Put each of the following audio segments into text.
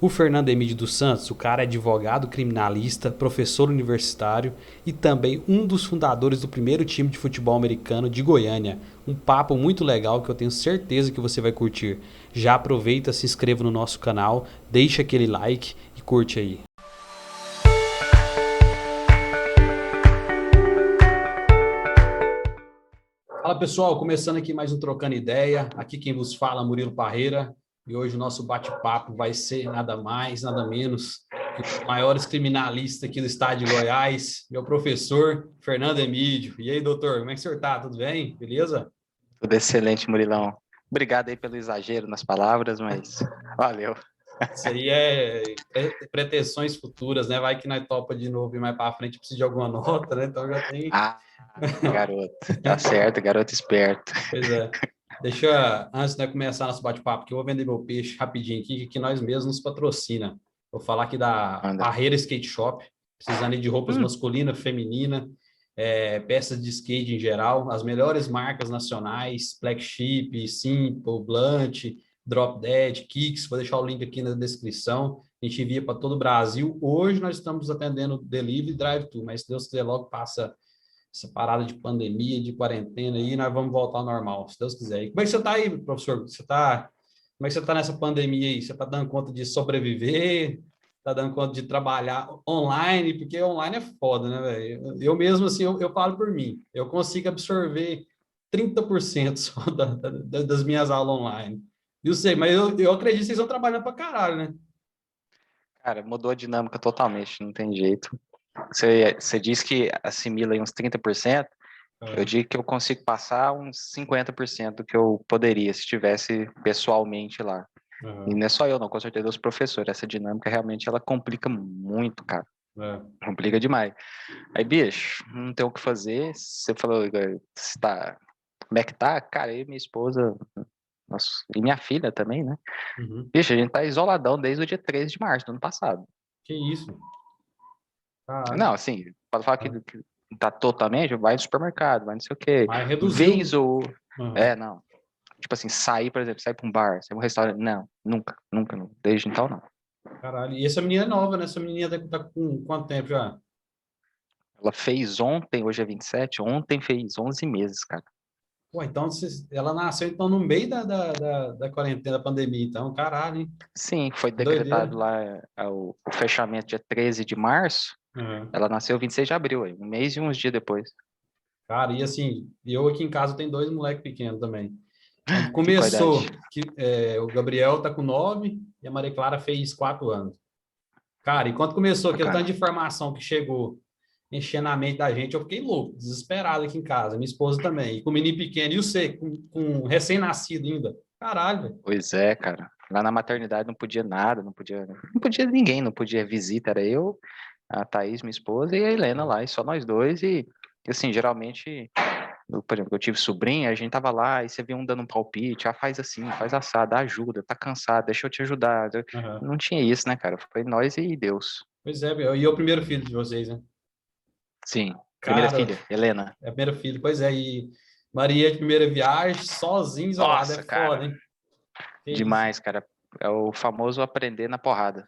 O Fernando Emídio dos Santos, o cara é advogado criminalista, professor universitário e também um dos fundadores do primeiro time de futebol americano de Goiânia. Um papo muito legal que eu tenho certeza que você vai curtir. Já aproveita, se inscreva no nosso canal, deixa aquele like e curte aí. Fala pessoal, começando aqui mais um Trocando Ideia. Aqui quem vos fala é Murilo Parreira. E hoje o nosso bate-papo vai ser nada mais, nada menos que um dos maiores criminalistas aqui do estado de Goiás, meu professor Fernando Emídio. E aí, doutor, como é que o senhor tá? Tudo bem? Beleza? Tudo excelente, Murilão. Obrigado aí pelo exagero nas palavras, mas valeu. Isso aí é pretensões futuras, né? Vai que nós topa de novo e mais para frente precisa de alguma nota, né? Então já tem. Ah, garoto, tá certo, garoto esperto. Pois é. Deixa, antes de começar nosso bate-papo, que eu vou vender meu peixe rapidinho aqui, que nós mesmos nos patrocina. Vou falar aqui da Anda. Parreira Skate Shop, precisando aí de roupas Hum, masculina, feminina, peças de skate em geral, as melhores marcas nacionais, Black Sheep, Simple, Blunt, Drop Dead, Kicks, vou deixar o link aqui na descrição. A gente envia para todo o Brasil. Hoje nós estamos atendendo delivery e drive-thru, mas se Deus quiser logo passa essa parada de pandemia, de quarentena aí, nós vamos voltar ao normal, se Deus quiser. E como é que você está aí, professor? Como é que você está nessa pandemia aí? Você está dando conta de sobreviver? Está dando conta de trabalhar online? Porque online é foda, né, velho? Eu mesmo, assim, eu falo por mim. Eu consigo absorver 30% só das minhas aulas online. Eu sei, mas eu acredito que vocês estão trabalhando para caralho, né? cara, mudou a dinâmica totalmente, não tem jeito. Você diz que assimila aí uns 30%, eu É, digo que eu consigo passar uns 50% do que eu poderia se estivesse pessoalmente lá. E é, não é só eu, não, com certeza os professores. Essa dinâmica realmente ela complica muito, cara. é. Complica demais. Aí, bicho, não tem o que fazer. Você falou, você tá, como é que tá? Cara, eu e minha esposa, nossa, e minha filha também, né? Uhum. Bicho, a gente tá isoladão desde o dia 13 de março do ano passado. Que isso? Caralho. Não, assim, pode falar que tá totalmente, vai no supermercado, vai não sei o quê. Mas reduziu. Vez ou. Uhum. É, não. Tipo assim, sair, por exemplo, sair pra um bar, sair pra um restaurante. Não, nunca, nunca, nunca. Desde então, não. Caralho. E essa menina é nova, né? Essa menina tá com quanto tempo já? Ela fez ontem, hoje é 27, ontem fez 11 meses, cara. Pô, então ela nasceu então no meio da quarentena, da pandemia, então, caralho, hein? Sim, foi Que doideira. decretado lá o fechamento dia 13 de março. Uhum. Ela nasceu 26 de abril, aí, um mês e uns dias depois. Cara, e assim, eu aqui em casa tenho dois moleques pequenos também. Quando Que qualidade. começou, o Gabriel tá com 9 e a Maria Clara fez 4 anos. Cara, e quando começou aquele tanto Bacana. de informação que chegou enchendo a mente da gente, eu fiquei louco, desesperado aqui em casa. Minha esposa também. E com o menino pequeno, e você, com um recém-nascido ainda. Caralho, velho. Pois é, cara. Lá na maternidade não podia nada, não podia ninguém, não podia visita, era eu, a Thaís, minha esposa, e a Helena lá, e só nós dois, e assim, geralmente, por exemplo, eu tive sobrinha, a gente tava lá, e você via um dando um palpite, ah, faz assim, faz assado, ajuda, tá cansado, deixa eu te ajudar. Uhum. Não tinha isso, né, cara? Foi nós e Deus. Pois é, e é o primeiro filho de vocês, né? Sim. Primeira Cara, filha, Helena. é o primeiro filho. Pois é, e Maria de primeira viagem, sozinho, isolado, é Nossa, cara, foda, hein? Que isso. demais, cara. É o famoso aprender na porrada.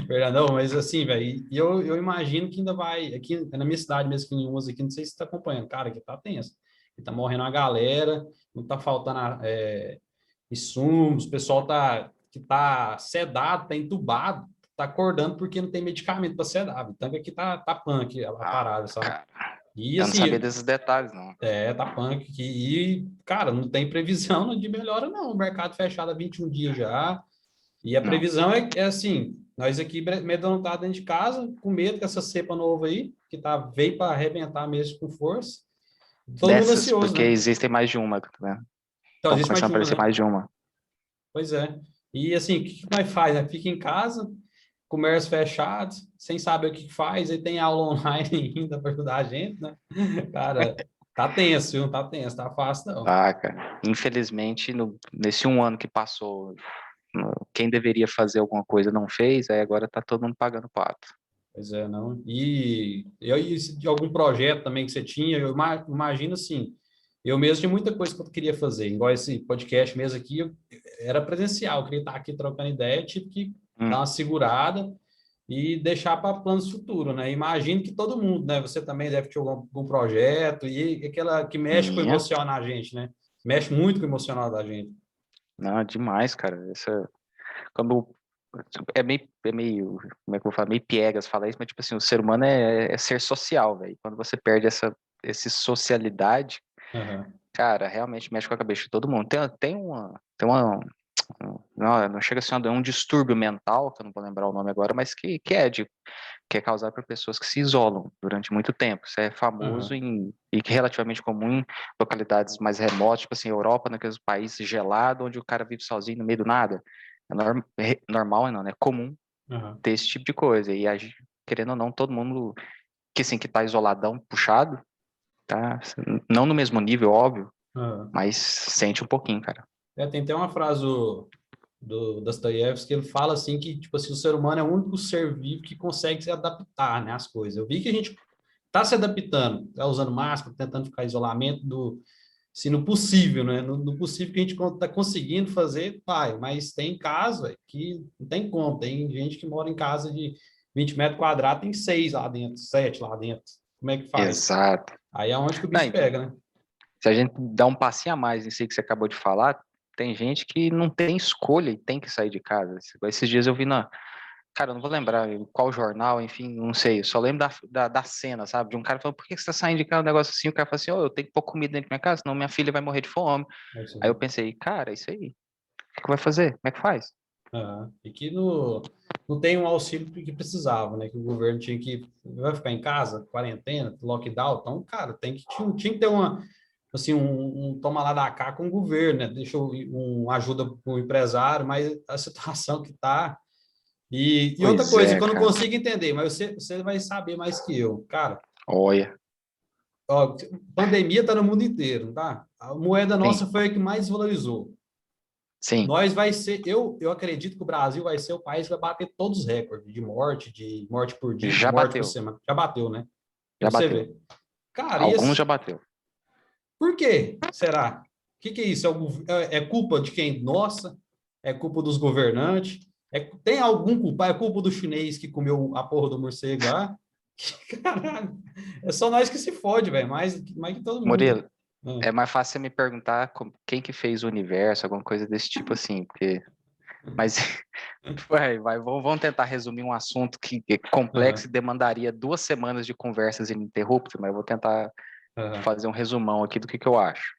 Fernandão, mas assim, velho, e eu imagino que ainda vai, aqui na minha cidade mesmo, que em Umas aqui, não sei se você está acompanhando, cara, que tá tenso. Que tá morrendo uma galera, não tá faltando insumos, o pessoal que tá sedado, tá entubado, tá acordando porque não tem medicamento para sedar. Então aqui tá punk a Ah, parada, sabe? cara. E Eu não sabia assim, desses detalhes, não. tá punk aqui. E, cara, não tem previsão de melhora, não. O mercado fechado há 21 dias já. E a Não. previsão é assim, nós aqui amedrontados dentro de casa, com medo que essa cepa nova aí, veio para arrebentar mesmo com força. Todo mundo Dessas, ansioso, porque né? existem mais de uma, né? Então, Estão existe mais começando de a uma, aparecer né? mais de uma. Pois é. E assim, o que nós faz, né? Fica em casa, comércio fechado, sem saber o que faz, aí tem aula online ainda para ajudar a gente, né? Cara, tá tenso, viu? Tá tenso, tá fácil, não. Ah, cara. Infelizmente, nesse um ano que passou, quem deveria fazer alguma coisa não fez, aí agora tá todo mundo pagando pato. Pois é, não. E aí, de algum projeto também que você tinha, eu imagino assim, Eu mesmo tinha muita coisa que eu queria fazer, igual esse podcast mesmo aqui, era presencial, eu queria estar aqui trocando ideia, tive que dar Hum. uma segurada e deixar para planos futuros, né? Imagino que todo mundo, né? Você também deve ter algum projeto e aquela que mexe com o Tinha. emocional da gente, né? Mexe muito com o emocional da gente. Não, demais, cara. Quando é meio, como é que eu vou falar? Meio piegas falar isso, mas tipo assim, o ser humano é ser social, velho. Quando você perde essa socialidade, Aham, cara, realmente mexe com a cabeça de todo mundo. Tem uma, não chega a ser um distúrbio mental, que eu não vou lembrar o nome agora, mas que é causado por pessoas que se isolam durante muito tempo. Isso é famoso aham, e que é relativamente comum em localidades mais remotas, tipo assim, Europa, naqueles países gelados, onde o cara vive sozinho no meio do nada. Normal, não, né? É comum aham, ter esse tipo de coisa. E querendo ou não, todo mundo que assim, que tá isoladão, puxado, tá? Não no mesmo nível, óbvio, aham. mas sente um pouquinho, cara. Tem até uma frase do Dostoiévski que ele fala assim que tipo assim, o ser humano é o único ser vivo que consegue se adaptar, né, às coisas. Eu vi que a gente está se adaptando, está usando máscara, tentando ficar em isolamento se no possível, né? No possível que a gente está conseguindo fazer, pai, mas tem casa que não tem como, tem gente que mora em casa de 20 metros quadrados, tem 6 lá dentro, 7 lá dentro. Como é que faz? Exato. Aí é onde que o Não, bicho pega, né? se a gente dá um passinho a mais nisso aí que você acabou de falar, tem gente que não tem escolha e tem que sair de casa. Esses dias eu vi Cara, eu não vou lembrar qual jornal, enfim, não sei. Eu só lembro da cena, sabe? De um cara falando, por que você tá saindo de casa, um negócio assim? O cara fala assim, eu tenho que pôr comida dentro da minha casa, senão minha filha vai morrer de fome. É isso Aí eu aí. pensei, cara, é isso aí. O que vai fazer? Como é que faz? E que não tem um auxílio que precisava, né? Que o governo tinha que vai ficar em casa, quarentena, lockdown. Então, cara, tinha que ter assim, um toma lá da cá com o governo, né? Deixa ajuda para o empresário, mas a situação que tá. E outra Pois coisa é, que eu não cara. consigo entender, mas você vai saber mais que eu. Cara, Olha, ó, pandemia tá no mundo inteiro, tá? A moeda sim, nossa foi a que mais valorizou. sim. Nós vai ser, eu acredito que o Brasil vai ser o país que vai bater todos os recordes de morte por dia, de Já morte por bateu, semana. Já bateu, né? Pra já você bateu. ver. Cara, Alguns já bateu. por quê? Será? O que é isso? É culpa de quem? Nossa? É culpa dos governantes? Tem algum culpado? É culpa do chinês que comeu a porra do morcego lá? Caralho, é só nós que se fode, velho, mais que todo mundo. Murilo, Ah, é mais fácil você me perguntar quem que fez o universo, alguma coisa desse tipo assim, porque... Mas, vamos tentar resumir um assunto que é complexo ah, e demandaria 2 semanas de conversas ininterruptas, mas eu vou tentar ah, fazer um resumão aqui do que eu acho.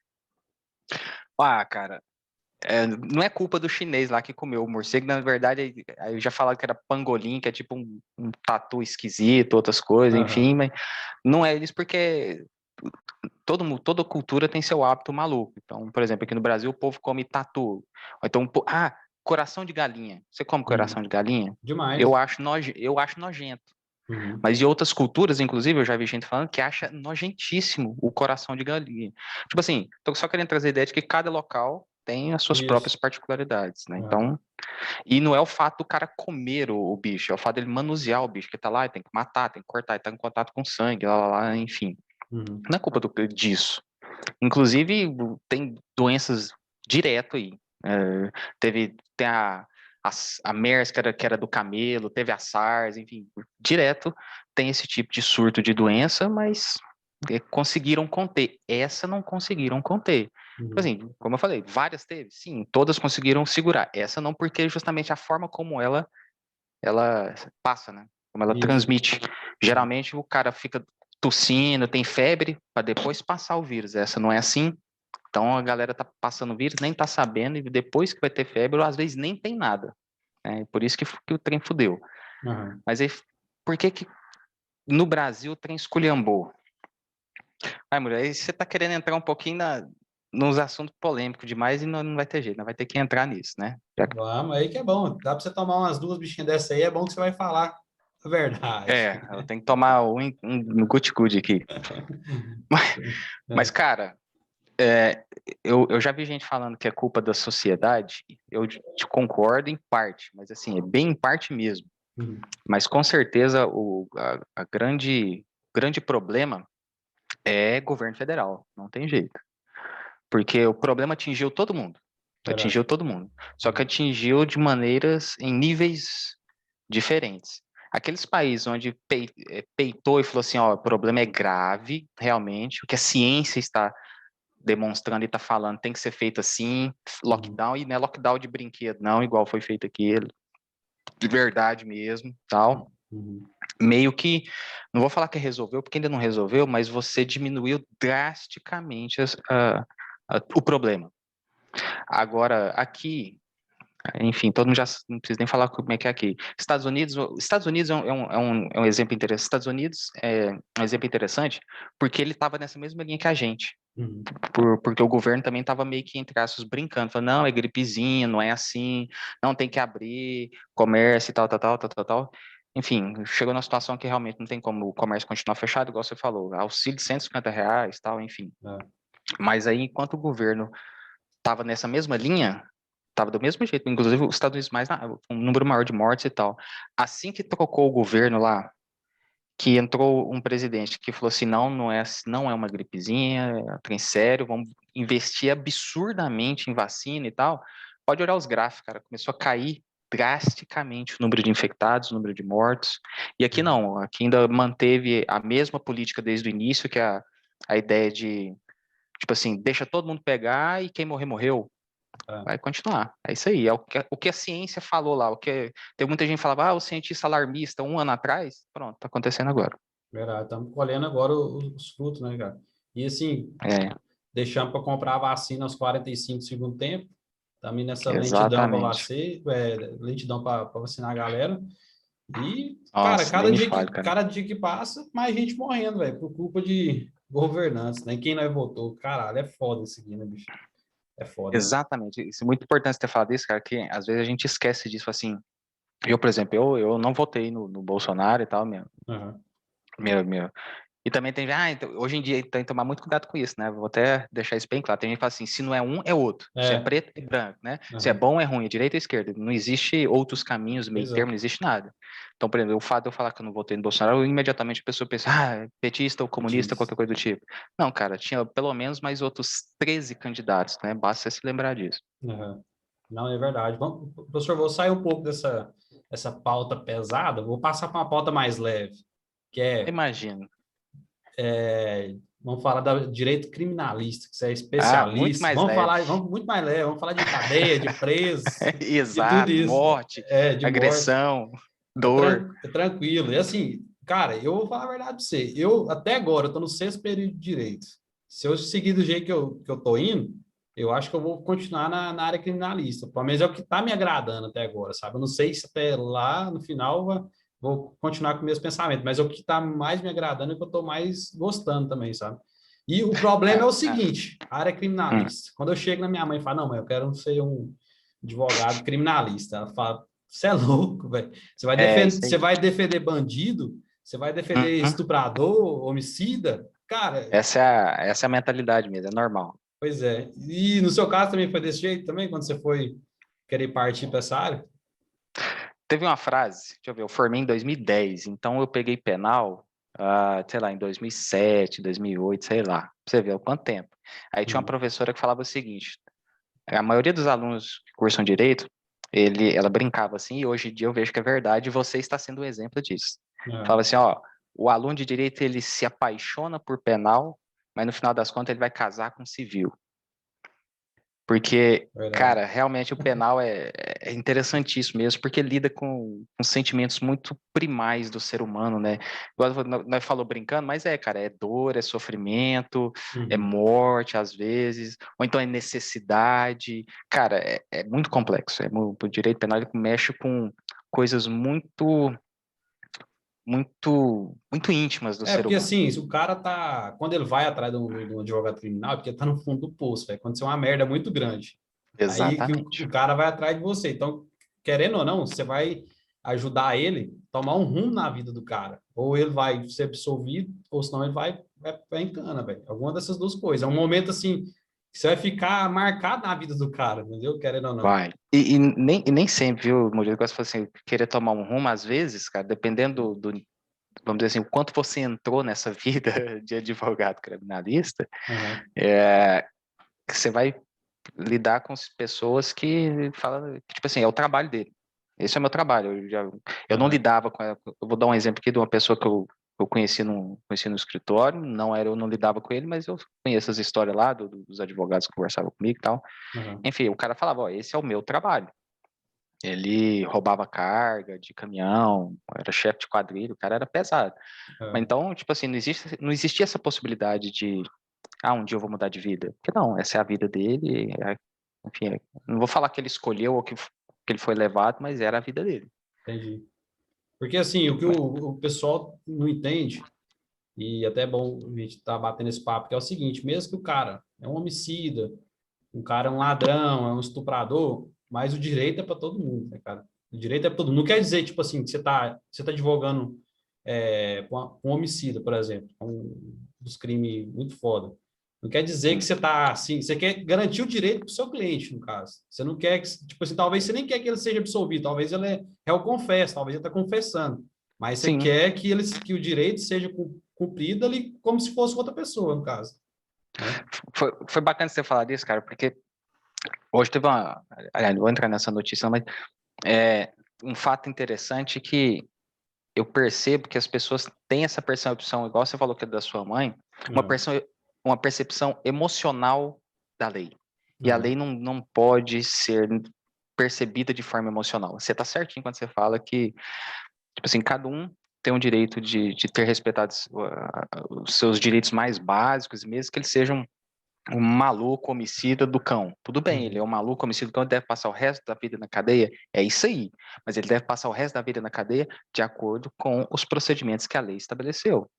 Ah, cara, não é culpa do chinês lá que comeu o morcego, na verdade, aí eu já falaram que era pangolim, que é tipo um tatu esquisito, outras coisas, enfim, ah, mas não é isso porque toda cultura tem seu hábito maluco. Então, por exemplo, aqui no Brasil o povo come tatu. Ou então, coração de galinha. Você come coração de galinha? Eu demais. acho, eu acho nojento. Uhum. Mas de outras culturas, inclusive, eu já vi gente falando que acha nojentíssimo o coração de galinha. Tipo assim, tô só querendo trazer a ideia de que cada local tem as suas próprias Isso. particularidades, né? Ah, Então, e não é o fato do cara comer o bicho, é o fato dele manusear o bicho, que tá lá, ele tem que matar, tem que cortar, ele tá em contato com sangue, lá, enfim. uhum. Não é culpa disso. Inclusive, tem doenças direto aí. Tem a MERS, que era do camelo, teve a SARS, enfim, direto tem esse tipo de surto de doença, mas conseguiram conter. Essa não conseguiram conter. Tipo Uhum. assim, como eu falei, várias teve, sim, todas conseguiram segurar. Essa não, porque justamente a forma como ela passa, né? Como ela Isso. transmite. Geralmente o cara fica tossindo, tem febre, para depois passar o vírus. Essa não é assim. Então a galera tá passando vírus, nem tá sabendo, e depois que vai ter febre, ou às vezes nem tem nada. Né? Por isso que o trem fudeu. Aham. Mas aí, por que no Brasil o trem esculhambou? Ai, mulher, aí você tá querendo entrar um pouquinho nos assuntos polêmicos demais e não vai ter jeito, não vai ter que entrar nisso, né? Vamos, aí que é bom. Dá para você tomar umas duas bichinhas dessa aí, é bom que você vai falar a verdade. Eu tenho que tomar um guti-guti aqui. Mas, mas, É. cara, é, eu já vi gente falando que é culpa da sociedade, eu te concordo em parte, mas assim, é bem em parte mesmo. Uhum. Mas com certeza grande problema é governo federal, não tem jeito. porque o problema atingiu todo mundo. Verdade. Atingiu todo mundo. Só que atingiu de maneiras, em níveis diferentes. Aqueles países onde peitou e falou assim, ó, o problema é grave, realmente, o que a ciência está demonstrando e está falando tem que ser feito assim, lockdown, e não é lockdown de brinquedo, não, igual foi feito aqui, de verdade mesmo, tal. Uhum. Meio que, não vou falar que resolveu, porque ainda não resolveu, mas você diminuiu drasticamente o problema. Agora, aqui, enfim, todo mundo já não precisa nem falar como é que é aqui. Estados Unidos é um exemplo interessante. Estados Unidos é um exemplo interessante porque ele estava nessa mesma linha que a gente. Uhum. Porque o governo também estava meio que, entre aspas, brincando, falando, não, é gripezinha, não é assim, não tem que abrir comércio e tal, tal, tal, tal, tal, tal. Enfim, chegou numa situação que realmente não tem como o comércio continuar fechado, igual você falou, auxílio de R$ 150, tal, enfim. É. Mas aí, enquanto o governo estava nessa mesma linha, estava do mesmo jeito, inclusive os Estados Unidos um número maior de mortes e tal. Assim que trocou o governo lá, que entrou um presidente que falou assim, não é uma gripezinha, é trem sério, vamos investir absurdamente em vacina e tal. Pode olhar os gráficos, cara, começou a cair drasticamente o número de infectados, o número de mortos. E aqui não, aqui ainda manteve a mesma política desde o início, que é a ideia de, tipo assim, deixa todo mundo pegar e quem morrer, morreu. É. Vai continuar. É isso aí. É o que a ciência falou lá. Tem muita gente que falava, o cientista alarmista 1 ano atrás. Pronto, tá acontecendo agora. Verdade, estamos colhendo agora os frutos, né, cara? E assim, É, deixamos para comprar a vacina aos 45 do segundo tempo, também nessa lentidão para exatamente. vacinar, lentidão para vacinar a galera. E, cara, Nossa, nem me fale, cara. cada dia que passa, mais gente morrendo, velho, por culpa de governantes, né? Quem não votou, caralho, é foda isso aqui, né, bicho? É foda. Exatamente. Isso é muito importante você ter falado isso, cara, que às vezes a gente esquece disso, assim. Eu, por exemplo, eu não votei no Bolsonaro e tal, Aham. meu, e também tem, então, hoje em dia tem que tomar muito cuidado com isso, né? Vou até deixar isso bem claro. Tem gente que fala assim, se não é um, é outro. Se é É, preto, é branco, né? Se é aham. bom, é ruim, é direita ou esquerda. Não existe outros caminhos, meio Pois é. termo, não existe nada. Então, por exemplo, o fato de eu falar que eu não votei no Bolsonaro, imediatamente a pessoa pensa, é petista ou comunista, Petis. qualquer coisa do tipo. Não, cara, tinha pelo menos mais outros 13 candidatos, né? Basta você se lembrar disso. Aham. Não, é verdade. Vamos, professor, vou sair um pouco essa pauta pesada, vou passar para uma pauta mais leve, que Imagino. vamos falar da direito criminalista, que você é Ah, muito especialista. mais Vamos leve. falar, vamos muito mais leve, vamos falar de cadeia, de preso, de tudo Exato, isso, morte, de morte. agressão, dor. É tranquilo. E assim, cara, eu vou falar a verdade para você. Eu, até agora, eu tô no sexto período de direito. Se eu seguir do jeito que eu tô indo, eu acho que eu vou continuar na área criminalista. Pelo menos é o que tá me agradando até agora, sabe? Eu não sei se até lá, no final, vou continuar com meus pensamentos, mas é o que tá mais me agradando é o que eu tô mais gostando também, sabe? E o problema é Ah, o ah, seguinte, a área hum. criminalista. Quando eu chego na minha mãe e falo, não, mãe, eu quero ser um advogado criminalista. Ela fala, você é louco, velho. É isso Você aí. vai defender bandido? Você vai defender Uhum. estuprador, homicida? Cara, Essa é a mentalidade mesmo, é normal. pois é. E no seu caso também foi desse jeito também, quando você foi querer partir para essa área? Teve uma frase, deixa eu ver, eu formei em 2010, então eu peguei penal, sei lá, em 2007, 2008, sei lá, pra você ver há quanto tempo. Aí tinha uma Uhum. professora que falava o seguinte, a maioria dos alunos que cursam direito, ela brincava assim, e hoje em dia eu vejo que é verdade, e você está sendo um exemplo disso. É, Falava assim, ó, o aluno de direito, ele se apaixona por penal, mas no final das contas ele vai casar com civil. Porque, verdade. cara, realmente o penal é interessantíssimo mesmo, porque lida com sentimentos muito primais do ser humano, né? Igual nós falou brincando, mas cara, é dor, é sofrimento, é Uhum. morte às vezes, ou então é necessidade. Cara, é muito complexo. O direito penal ele mexe com coisas muito íntimas do É, ser porque humano. assim, se o cara tá. Quando ele vai atrás de um advogado criminal, é porque tá no fundo do poço, vai acontecer uma merda muito grande. Aí que o Exatamente. cara vai atrás de você. Então, querendo ou não, você vai ajudar ele a tomar um rumo na vida do cara. Ou ele vai ser absolvido, ou senão ele vai em cana, velho. Alguma dessas duas coisas. É um momento assim que você vai ficar marcado na vida do cara, entendeu? Querendo ou não. Vai. E nem sempre, viu, Murilo? Gosto de falar assim, querer tomar um rumo, às vezes, cara, dependendo vamos dizer assim, o quanto você entrou nessa vida de advogado criminalista, Aham. você vai lidar com pessoas que falam, que, tipo assim, é o trabalho dele. Esse é o meu trabalho. Eu não lidava com ela. Eu vou dar um exemplo aqui de uma pessoa que eu conheci no escritório, eu não lidava com ele, mas eu conheço as histórias lá dos advogados que conversavam comigo e tal. Uhum. Enfim, o cara falava, ó, esse é o meu trabalho. Ele roubava carga de caminhão, era chefe de quadrilha, o cara era pesado. Mas Uhum. então, tipo assim, não existia essa possibilidade de, um dia eu vou mudar de vida. Porque não, essa é a vida dele, enfim, não vou falar que ele escolheu ou que ele foi levado, mas era a vida dele. Entendi. Porque, assim, o que o pessoal não entende, e até é bom a gente estar batendo esse papo, que é o seguinte, mesmo que o cara é um homicida, um cara é um ladrão, é um estuprador, mas o direito é para todo mundo, né, cara? O direito é para todo mundo. Não quer dizer, tipo assim, que você tá advogando com um homicida, por exemplo, um dos crimes muito foda. Não quer dizer que Sim, você tá assim, você quer garantir o direito para o seu cliente, no caso. Você não quer que, tipo assim, talvez você nem quer que ele seja absolvido, talvez ele é réu confesso, talvez ele está confessando, mas você sim. quer que o direito seja cumprido ali como se fosse outra pessoa, no caso, né? Foi bacana você falar disso, cara, porque hoje teve aliás, não vou entrar nessa notícia, mas é um fato interessante que eu percebo que as pessoas têm essa percepção, igual você falou que é da sua mãe, uma Uhum, percepção, uma percepção emocional da lei. E a lei uhum, não pode ser percebida de forma emocional. Você está certinho quando você fala que, tipo assim, cada um tem o direito de ter respeitado os seus direitos mais básicos, mesmo que eles sejam um maluco homicida do cão. Tudo bem, ele é uhum, um maluco homicida do cão, ele deve passar o resto da vida na cadeia. É isso aí. Mas ele deve passar o resto da vida na cadeia de acordo com os procedimentos que a lei estabeleceu.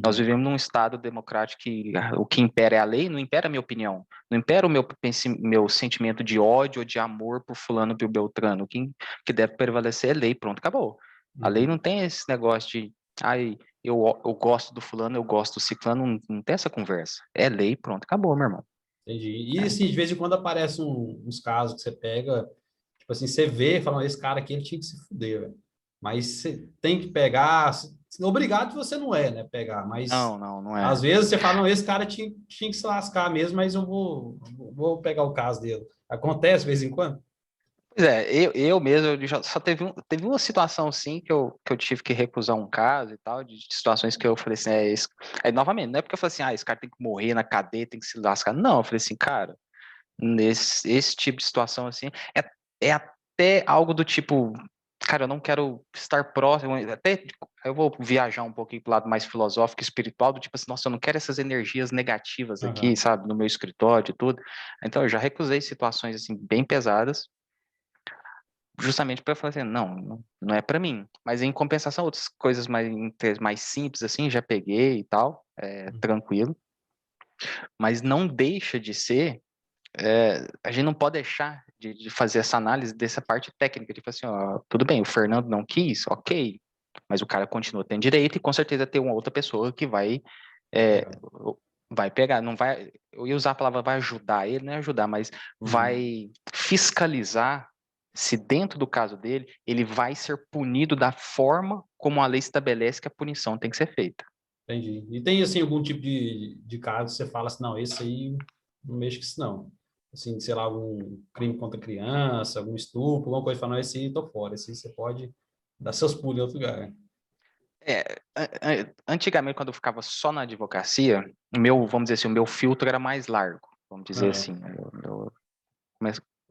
Nós uhum. vivemos num estado democrático que o que impera é a lei, não impera a minha opinião, não impera o meu sentimento de ódio ou de amor por fulano e por Beltrano. O que deve prevalecer é lei, pronto, acabou. A lei Uhum. não tem esse negócio de, ai, eu gosto do fulano, eu gosto do ciclano, não tem essa conversa. É lei, pronto, acabou, meu irmão. Entendi. E É. assim, de vez em quando aparecem uns casos que você pega, tipo assim, você vê, falando, esse cara aqui ele tinha que se fuder, velho. Mas você tem que pegar, obrigado você não é, né, pegar, mas Não às é. vezes você fala, não, esse cara tinha que se lascar mesmo, mas eu vou pegar o caso dele. Acontece de vez em quando? Pois é, eu mesmo, só teve uma situação, sim, que eu tive que recusar um caso e tal, de situações que eu falei assim, novamente, não é porque eu falei assim, esse cara tem que morrer na cadeia, tem que se lascar. Não, eu falei assim, cara, esse tipo de situação, assim, é até algo do tipo, cara, eu não quero estar próximo, até eu vou viajar um pouquinho pro lado mais filosófico, espiritual, do tipo assim, nossa, eu não quero essas energias negativas aqui, Aham. sabe, no meu escritório e tudo. Então, eu já recusei situações, assim, bem pesadas, justamente para falar assim, não é para mim. Mas em compensação, outras coisas mais simples assim, já peguei e tal, tranquilo. Mas não deixa de ser, a gente não pode deixar de fazer essa análise dessa parte técnica, tipo assim, ó, tudo bem, o Fernando não quis, ok, mas o cara continua tendo direito e com certeza tem uma outra pessoa que Vai é, pegar. vai pegar, não vai, eu ia usar a palavra vai ajudar ele, não é ajudar, mas Uhum. vai fiscalizar se dentro do caso dele, ele vai ser punido da forma como a lei estabelece que a punição tem que ser feita. Entendi. E tem, assim, algum tipo de caso que você fala assim, não, esse aí não mexo com isso, não. Assim, sei lá, algum crime contra criança, algum estupro, alguma coisa, fala, não, esse aí tô fora, esse aí você pode dar seus pulos em outro lugar. Antigamente, quando eu ficava só na advocacia, vamos dizer assim, o meu filtro era mais largo, vamos dizer Aham, assim. Eu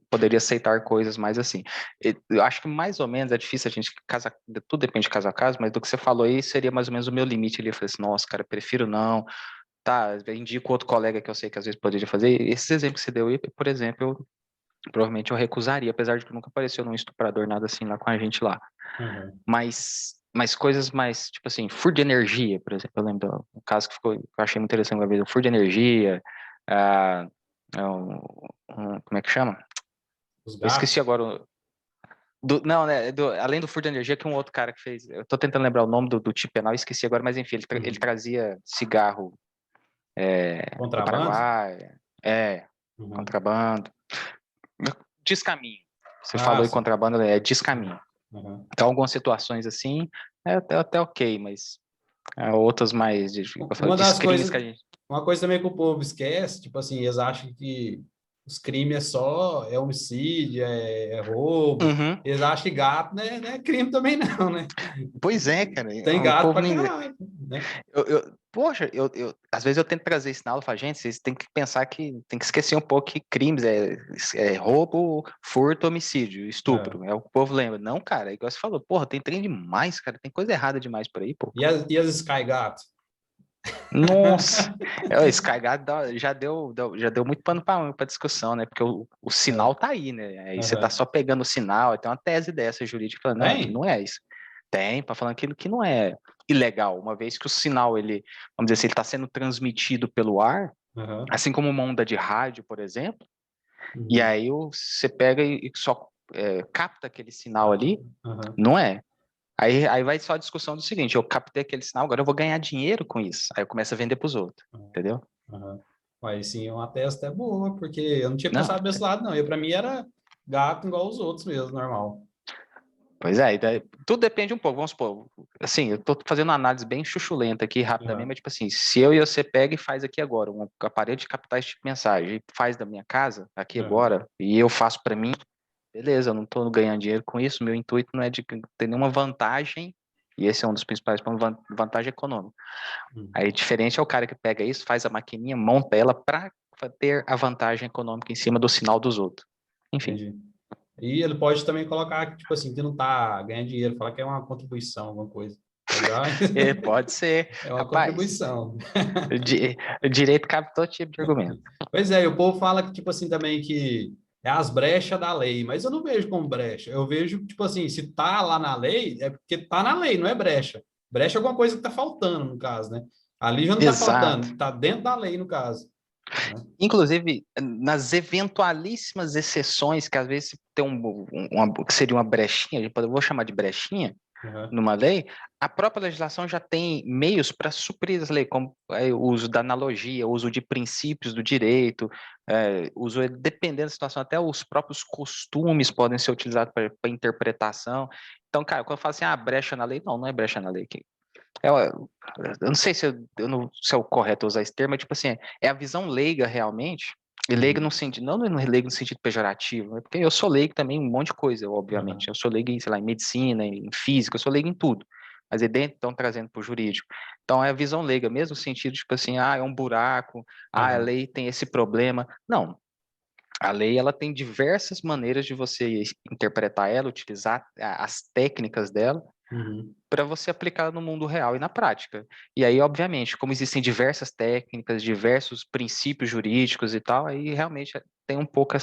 poderia aceitar coisas mais assim. Eu acho que mais ou menos é difícil a gente casar, tudo depende de caso a caso, mas do que você falou aí seria mais ou menos o meu limite ali. Eu falei assim, nossa, cara, prefiro não. Tá, eu indico outro colega que eu sei que às vezes poderia fazer. Esses exemplos que você deu aí, por exemplo, provavelmente eu recusaria, apesar de que nunca apareceu num estuprador, nada assim lá com a gente lá. aham. Mas coisas mais, tipo assim, furo de energia, por exemplo, eu lembro um caso que eu achei muito interessante uma vez, o furo de energia, ah, como é que chama? Os Eu esqueci gatos. agora. Não, né? Além do furo de energia, que um outro cara que fez. Eu tô tentando lembrar o nome do tipo penal, esqueci agora, mas enfim, ele Uhum. trazia cigarro do Contrabando? Paraguai, Uhum. contrabando. Descaminho. Você Ah, falou em sim. contrabando, é descaminho. Uhum. Então, algumas situações assim, até ok, mas outras mais, eu falei, Uma de das crimes que coisas, a gente. uma coisa também que o povo esquece, tipo assim, eles acham que os crimes é homicídio, é roubo. Uhum. Eles acham que gato não é crime também não, né? Pois é, cara. Tem O gato povo pra nem. caralho, né? Poxa, às vezes eu tento trazer isso na aula, eu falo, gente, vocês têm que pensar que tem que esquecer um pouco que crimes é roubo, furto, homicídio, É. estupro. É o que o povo lembra. Não, cara, é igual você falou, porra, tem trem demais, cara, tem coisa errada demais por aí, pô. E as Sky Gato? Nossa, esse cagado já deu muito pano para discussão, né? Porque o É. sinal tá aí, né? Aí você tá Aham. só pegando o sinal, aí tem uma tese dessa jurídica falando, não, que Tem? não é isso. Tem, para falar aquilo que não é ilegal, uma vez que o sinal, ele, vamos dizer assim, ele está sendo transmitido pelo ar, Aham. assim como uma onda de rádio, por exemplo, e Uhum. aí você pega e só capta aquele sinal ali, Aham. não é. Aí vai só a discussão do seguinte: eu captei aquele sinal, agora eu vou ganhar dinheiro com isso. Aí eu começo a vender para os outros, entendeu? Aham. Mas sim, uma testa é boa, porque eu não tinha Não, pensado desse lado, não. Eu, pra mim, era gato igual os outros mesmo, normal. pois é, tudo depende um pouco, vamos supor, assim, eu tô fazendo uma análise bem chuchulenta aqui, rapidamente, Aham. mas tipo assim, se eu e você pega e faz aqui agora, um aparelho de captar esse tipo de mensagem, e faz da minha casa, aqui Aham. agora, e eu faço para mim, beleza, eu não tô ganhando dinheiro com isso, meu intuito não é de ter nenhuma vantagem, e esse é um dos principais pontos, vantagem econômica. Uhum. Aí diferente é o cara que pega isso, faz a maquininha, monta ela para ter a vantagem econômica em cima do sinal dos outros. Enfim. Entendi. E ele pode também colocar, que, tipo assim, que não tá ganhando dinheiro, falar que é uma contribuição, alguma coisa. Legal? Pode ser, É uma rapaz. contribuição. O direito cabe todo tipo de argumento. Pois é, e o povo fala que, tipo assim, também que é as brechas da lei, mas eu não vejo como brecha. Eu vejo, tipo assim, se tá lá na lei, é porque tá na lei, não é brecha. Brecha é alguma coisa que tá faltando, no caso, né? Ali já não tá Exato. faltando, tá dentro da lei, no caso. Né? Inclusive, nas eventualíssimas exceções, que às vezes tem que seria uma brechinha, eu vou chamar de brechinha, Uhum. numa lei, a própria legislação já tem meios para suprir as leis, como o uso da analogia, o uso de princípios do direito, dependendo da situação, até os próprios costumes podem ser utilizados para interpretação. Então, cara, quando eu falo assim, brecha na lei, não, não é brecha na lei. Eu não sei se é o correto usar esse termo, mas tipo assim, é a visão leiga realmente, e leiga no Uhum. sentido, não leigo no sentido pejorativo, porque eu sou leigo também em um monte de coisa, obviamente. Uhum. Eu sou leigo em, sei lá, em medicina, em física, eu sou leigo em tudo. Mas aí dentro estão trazendo para o jurídico. Então é a visão leiga, mesmo no sentido, tipo assim, é um buraco, a Uhum. lei tem esse problema. Não, a lei ela tem diversas maneiras de você interpretar ela, utilizar as técnicas dela, Uhum. para você aplicar no mundo real e na prática. E aí, obviamente, como existem diversas técnicas, diversos princípios jurídicos e tal, aí realmente tem um pouco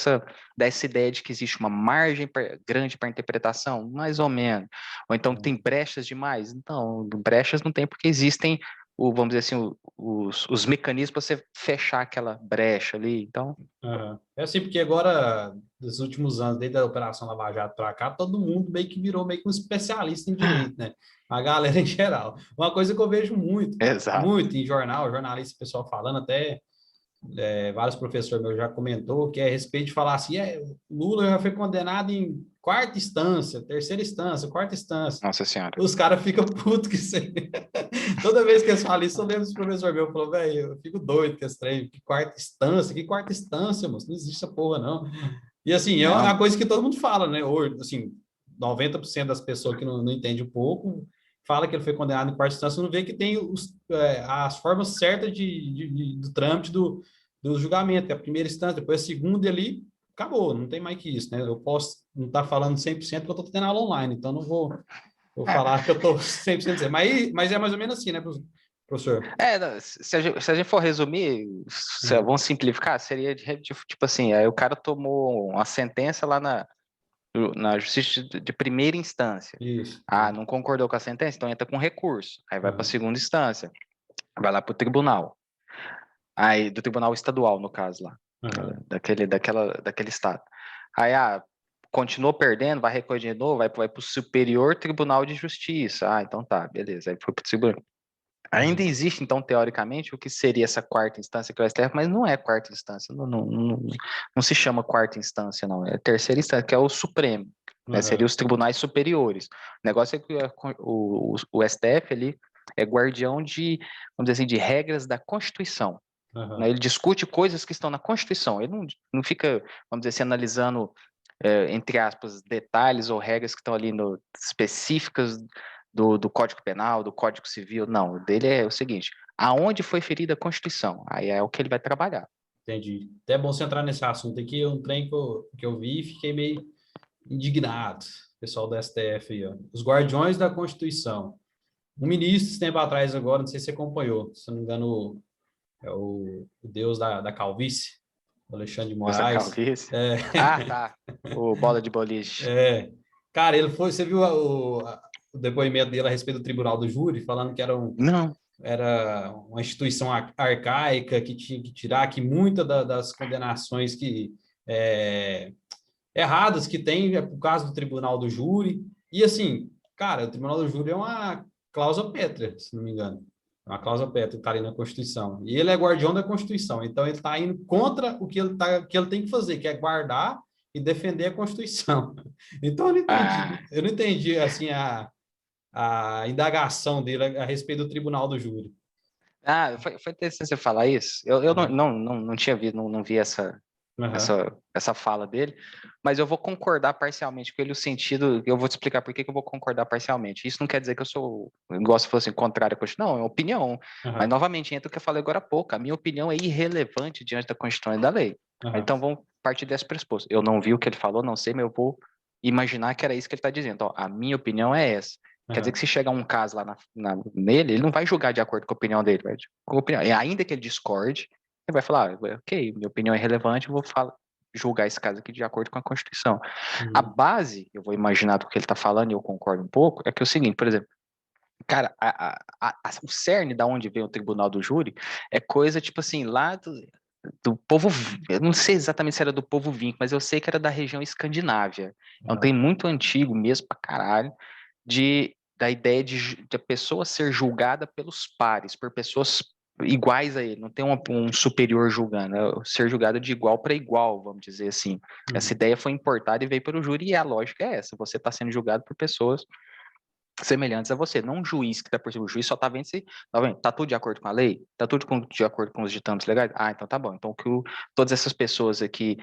dessa ideia de que existe uma margem grande para interpretação, mais ou menos. Ou então tem brechas demais? Não, brechas não tem porque existem, vamos dizer assim, os mecanismos para você fechar aquela brecha ali. Então, Uhum. É assim, porque agora, nos últimos anos, desde a Operação Lava Jato para cá, todo mundo meio que virou meio que um especialista em direito, né? A galera em geral. Uma coisa que eu vejo muito, cara, exato. muito em jornal, jornalista, pessoal falando, até vários professores meus já comentou, que é a respeito de falar assim, Lula já foi condenado em quarta instância, terceira instância, quarta instância. Nossa Senhora. Os caras ficam putos que você. Toda vez que eles falam isso, eu lembro dos professores meus, falou, velho, eu fico doido com esse trem, que quarta instância, moço, não existe essa porra, não. E assim, é uma Não, coisa que todo mundo fala, né? Hoje, assim, 90% das pessoas que não entendem um pouco, fala que ele foi condenado em quarta instância, não vê que tem as formas certas do trâmite do julgamento, que é a primeira instância, depois a segunda ali, acabou, não tem mais que isso, né? Eu posso não estar falando 100% porque eu estou tendo aula online, então não vou falar que eu estou 100% certo. Mas é mais ou menos assim, né, professor? Não, se a gente for resumir, Uhum. vamos simplificar, seria tipo assim, aí o cara tomou uma sentença lá na justiça de primeira instância. Isso. Não concordou com a sentença, então entra com recurso. Aí vai para a Uhum. segunda instância, vai lá para o tribunal. Aí, do tribunal estadual, no caso lá, Uhum. daquele estado. Aí, continuou perdendo, vai recorrer de novo, vai para o Superior Tribunal de Justiça. Então tá, beleza. Aí foi para o tribunal. Ainda Uhum. existe, então, teoricamente, o que seria essa quarta instância que é o STF, mas não é quarta instância, não se chama quarta instância, não, é terceira instância, que é o Supremo, né? Seria Uhum. os tribunais superiores. O negócio é que o STF ele é guardião de, vamos dizer assim, de regras da Constituição. né? Ele discute coisas que estão na Constituição. Ele não fica, vamos dizer assim, analisando, entre aspas, detalhes ou regras que estão ali específicas do Código Penal, do Código Civil. Não, o dele é o seguinte: aonde foi ferida a Constituição? Aí é o que ele vai trabalhar. Entendi. Até é bom você entrar nesse assunto aqui, um trem que eu vi e fiquei meio indignado. Pessoal do STF aí, ó. Os guardiões da Constituição. Um ministro, esse tempo atrás agora, não sei se você acompanhou, se não me engano, é o deus da calvície, o Alexandre de Essa Moraes. calvície. Ah, tá. O bola de boliche. Cara, ele foi, você viu o depoimento dele a respeito do Tribunal do Júri, falando que Não. era uma instituição arcaica, que tinha que tirar, que muitas das condenações erradas que tem é por causa do Tribunal do Júri. E assim, cara, o Tribunal do Júri é uma cláusula pétrea, se não me engano. É uma cláusula pétrea que está ali na Constituição. E ele é guardião da Constituição. Então, ele está indo contra o que ele tem que fazer, que é guardar e defender a Constituição. Então, eu não entendi assim, a indagação dele a respeito do Tribunal do Júri. Foi interessante você falar isso. Eu não tinha visto, não vi essa fala dele, mas eu vou concordar parcialmente com ele no sentido, eu vou te explicar por que eu vou concordar parcialmente. Isso não quer dizer que eu gosto de falar assim, contrário à Constituição, não, é uma opinião. Mas, novamente, entra o que eu falei agora há pouco, a minha opinião é irrelevante diante da Constituição e da lei. Então, vamos partir desse pressuposto. Eu não vi o que ele falou, não sei, mas eu vou imaginar que era isso que ele está dizendo. Ó, a minha opinião é essa. Quer dizer que se chegar um caso lá nele, ele não vai julgar de acordo com a opinião dele, com a opinião. E ainda que ele discorde, ele vai falar, ok, minha opinião é relevante, eu vou julgar esse caso aqui de acordo com a Constituição. A base, eu vou imaginar do que ele está falando, e eu concordo um pouco, é que é o seguinte, por exemplo, cara, o cerne da onde vem o Tribunal do Júri é coisa, tipo assim, lá do povo, eu não sei exatamente se era do povo vinco, mas eu sei que era da região escandinávia. É um trem muito antigo mesmo pra caralho, da ideia de a pessoa ser julgada pelos pares, por pessoas iguais a ele, não tem um superior julgando, é ser julgado de igual para igual, vamos dizer assim. Essa ideia foi importada e veio para o júri, e a lógica é essa: você está sendo julgado por pessoas semelhantes a você, não um juiz que está por cima. O juiz só está vendo se tá tudo de acordo com a lei, tá tudo de acordo com os ditames legais. Então tá bom. Então todas essas pessoas aqui,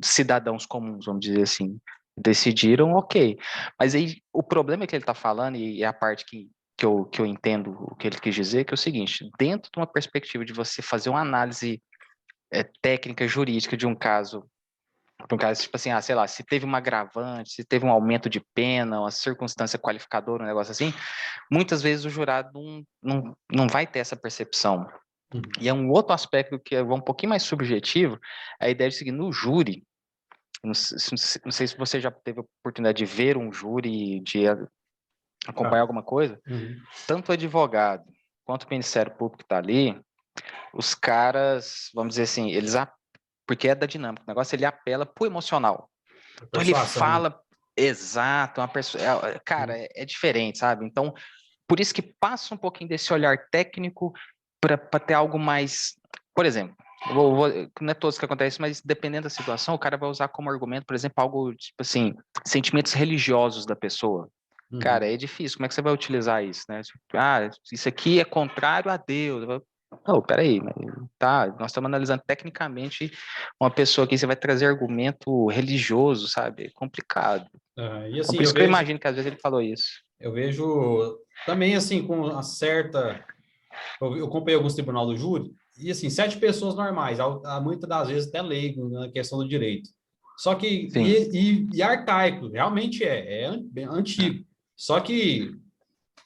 cidadãos comuns, vamos dizer assim, decidiram, ok. Mas aí o problema que ele está falando, e é a parte que eu entendo o que ele quis dizer, que é o seguinte: dentro de uma perspectiva de você fazer uma análise técnica jurídica de um caso, tipo assim, sei lá, se teve uma agravante, se teve um aumento de pena, uma circunstância qualificadora, um negócio assim, muitas vezes o jurado não vai ter essa percepção. E é um outro aspecto que é um pouquinho mais subjetivo, a ideia de seguir no júri. Não sei se você já teve a oportunidade de ver um júri, de acompanhar alguma coisa. Tanto o advogado quanto o Ministério Público que está ali, os caras, vamos dizer assim, porque é da dinâmica, o negócio ele apela pro emocional. Então ele fala, exato, uma pessoa, cara, é diferente, sabe? Então, por isso que passa um pouquinho desse olhar técnico para ter algo mais, por exemplo, não é todos que acontece, mas dependendo da situação, o cara vai usar como argumento, por exemplo, algo tipo assim, sentimentos religiosos da pessoa. Cara, é difícil, como é que você vai utilizar isso, né? Isso aqui é contrário a Deus. Não, peraí, tá, nós estamos analisando tecnicamente uma pessoa aqui, você vai trazer argumento religioso, sabe? É complicado. E assim, Por isso que eu imagino que às vezes ele falou isso. Eu vejo também, assim, com uma certa... Eu acompanhei alguns tribunal do júri, e assim, 7 pessoas normais, muitas das vezes até leigo na questão do direito. Só que, e arcaico, realmente bem antigo. Só que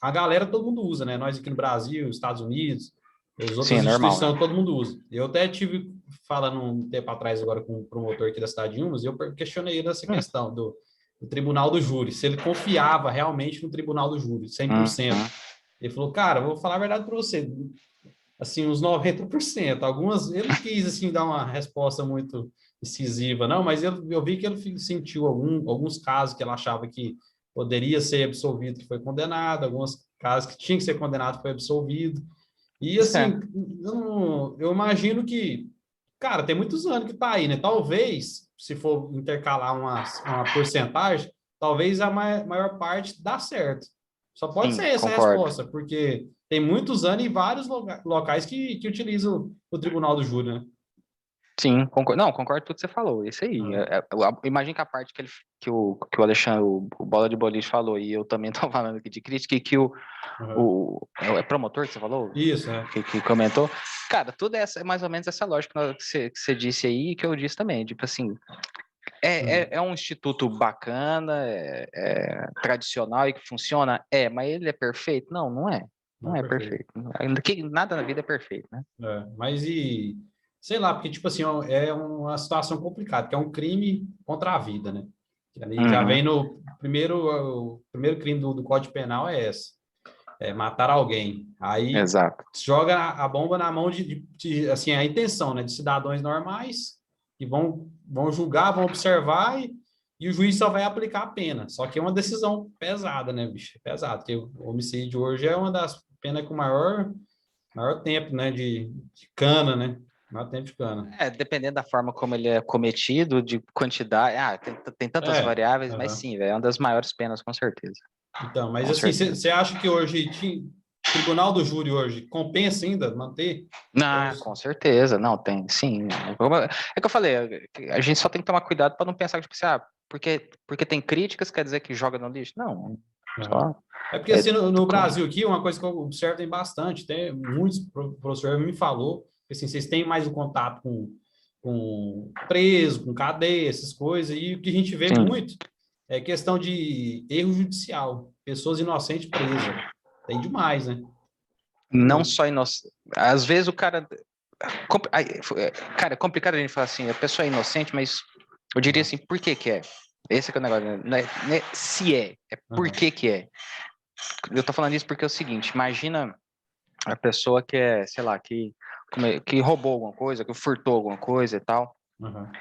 a galera todo mundo usa, né? Nós aqui no Brasil, Estados Unidos, as outras instituições, todo mundo usa. Eu até tive falando um tempo atrás agora com um promotor aqui da cidade de Umas, e eu questionei ele essa questão do Tribunal do Júri, se ele confiava realmente no Tribunal do Júri, 100%. Ele falou, cara, eu vou falar a verdade para você, assim, uns 90%. Ele não quis, assim, dar uma resposta muito incisiva, não, mas eu vi que ele sentiu alguns casos que ele achava que poderia ser absolvido, que foi condenado, alguns casos que tinha que ser condenado, foi absolvido. E, assim, eu imagino que, cara, tem muitos anos que está aí, né? Talvez, se for intercalar uma porcentagem, talvez a maior parte dá certo. Só pode Sim, ser essa a concordo. resposta, porque tem muitos anos e vários locais que utilizam o tribunal do júri, né? Sim, concordo. Não, concordo com tudo que você falou. Isso aí. Ah, Imagina que a parte que o Alexandre, o Bola de Boliche falou, e eu também estou falando aqui de crítica, e que aham. é promotor que você falou? Isso, é. Que comentou. Cara, tudo é mais ou menos essa lógica que você disse aí e que eu disse também. Tipo assim, Uhum. é um instituto bacana, é tradicional e que funciona? Mas ele é perfeito? Não, não é. Não Não é é perfeito. perfeito. Ainda que nada na vida é perfeito, né? É, mas e, sei lá, porque, tipo assim, ó, é uma situação complicada, que é um crime contra a vida, né? Que ali já Uhum, vem no primeiro, o primeiro crime do Código Penal é esse, é matar alguém. Aí exato. joga a bomba na mão assim, a intenção, né, de cidadãos normais que vão julgar, vão observar e o juiz só vai aplicar a pena. Só que é uma decisão pesada, né, bicho? É pesado, porque o homicídio hoje é uma das penas com maior tempo, né, de cana, né? Maior tempo de cana. Dependendo da forma como ele é cometido, de quantidade. Tem tantas É, variáveis, mas aham. sim, velho, é uma das maiores penas, com certeza. Então, mas Com assim, certeza. você acha que hoje Tribunal do Júri hoje compensa ainda manter? Ou, Ah, com certeza. Não, tem, sim. É que eu falei, a gente só tem que tomar cuidado para não pensar que, tipo assim, porque tem críticas, quer dizer que joga no lixo? Não, aham. só. É porque É, assim, no Brasil aqui, uma coisa que eu observo tem bastante, tem muitos professores me falou, que assim, vocês têm mais o contato com preso, com cadeia, essas coisas, e o que a gente vê sim, muito é questão de erro judicial, pessoas inocentes presas. Tem demais, né? não Tem. só inocente. Às vezes o cara. Cara, é complicado a gente falar assim, a pessoa é inocente, mas eu diria Aham, assim, por que que é? Esse que é o negócio, né? Não é se é por aham, que que é. Eu tô falando isso porque é o seguinte, imagina a pessoa que é, sei lá, que roubou alguma coisa, que furtou alguma coisa e tal, aham.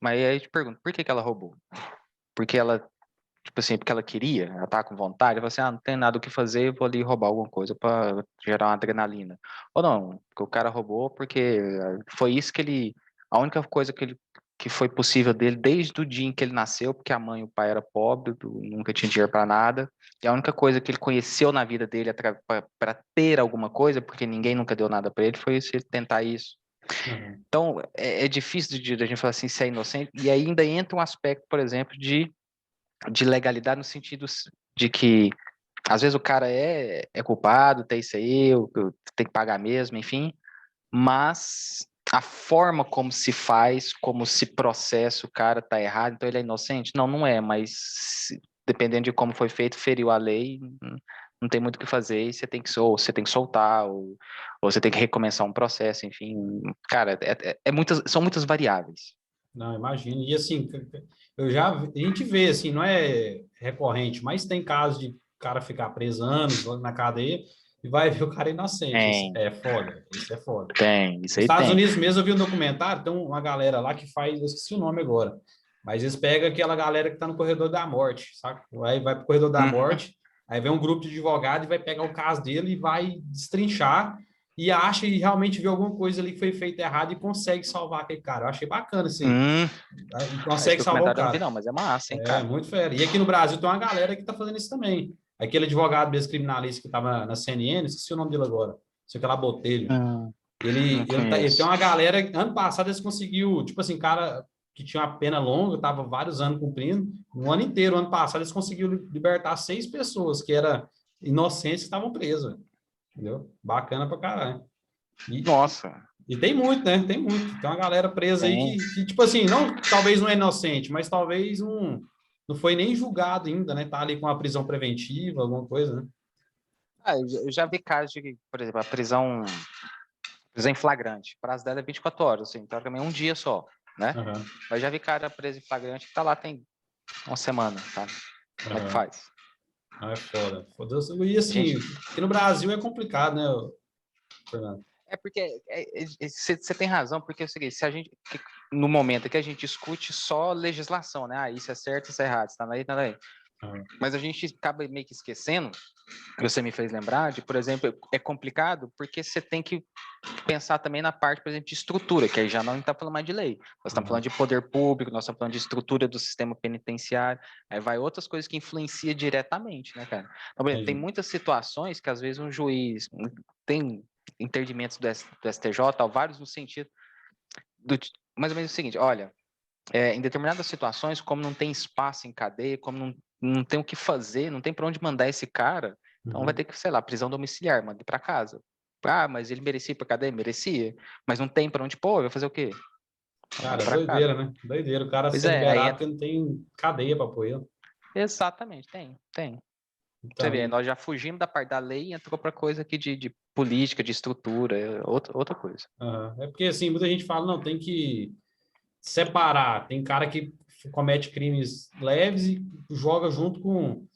mas aí eu te pergunto, por que que ela roubou? Porque ela, tipo assim, porque ela queria, ela tá com vontade, ela fala assim, não tem nada o que fazer, eu vou ali roubar alguma coisa para gerar uma adrenalina. Ou não, porque o cara roubou porque foi isso que ele, a única coisa que foi possível dele desde o dia em que ele nasceu, porque a mãe e o pai era pobre, nunca tinha dinheiro para nada, e a única coisa que ele conheceu na vida dele para ter alguma coisa, porque ninguém nunca deu nada para ele, foi isso, ele tentar isso. Aham. Então, é difícil de a gente falar assim, se é inocente, e ainda entra um aspecto, por exemplo, de legalidade no sentido de que às vezes o cara é culpado, tem isso aí, tem que pagar mesmo, enfim, mas a forma como se faz, como se processa, o cara tá errado, então ele é inocente? Não, não é, mas dependendo de como foi feito, feriu a lei, não tem muito o que fazer, e ou você tem que soltar, ou você tem que recomeçar um processo, enfim, cara, são muitas variáveis. Não, imagino. E assim, a gente vê assim, não é recorrente, mas tem casos de cara ficar preso anos na cadeia e vai ver o cara inocente. Isso Tem, é foda, isso é foda. isso Nos aí Estados tem. Unidos mesmo eu vi um documentário, tem uma galera lá que faz, eu esqueci o nome agora, mas eles pegam aquela galera que tá no corredor da morte, sabe? Aí vai pro corredor da Uhum. morte, aí vem um grupo de advogados e vai pegar o caso dele e vai destrinchar e acha e realmente vê alguma coisa ali que foi feita errado e consegue salvar aquele cara. Eu achei bacana isso aí. Hum, E esse consegue salvar o documentário eu não vi cara. não, mas é massa, hein, É cara. muito fera. E aqui no Brasil tem uma galera que tá fazendo isso também. Aquele advogado mesmo criminalista que estava na CNN, não esqueci o nome dele agora, sei que lá, Botelho. Não Ele tem conheço. uma galera. Ano passado eles conseguiu, tipo assim, cara que tinha uma pena longa, tava vários anos cumprindo, um ano inteiro, ano passado, eles conseguiram libertar 6 pessoas que eram inocentes que estavam presas. Entendeu? Bacana pra caralho. E, Nossa, e tem muito, né? Tem muito. Tem uma galera presa aí tem. tipo assim, não, talvez não é inocente, mas talvez não foi nem julgado ainda, né? Tá ali com a prisão preventiva, alguma coisa, né? Eu já vi casos de, por exemplo, a prisão em flagrante. O prazo dela é 24 horas, assim, então também é um dia só, né? Aham, Mas já vi cara preso em flagrante que tá lá tem uma semana, tá? Como é que aham. faz? Ah, é foda. Foda. E A gente. assim, que no Brasil é complicado, né, Fernando? É porque você tem razão, porque é o seguinte, se a gente, no momento que a gente discute só legislação, né? Isso é certo, isso é errado, está na lei, tá na lei. Mas a gente acaba meio que esquecendo, você me fez lembrar de, por exemplo, é complicado porque você tem que pensar também na parte, por exemplo, de estrutura, que aí já não está falando mais de lei. Nós estamos falando de poder público, nós estamos falando de estrutura do sistema penitenciário, aí vai outras coisas que influenciam diretamente, né, cara? Então, por exemplo, tem muitas situações que às vezes um juiz tem entendimentos do STJ, tal, vários no sentido do mais ou menos o seguinte, olha, em determinadas situações, como não tem espaço em cadeia, como não tem o que fazer, não tem para onde mandar esse cara, então vai ter que, sei lá, prisão domiciliar, manda para casa. Ah, mas ele merecia ir para cadeia? Merecia. Mas não tem para onde pôr, vai fazer o quê? Cara, Manda para casa. doideira, né? Doideira. O cara Pois ser é, aí liberado porque não tem cadeia para pôr ele. exatamente, tem. Você Então, vê, nós já fugimos da parte da lei e entrou para coisa aqui de política, de estrutura, outra coisa. é porque assim, muita gente fala, não, tem que separar. Tem cara que comete crimes leves e joga junto com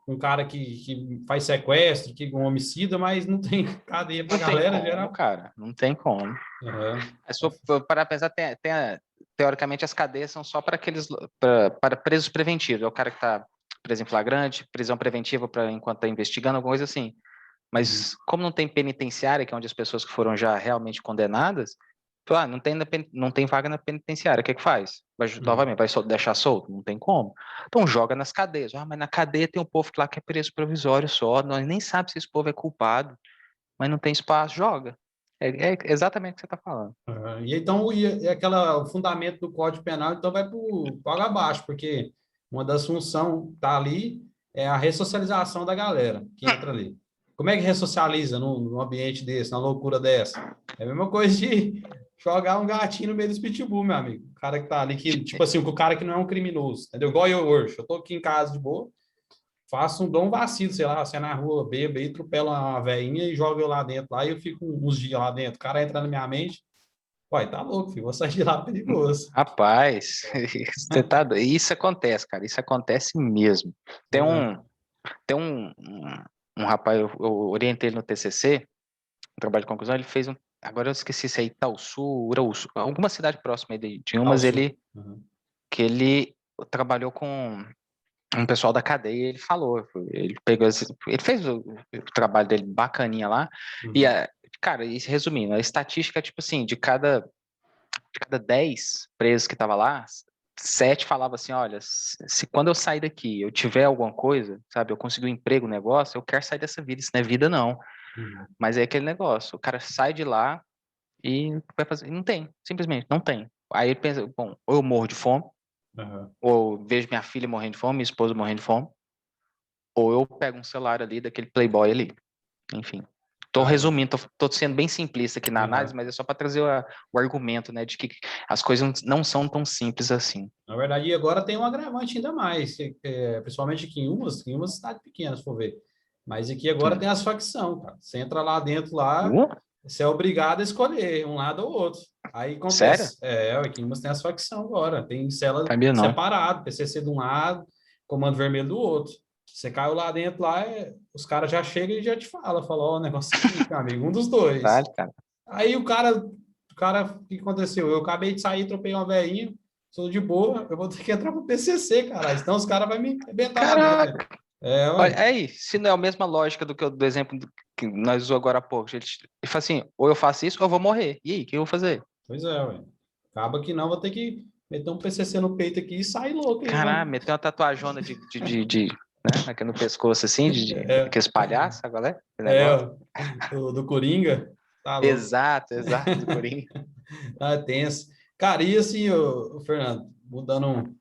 um cara que faz sequestro, que um homicida, mas não tem cadeia pra Não tem galera como, geral. cara, não tem como. Uhum. É só para pensar, teoricamente, as cadeias são só para aqueles para presos preventivos. É o cara que está preso em flagrante, prisão preventiva para enquanto está investigando, alguma coisa assim. Mas como não tem penitenciária, que é onde as pessoas que foram já realmente condenadas, não tem vaga na penitenciária, o que faz? Novamente, vai deixar solto? Não tem como. Então joga nas cadeias. Ah, mas na cadeia tem um povo lá que é preso provisório só, nós nem sabe se esse povo é culpado, mas não tem espaço, joga. É exatamente o que você está falando. E então o fundamento do Código Penal então vai para o água abaixo, porque uma das funções que tá ali é a ressocialização da galera que entra ali. Como é que ressocializa num ambiente desse, numa loucura dessa? É a mesma coisa de jogar um gatinho no meio dos pitbull, meu amigo. O cara que tá ali, que, tipo assim, o cara que não é um criminoso, entendeu? Igual eu hoje. Eu tô aqui em casa de boa, dou um vacilo, sei lá, você é na rua, bebo aí, atropela uma velhinha e joga eu lá dentro, lá e eu fico uns dias lá dentro. O cara entra na minha mente, uai, tá louco, filho, vou sair de lá perigoso. Rapaz, isso acontece, cara, isso acontece mesmo. Tem Pois é. um, tem um rapaz, eu orientei ele no TCC, no trabalho de conclusão, ele fez agora eu esqueci se é Itaúsu, Uraúsu, alguma cidade próxima aí de Ao umas, sul. Uhum. que ele trabalhou com um pessoal da cadeia, ele falou, ele pegou, ele fez o trabalho dele bacaninha lá, e, Uhum. cara, isso resumindo, a estatística, tipo assim, de cada 10 presos que tava lá, 7 falava assim, olha, se quando eu sair daqui eu tiver alguma coisa, sabe, eu conseguir um emprego, um negócio, eu quero sair dessa vida, isso não é vida não. Uhum. Mas é aquele negócio, o cara sai de lá e vai fazer, não tem, simplesmente não tem. Aí ele pensa, bom, ou eu morro de fome, Uhum. ou eu vejo minha filha morrendo de fome, minha esposa morrendo de fome, ou eu pego um celular ali daquele playboy ali. Enfim. Estou Cara, resumindo, tô sendo bem simplista aqui na análise, uhum. mas é só para trazer o argumento, né, de que as coisas não são tão simples assim. Na verdade, e agora tem um agravante ainda mais, principalmente aqui em umas cidades pequenas, se for ver. Mas aqui agora tem Hum. as facções, cara. Você entra lá dentro, lá, você é obrigado a escolher um lado ou outro. Aí Sério? acontece, aqui em umas tem as facções agora, tem cela Sabia não. separado, PCC de um lado, Comando Vermelho do outro. Você caiu lá dentro, lá, os caras já chegam e já te falam, ó, o negócio é o seguinte, meu amigo, um dos dois. Vale, cara. Aí o que aconteceu? Eu acabei de sair, tropei uma velhinha, sou de boa, eu vou ter que entrar pro PCC, cara, senão os caras vão me arrebentar lá dentro, velho. Caraca! É, Olha, ué. aí, se não é a mesma lógica do exemplo que nós usamos agora há pouco, ele fala assim, ou eu faço isso ou eu vou morrer. E aí, o que eu vou fazer? Pois é, ué. Acaba que não, vou ter que meter um PCC no peito aqui e sair louco aí, Caralho, mano. meteu uma tatuajona né, aqui no pescoço assim, É, aqueles palhaços, agora, esse negócio. ó, do Coringa, tá louco. Exato, do Coringa. Ah, é tenso. Cara, e assim, ô, Fernando, mudando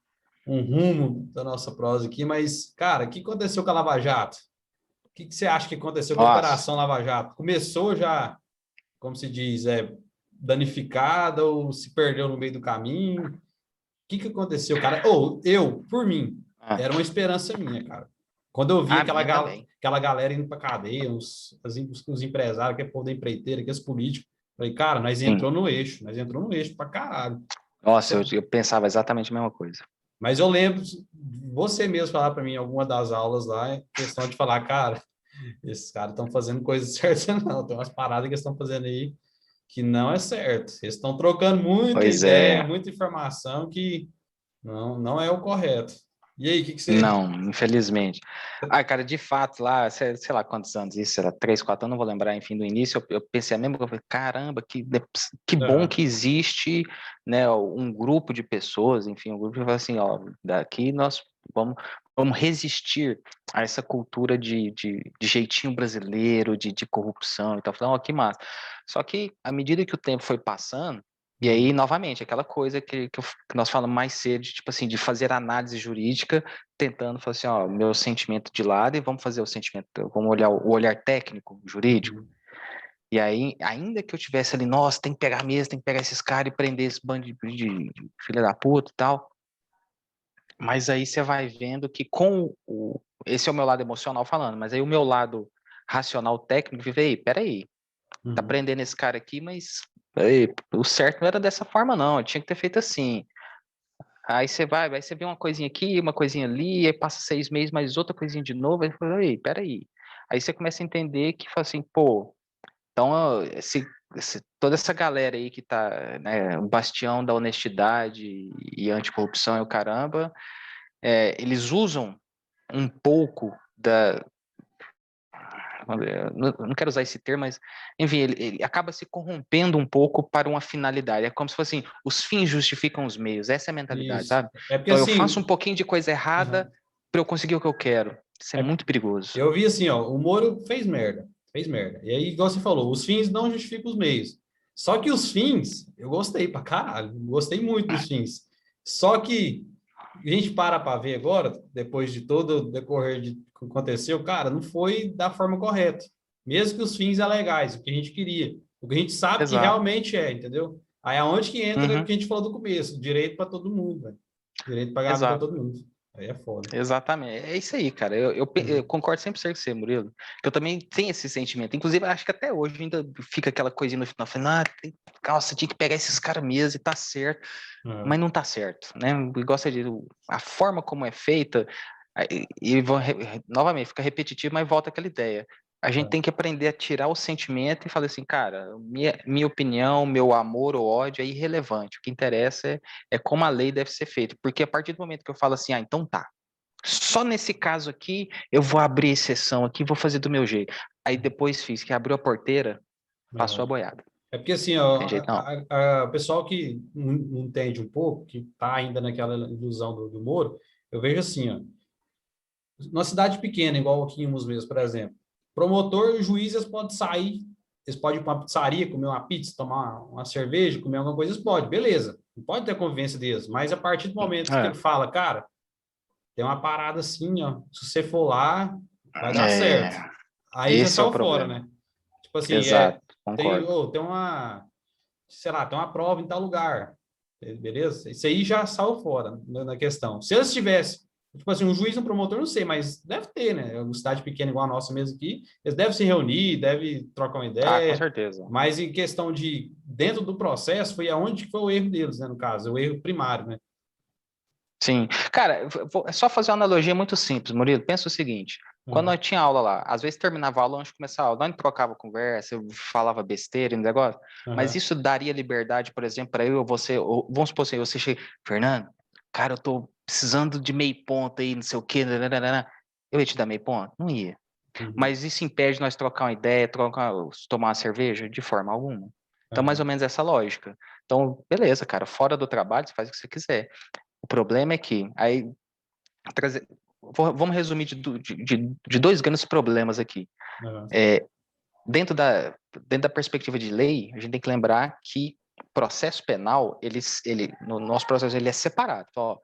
um rumo da nossa prosa aqui, mas, cara, o que aconteceu com a Lava Jato? O que você acha que aconteceu com a Nossa, Operação Lava Jato? Começou já, como se diz, danificada ou se perdeu no meio do caminho? O que aconteceu, cara? Ou eu, por mim, ah, era uma esperança minha, cara. Quando eu vi a minha também. aquela galera indo para cadeia, os empresários, que é povo da empreiteira, aqueles políticos, falei, cara, Sim. nós entrou no eixo pra caralho. Nossa, eu, Só- eu pensava exatamente a mesma coisa. Mas eu lembro você mesmo falar para mim em alguma das aulas lá, questão de falar, cara, esses caras estão fazendo coisas certas, não. Tem umas paradas que eles estão fazendo aí que não é certo. Eles estão trocando muita Pois ideia, é. muita informação que não é o correto. E aí, o que que você... Não, infelizmente. Ah, cara, de fato, lá, sei lá quantos anos isso, era 3, 4 anos, não vou lembrar, enfim, do início, eu pensei a mesma coisa, eu falei, caramba, que bom Aham. que existe, né, um grupo de pessoas, enfim, um grupo que fala assim, ó, daqui nós vamos resistir a essa cultura de jeitinho brasileiro, de corrupção e tal. Eu falei, ó, que massa. Só que, à medida que o tempo foi passando, e aí, Uhum. novamente, aquela coisa que nós falamos mais cedo, tipo assim, de fazer análise jurídica, tentando falar assim, ó, meu sentimento de lado e vamos fazer o sentimento, vamos olhar o olhar técnico, jurídico. Uhum. E aí, ainda que eu tivesse ali, nossa, tem que pegar mesmo, tem que pegar esses caras e prender esse bando de filha da puta e tal. Mas aí você vai vendo que esse é o meu lado emocional falando, mas aí o meu lado racional técnico, vive aí, peraí, tá Uhum. prendendo esse cara aqui, mas aí, o certo não era dessa forma, não. Eu tinha que ter feito assim. Aí você vê uma coisinha aqui, uma coisinha ali, aí passa 6 meses, mais outra coisinha de novo, aí você fala, ei, peraí. Aí você começa a entender que fala assim, pô, então toda essa galera aí que tá, né, o bastião da honestidade e anticorrupção e o caramba, eles usam um pouco não quero usar esse termo, mas, enfim, ele acaba se corrompendo um pouco para uma finalidade. É como se fosse assim, os fins justificam os meios. Essa é a mentalidade, Isso. sabe? É porque Então eu faço um assim, pouquinho de coisa errada aham. para eu conseguir o que eu quero. Isso é É, muito perigoso. eu vi assim, ó, o Moro fez merda, fez merda. E aí, igual você falou, os fins não justificam os meios. Só que os fins, eu gostei pra caralho, gostei muito dos fins. Só que a gente para ver agora, depois de todo o decorrer de que aconteceu, cara, não foi da forma correta. Mesmo que os fins é legais, o que a gente queria, o que a gente sabe que Exato. realmente é, entendeu? Aí é onde que entra o Uhum, que a gente falou do começo, direito para todo mundo, velho. Direito pagável para exato. todo mundo. Aí é foda. Exatamente. É isso aí, cara. Eu Uhum. concordo 100% com você, Murilo. Que eu também tenho esse sentimento. Inclusive, acho que até hoje ainda fica aquela coisinha no final, falando, nossa, tinha que pegar esses caras mesmo e tá certo. Mas Uhum. não tá certo, né? Igual você diz, a forma como é feita, novamente, fica repetitivo, mas volta aquela ideia. A gente É. tem que aprender a tirar o sentimento e falar assim, cara, minha opinião, meu amor ou ódio é irrelevante. O que interessa é como a lei deve ser feita. Porque a partir do momento que eu falo assim, então tá, só nesse caso aqui eu vou abrir exceção aqui, vou fazer do meu jeito. Aí depois fiz, que abriu a porteira, passou a Uhum. boiada. É porque assim, Não ó, tem jeito não. o pessoal que não entende um pouco, que está ainda naquela ilusão do Moro, eu vejo assim, ó, numa cidade pequena, igual aqui em Mus mesmo, por exemplo, promotor e juiz eles podem sair, eles podem ir para uma pizzaria, comer uma pizza, tomar uma cerveja, comer alguma coisa, eles podem, beleza, não pode ter convivência deles, mas a partir do momento que ele É, fala, cara, tem uma parada assim, ó, se você for lá, vai dar certo. é, Aí já esse é o saiu fora, problema. né? Tipo assim, Exato, concordo. tem uma, sei lá, tem uma prova em tal lugar, beleza? Isso aí já saiu fora na questão. Se eles tivessem, tipo assim, um juiz e um promotor, não sei, mas deve ter, né? É uma cidade pequena igual a nossa mesmo aqui, eles devem se reunir, devem trocar uma Ah, com ideia, certeza. mas em questão de, dentro do processo, foi aonde que foi o erro deles, né, no caso, o erro primário, né? Sim. Cara, é só fazer uma analogia muito simples, Murilo. Pensa o seguinte: quando Uhum, nós tinha aula lá, às vezes terminava a aula antes de começar a aula, nós trocava conversa, eu falava besteira e negócio, mas uhum, isso daria liberdade, por exemplo, para eu ou você, vamos supor assim, você chega, Fernando, cara, eu tô precisando de meio ponto aí, não sei o quê, nananana. Eu ia te dar meio ponto? Não ia. uhum, Mas isso impede nós trocar uma ideia, tomar uma cerveja? De forma alguma. Então, mais ou uhum, menos essa lógica. Então, beleza, cara, fora do trabalho, você faz o que você quiser. O problema é que, aí, trazer, vamos resumir de dois grandes problemas aqui. uhum, É, dentro da perspectiva de lei, a gente tem que lembrar que processo penal, no nosso processo, ele é separado. Então, ó,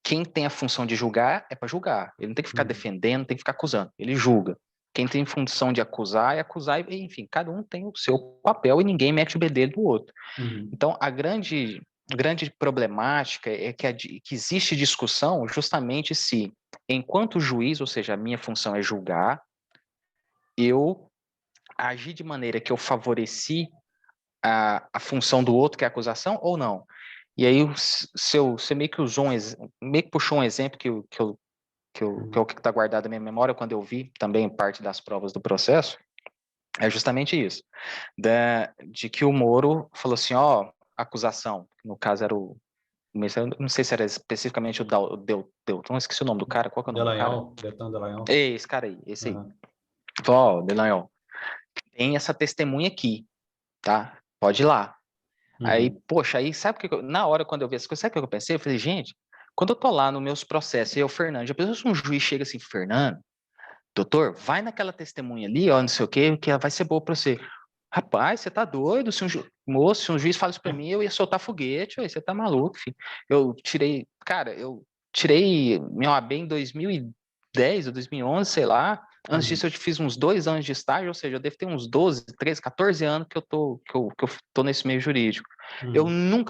quem tem a função de julgar é para julgar. Ele não tem que ficar uhum, defendendo, não tem que ficar acusando. Ele julga. Quem tem função de acusar é acusar, e, enfim, cada um tem o seu papel e ninguém mete o bedelho do outro. uhum, Então, a grande problemática é que existe discussão justamente se, enquanto juiz, ou seja, a minha função é julgar, eu agir de maneira que eu favoreci a função do outro, que é a acusação, ou não. E aí, você meio que meio que puxou um exemplo que é o que está guardado na minha memória quando eu vi também parte das provas do processo, é justamente isso, de que o Moro falou assim, ó, acusação, no caso era mas eu não sei se era especificamente o Delton, esqueci o nome do cara, qual que é o nome do cara? Delanhol, Deltan Delanhol. Esse cara aí, esse aí. Aham. Falou, ó, Delanhol, tem essa testemunha aqui, tá? Pode ir lá. Aí, Uhum. poxa, aí sabe o que na hora quando eu vi essa coisa, sabe o que eu pensei? Eu falei, gente, quando eu tô lá nos meus processos, e eu, Fernando, já pensou se um juiz chega assim, Fernando, doutor, vai naquela testemunha ali, ó, não sei o quê, que ela vai ser boa pra você. Rapaz, você tá doido? Moço, se um juiz fala isso pra mim, eu ia soltar foguete, ué, você tá maluco, filho. Eu tirei minha OAB em 2010 ou 2011, sei lá. Antes disso, Uhum. eu fiz uns 2 anos de estágio, ou seja, eu devo ter uns 12, 13, 14 anos que eu tô nesse meio jurídico. Eu Uhum.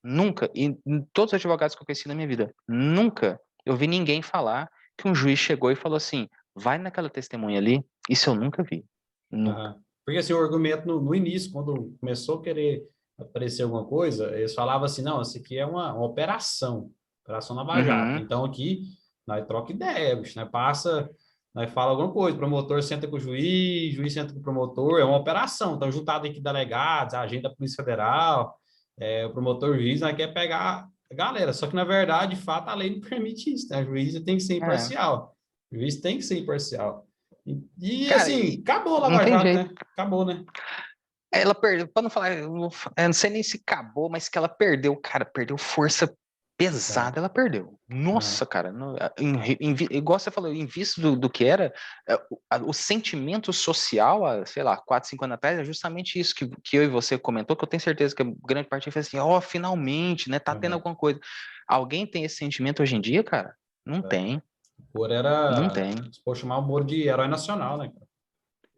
nunca, e em todos os advogados que eu conheci na minha vida, nunca eu vi ninguém falar que um juiz chegou e falou assim, vai naquela testemunha ali, isso eu nunca vi. Nunca. Aham. Porque assim, o argumento no início, quando começou a querer aparecer alguma coisa, eles falavam assim, não, isso aqui é uma operação, Operação Lava Jato. Uhum. Então aqui, nós troca ideia, bicho, né? Passa, nós fala alguma coisa, o promotor senta com o juiz senta com o promotor, é uma operação. Então, juntado aqui delegados, a agente da Polícia Federal, o promotor, o juiz, nós quer pegar a galera. Só que, na verdade, de fato, a lei não permite isso, né? O juiz tem que ser É. imparcial. O juiz tem que ser imparcial. Cara, Assim, acabou a não Lava tem Jato, jeito. né? Acabou, né? Ela perdeu, para não falar, eu não sei nem se acabou, mas que ela perdeu, cara, perdeu força É. pesada, ela perdeu. Nossa, Aham. cara, igual você falou, em vista do que era, o sentimento social, sei lá, 4, 5 anos atrás, é justamente isso que eu e você comentou, que eu tenho certeza que a grande parte fez assim, ó, finalmente, né, tá tendo Aham. alguma coisa. Alguém tem esse sentimento hoje em dia, cara? Não É. tem, O Moro não era. tem. Se for chamar o Moro de herói nacional, né, cara?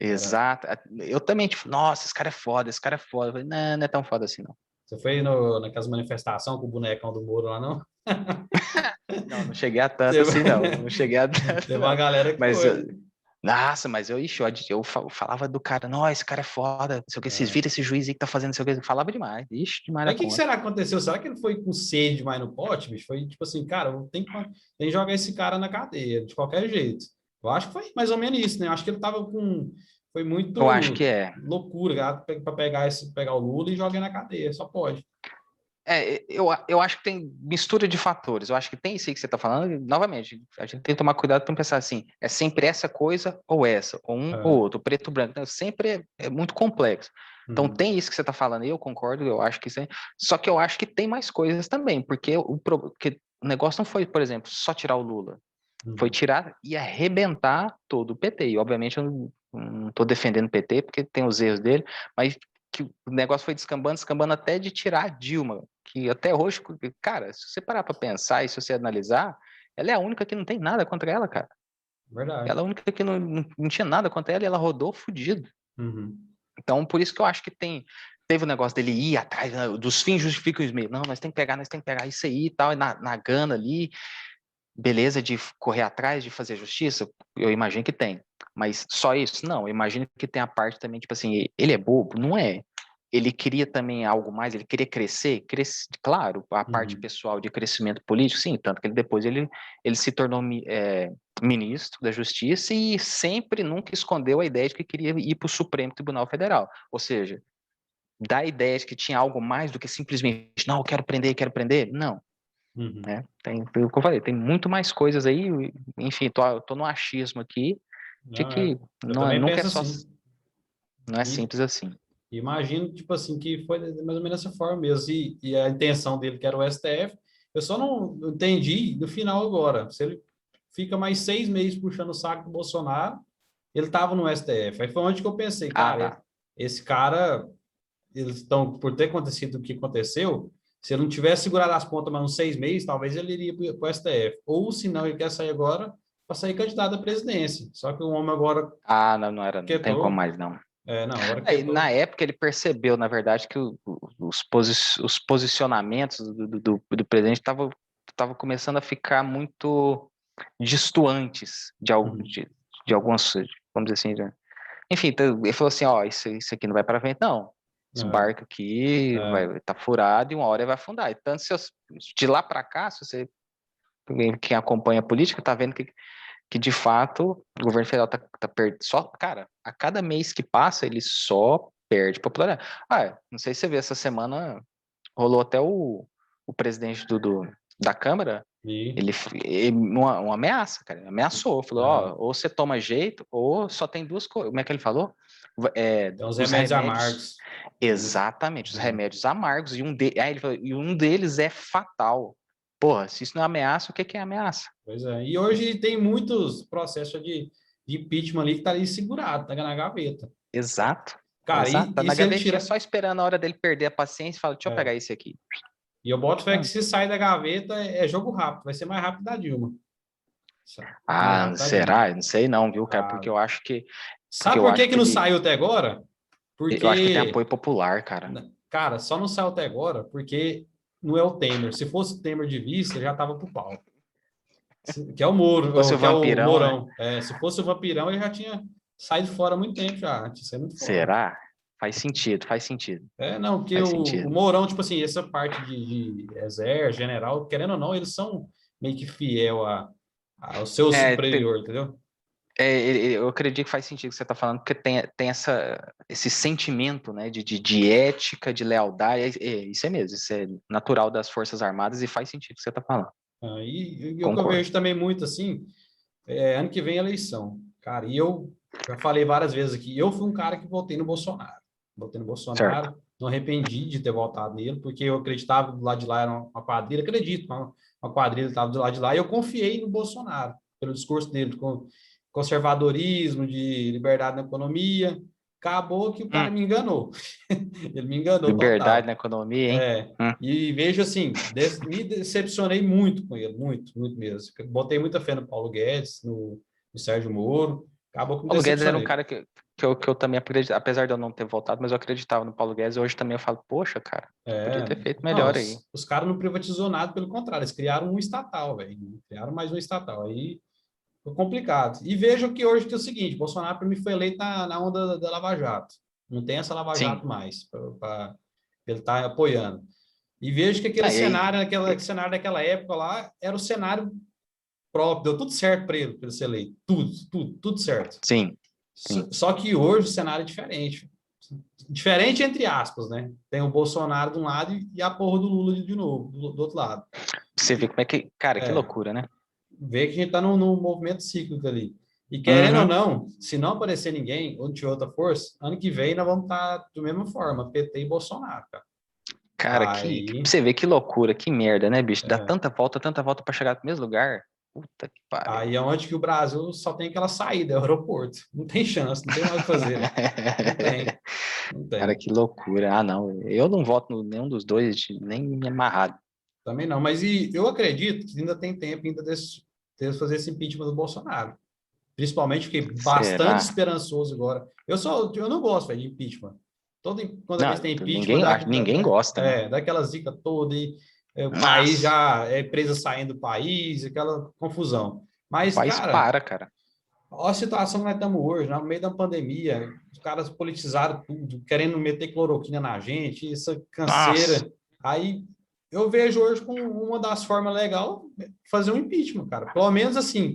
Era. Exato. Eu também, tipo, nossa, esse cara é foda, esse cara é foda. Eu falei, não, não é tão foda assim, não. Você foi naquelas manifestações com o bonecão do Moro lá, não? Não, não cheguei a tanto Teve, assim, não. Não cheguei a tanto, teve uma não. galera que Mas, foi. nossa, mas ixi, eu falava do cara, nossa, esse cara é foda, não sei o que, vocês É. viram esse juiz aí que tá fazendo, não sei o que, eu falava demais, ixi, demais Mas da o que conta. será que aconteceu? Será que ele foi com sede demais no pote, bicho? Foi tipo assim, cara, tem que jogar esse cara na cadeia, de qualquer jeito. Eu acho que foi mais ou menos isso, né? Eu acho que ele tava com. Foi Eu acho que muito é. loucura, para pegar o Lula e jogar na cadeia, só pode. Eu acho que tem mistura de fatores. Eu acho que tem isso aí que você está falando. E, novamente, a gente tem que tomar cuidado para pensar assim: é sempre essa coisa ou essa, ou um ou É. outro, preto ou branco. Então, sempre é muito complexo. Então, Uhum. tem isso que você está falando, e eu concordo, eu acho que isso é. Só que eu acho que tem mais coisas também, porque o negócio não foi, por exemplo, só tirar o Lula. Foi Uhum. tirar e arrebentar todo o PT. E, obviamente, eu não estou defendendo o PT, porque tem os erros dele, mas que o negócio foi descambando, descambando até de tirar a Dilma, que até hoje, cara, se você parar para pensar e se você analisar, ela é a única que não tem nada contra ela, cara. Verdade. Ela é a única que não tinha nada contra ela e ela rodou fudido. Uhum. Então, por isso que eu acho que teve o negócio dele ir atrás, né, dos fins justificam os meios. Não, nós temos que pegar isso aí e tal, e na gana ali, beleza, de correr atrás, de fazer justiça, eu imagino que tem. Mas só isso? Não, eu imagino que tem a parte também, tipo assim, ele é bobo? Não é. Ele queria também algo mais, ele queria crescer, claro, a parte Uhum. pessoal de crescimento político, sim, tanto que depois ele se tornou ministro da Justiça e sempre nunca escondeu a ideia de que queria ir para o Supremo Tribunal Federal. Ou seja, dá a ideia de que tinha algo mais do que simplesmente, não, eu quero prender. Não, Uhum. né? Foi o que eu falei, tem muito mais coisas aí, enfim, tô no achismo aqui de Não, que eu não, também nunca é penso só, assim. não é E simples assim. imagino, tipo assim, que foi mais ou menos dessa forma mesmo. E a intenção dele, que era o STF, eu só não entendi no final agora. Se ele fica mais 6 meses puxando o saco do Bolsonaro, ele estava no STF. Aí foi onde que eu pensei, Ah, cara, tá. esse cara, eles estão, por ter acontecido o que aconteceu, se ele não tivesse segurado as pontas mais uns 6 meses, talvez ele iria para o STF. Ou, se não, ele quer sair agora para sair candidato à presidência. Só que o homem agora Ah, não, não tem como quietou. mais não. Não, agora Na quietou. época ele percebeu, na verdade, que os posicionamentos do presidente estavam começando a ficar muito distantes Uhum. de algumas, vamos dizer assim, enfim, então, ele falou assim, ó, isso aqui não vai para frente, não. Esse É, barco aqui é, vai tá furado e uma hora ele vai afundar. E tanto de lá para cá, se você quem acompanha a política tá vendo que de fato o governo federal tá perdendo só, cara, a cada mês que passa ele só perde popularidade. Não sei se você vê essa semana rolou até o o presidente da Câmara, E, uma ameaça, cara. Ele ameaçou, falou, ó, ou você toma jeito, ou só tem duas coisas. Como é que ele falou? tem uns Os remédios remédios. amargos. Exatamente, os remédios amargos. Aí ele falou, e um deles é fatal. Porra, se isso não é ameaça, o que é ameaça? Pois é. E hoje tem muitos processos de impeachment ali que tá ali segurado, tá na gaveta. Exato. Cara, Exato. Tá e na se ele gavetinha tira. só esperando a hora dele perder a paciência e fala, deixa eu É, pegar esse aqui. e eu boto fé que Pronto. se sair da gaveta é jogo rápido, vai ser mais rápido da Dilma. Mais Ah, rápido da Dilma. será? Eu não sei não, viu, cara? Ah, Porque sabe eu por que acho que que não saiu até agora? eu acho que tem Porque, apoio popular, cara. cara, só não saiu até agora porque não é o Temer. Se fosse o Temer de vice, ele já tava pro pau. Que é o Se fosse Moro, o que é o vampirão, né? Mourão. É, se fosse o Vampirão, ele já tinha saído fora há muito tempo já. Tinha saído muito fora. Será? Faz sentido, faz sentido, É, não, porque faz o sentido. Mourão, tipo assim, essa parte de exército, general, querendo ou não, eles são meio que fiel ao seu É, superior, entendeu? eu acredito que faz sentido o que você está falando, porque tem esse sentimento, né, de ética, de lealdade, isso é mesmo, isso é natural das Forças Armadas e faz sentido o que você está falando. E o que eu Concordo. vejo também muito assim, ano que vem é eleição. Cara, e eu já falei várias vezes aqui, eu fui um cara que votei no Bolsonaro. Votei no Certo. Bolsonaro, não arrependi de ter votado nele, porque eu acreditava que do lado de lá era uma quadrilha, acredito, uma quadrilha estava do lado de lá, e eu confiei no Bolsonaro, pelo discurso dele, com conservadorismo, de liberdade na economia. Acabou que o cara Hum, me enganou. Ele me enganou liberdade total. na economia, hein? É, Hum. e vejo assim, me decepcionei muito com ele, muito, muito mesmo. Botei muita fé no Paulo Guedes, no Sérgio Moro, acabou que me Paulo Guedes era um decepcionei. cara que eu também acreditava, apesar de eu não ter votado, mas eu acreditava no Paulo Guedes, hoje também eu falo, poxa, cara, podia É, ter feito não, melhor aí. os caras não privatizou nada, pelo contrário, eles criaram um estatal, velho. Criaram mais um estatal. Aí ficou complicado. E vejo que hoje tem o seguinte: Bolsonaro, para mim, foi eleito na onda da Lava Jato. Não tem essa Lava Sim. Jato mais, ele está apoiando. E vejo que aquele Aí, cenário, aquele cenário daquela época lá, era o cenário próprio, deu tudo certo para ele ser eleito. Tudo, tudo, tudo certo. sim, sim. Só que hoje o cenário é diferente. Diferente entre aspas, né? Tem o Bolsonaro de um lado e a porra do Lula de novo, do outro lado. Você vê como é que, cara, que É, loucura, né? vê que a gente está num movimento cíclico ali. E querendo ou Uhum. não, se não aparecer ninguém ou tiver outra força, ano que vem nós vamos estar da mesma forma, PT e Bolsonaro, cara. Cara, pra Aí, você ver que loucura, que merda, né, bicho? Dá é, tanta volta pra chegar no mesmo lugar. Puta que pariu. aí é onde que o Brasil só tem aquela saída, é o aeroporto. Não tem chance, não tem mais o que fazer. Não tem, não Cara, tem. que loucura. Ah, não. Eu não voto nenhum dos dois, nem me amarrado. Também não, mas eu acredito que ainda tem tempo ainda de fazer esse impeachment do Bolsonaro. Principalmente fiquei bastante Será? esperançoso agora. Eu não gosto, velho, de impeachment. Quando vez Não, tem impeachment, ninguém, acho, ninguém gosta, né? daquela zica toda, e o país Nossa, já é empresa saindo do país, aquela confusão. o Mas, país cara, para, cara. olha a situação que nós estamos hoje, no meio da pandemia, os caras politizaram tudo, querendo meter cloroquina na gente, essa Nossa, canseira. Aí eu vejo hoje com uma das formas legais fazer um impeachment, cara. Pelo menos assim,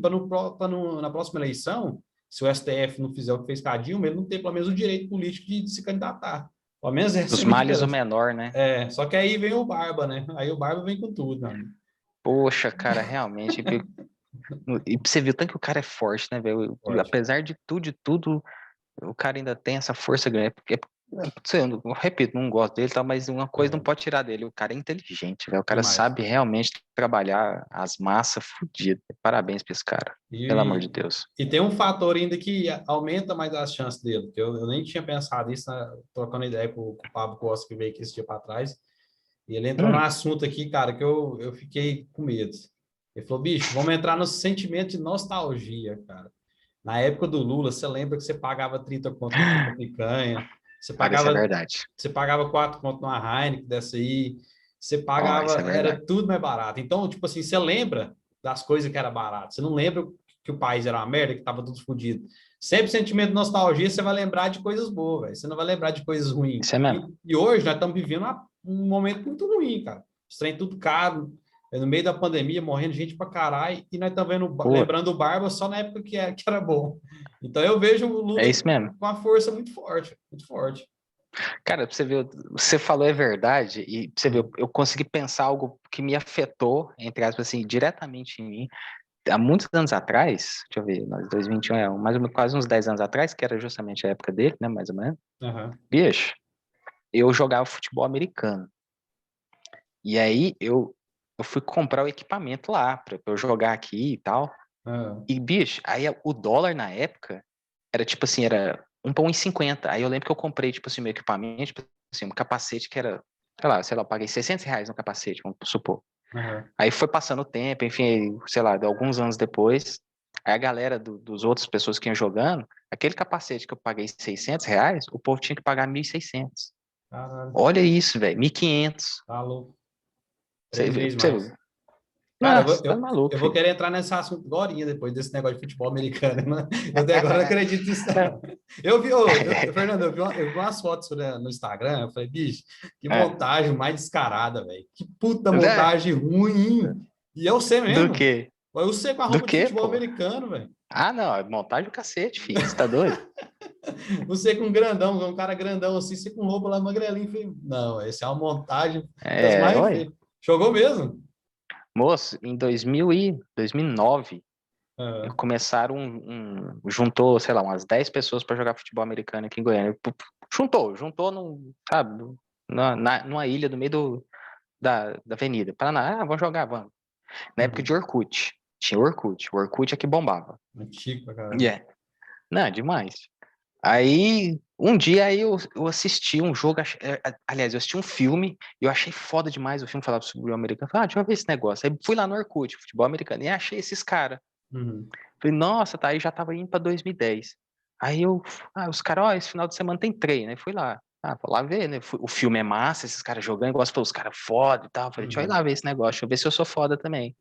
na próxima eleição, se o STF não fizer o que fez com a Dilma, ele não tem pelo menos o direito político de se candidatar. Pelo menos essa dos é a minha males o esperança. menor, né? É, só que aí vem o Barba, né? Aí o Barba vem com tudo, meu amigo. Poxa, cara, realmente. E você viu tanto que o cara é forte, né, velho? Forte. Apesar de tudo, o cara ainda tem essa força grande. Eu repito, não gosto dele, e tal, mas uma coisa não É, pode tirar dele. O cara é inteligente, velho. O cara demais. sabe realmente trabalhar as massas fodidas. Parabéns pra esse cara. Pelo amor de E, Deus. e tem um fator ainda que aumenta mais as chances dele, que eu nem tinha pensado nisso, trocando ideia com o Pablo Costa, que veio aqui esse dia para trás, e ele entrou num Hum, assunto aqui, cara, que eu fiquei com medo. Ele falou, bicho, vamos entrar no sentimento de nostalgia, cara. Na época do Lula, você lembra que você pagava 30 conto no quilo da picanha, você cara, isso é pagava, verdade. você pagava 4 conto numa Heineken dessa aí, você Ó, isso pagava, é era verdade. tudo mais barato. Então, tipo assim, você lembra das coisas que era barato, você não lembra que o país era uma merda, que tava tudo fodido. Sempre sentimento de nostalgia, você vai lembrar de coisas boas, velho. Você não vai lembrar de coisas ruins. Isso é mesmo. E hoje nós estamos vivendo um momento muito ruim, cara. Os trem tudo caro, no meio da pandemia, morrendo gente pra caralho, e nós estamos Pô, lembrando o Barba só na época que era bom. Então eu vejo o é Lula isso mesmo. com uma força muito forte, muito forte. Cara, pra você ver, você falou é verdade, e pra você ver, eu consegui pensar algo que me afetou, entre aspas, assim, diretamente em mim. Há muitos anos atrás, deixa eu ver, nós 2021 mais ou menos quase uns 10 anos atrás, que era justamente a época dele, né, mais ou menos. Aham. Bicho, eu jogava futebol americano. E aí eu fui comprar o equipamento lá pra eu jogar aqui e tal. Aham. E, bicho, aí o dólar na época era tipo assim, era 1 para 1,50. Aí eu lembro que eu comprei, tipo assim, meu equipamento, tipo assim, um capacete que era, sei lá, eu paguei R$ 600 no capacete, vamos supor. Aham. Aí foi passando o tempo, enfim, sei lá, de alguns anos depois, aí a galera dos outras pessoas que iam jogando, aquele capacete que eu paguei R$ 600, o povo tinha que pagar 1.600. Caralho, Olha isso, velho, 1.500. tá louco. Você, 3 vezes mais. você, Cara, nossa, tá eu maluco, vou filho. querer entrar nesse assunto agorinha, depois desse negócio de futebol americano, né? Eu até agora não acredito nisso, não. Eu vi, Fernando, eu vi umas fotos né, no Instagram, eu falei, bicho, que É. montagem mais descarada, velho. Que puta Né? montagem ruim. E eu sei Do mesmo. quê? Eu sei com a Do roupa de quê, futebol pô? americano, velho. Ah, não, é montagem do cacete, filho. Você tá doido? Você com grandão, um cara grandão assim, você com roupa lá magrelinho. Falei, não, essa é uma montagem das É, mais olha. feias. Jogou mesmo? Moço, em 2009, Ah, começaram juntou, sei lá, umas 10 pessoas para jogar futebol americano aqui em Goiânia. Juntou num, sabe, numa ilha do meio da avenida. Paraná, vamos jogar, vamos. Na época de uhum. Orkut. Tinha Orkut. O Orkut é que bombava. Antigo pra E caramba. é. Não, demais. Aí, um dia aí eu assisti um jogo, aliás, eu assisti um filme e eu achei foda demais o filme falava sobre o americano. Falei, deixa eu ver esse negócio. Aí fui lá no Orkut, futebol americano, e achei esses caras. Uhum. Falei, nossa, tá, aí já tava indo pra 2010. Aí os caras, ó, esse final de semana tem treino, né? Fui lá. Ah, vou lá ver, né? O filme é massa, esses caras jogando, igual você falou, os caras foda e tal. Falei, deixa eu ir lá Uhum. ver esse negócio, deixa eu ver se eu sou foda também.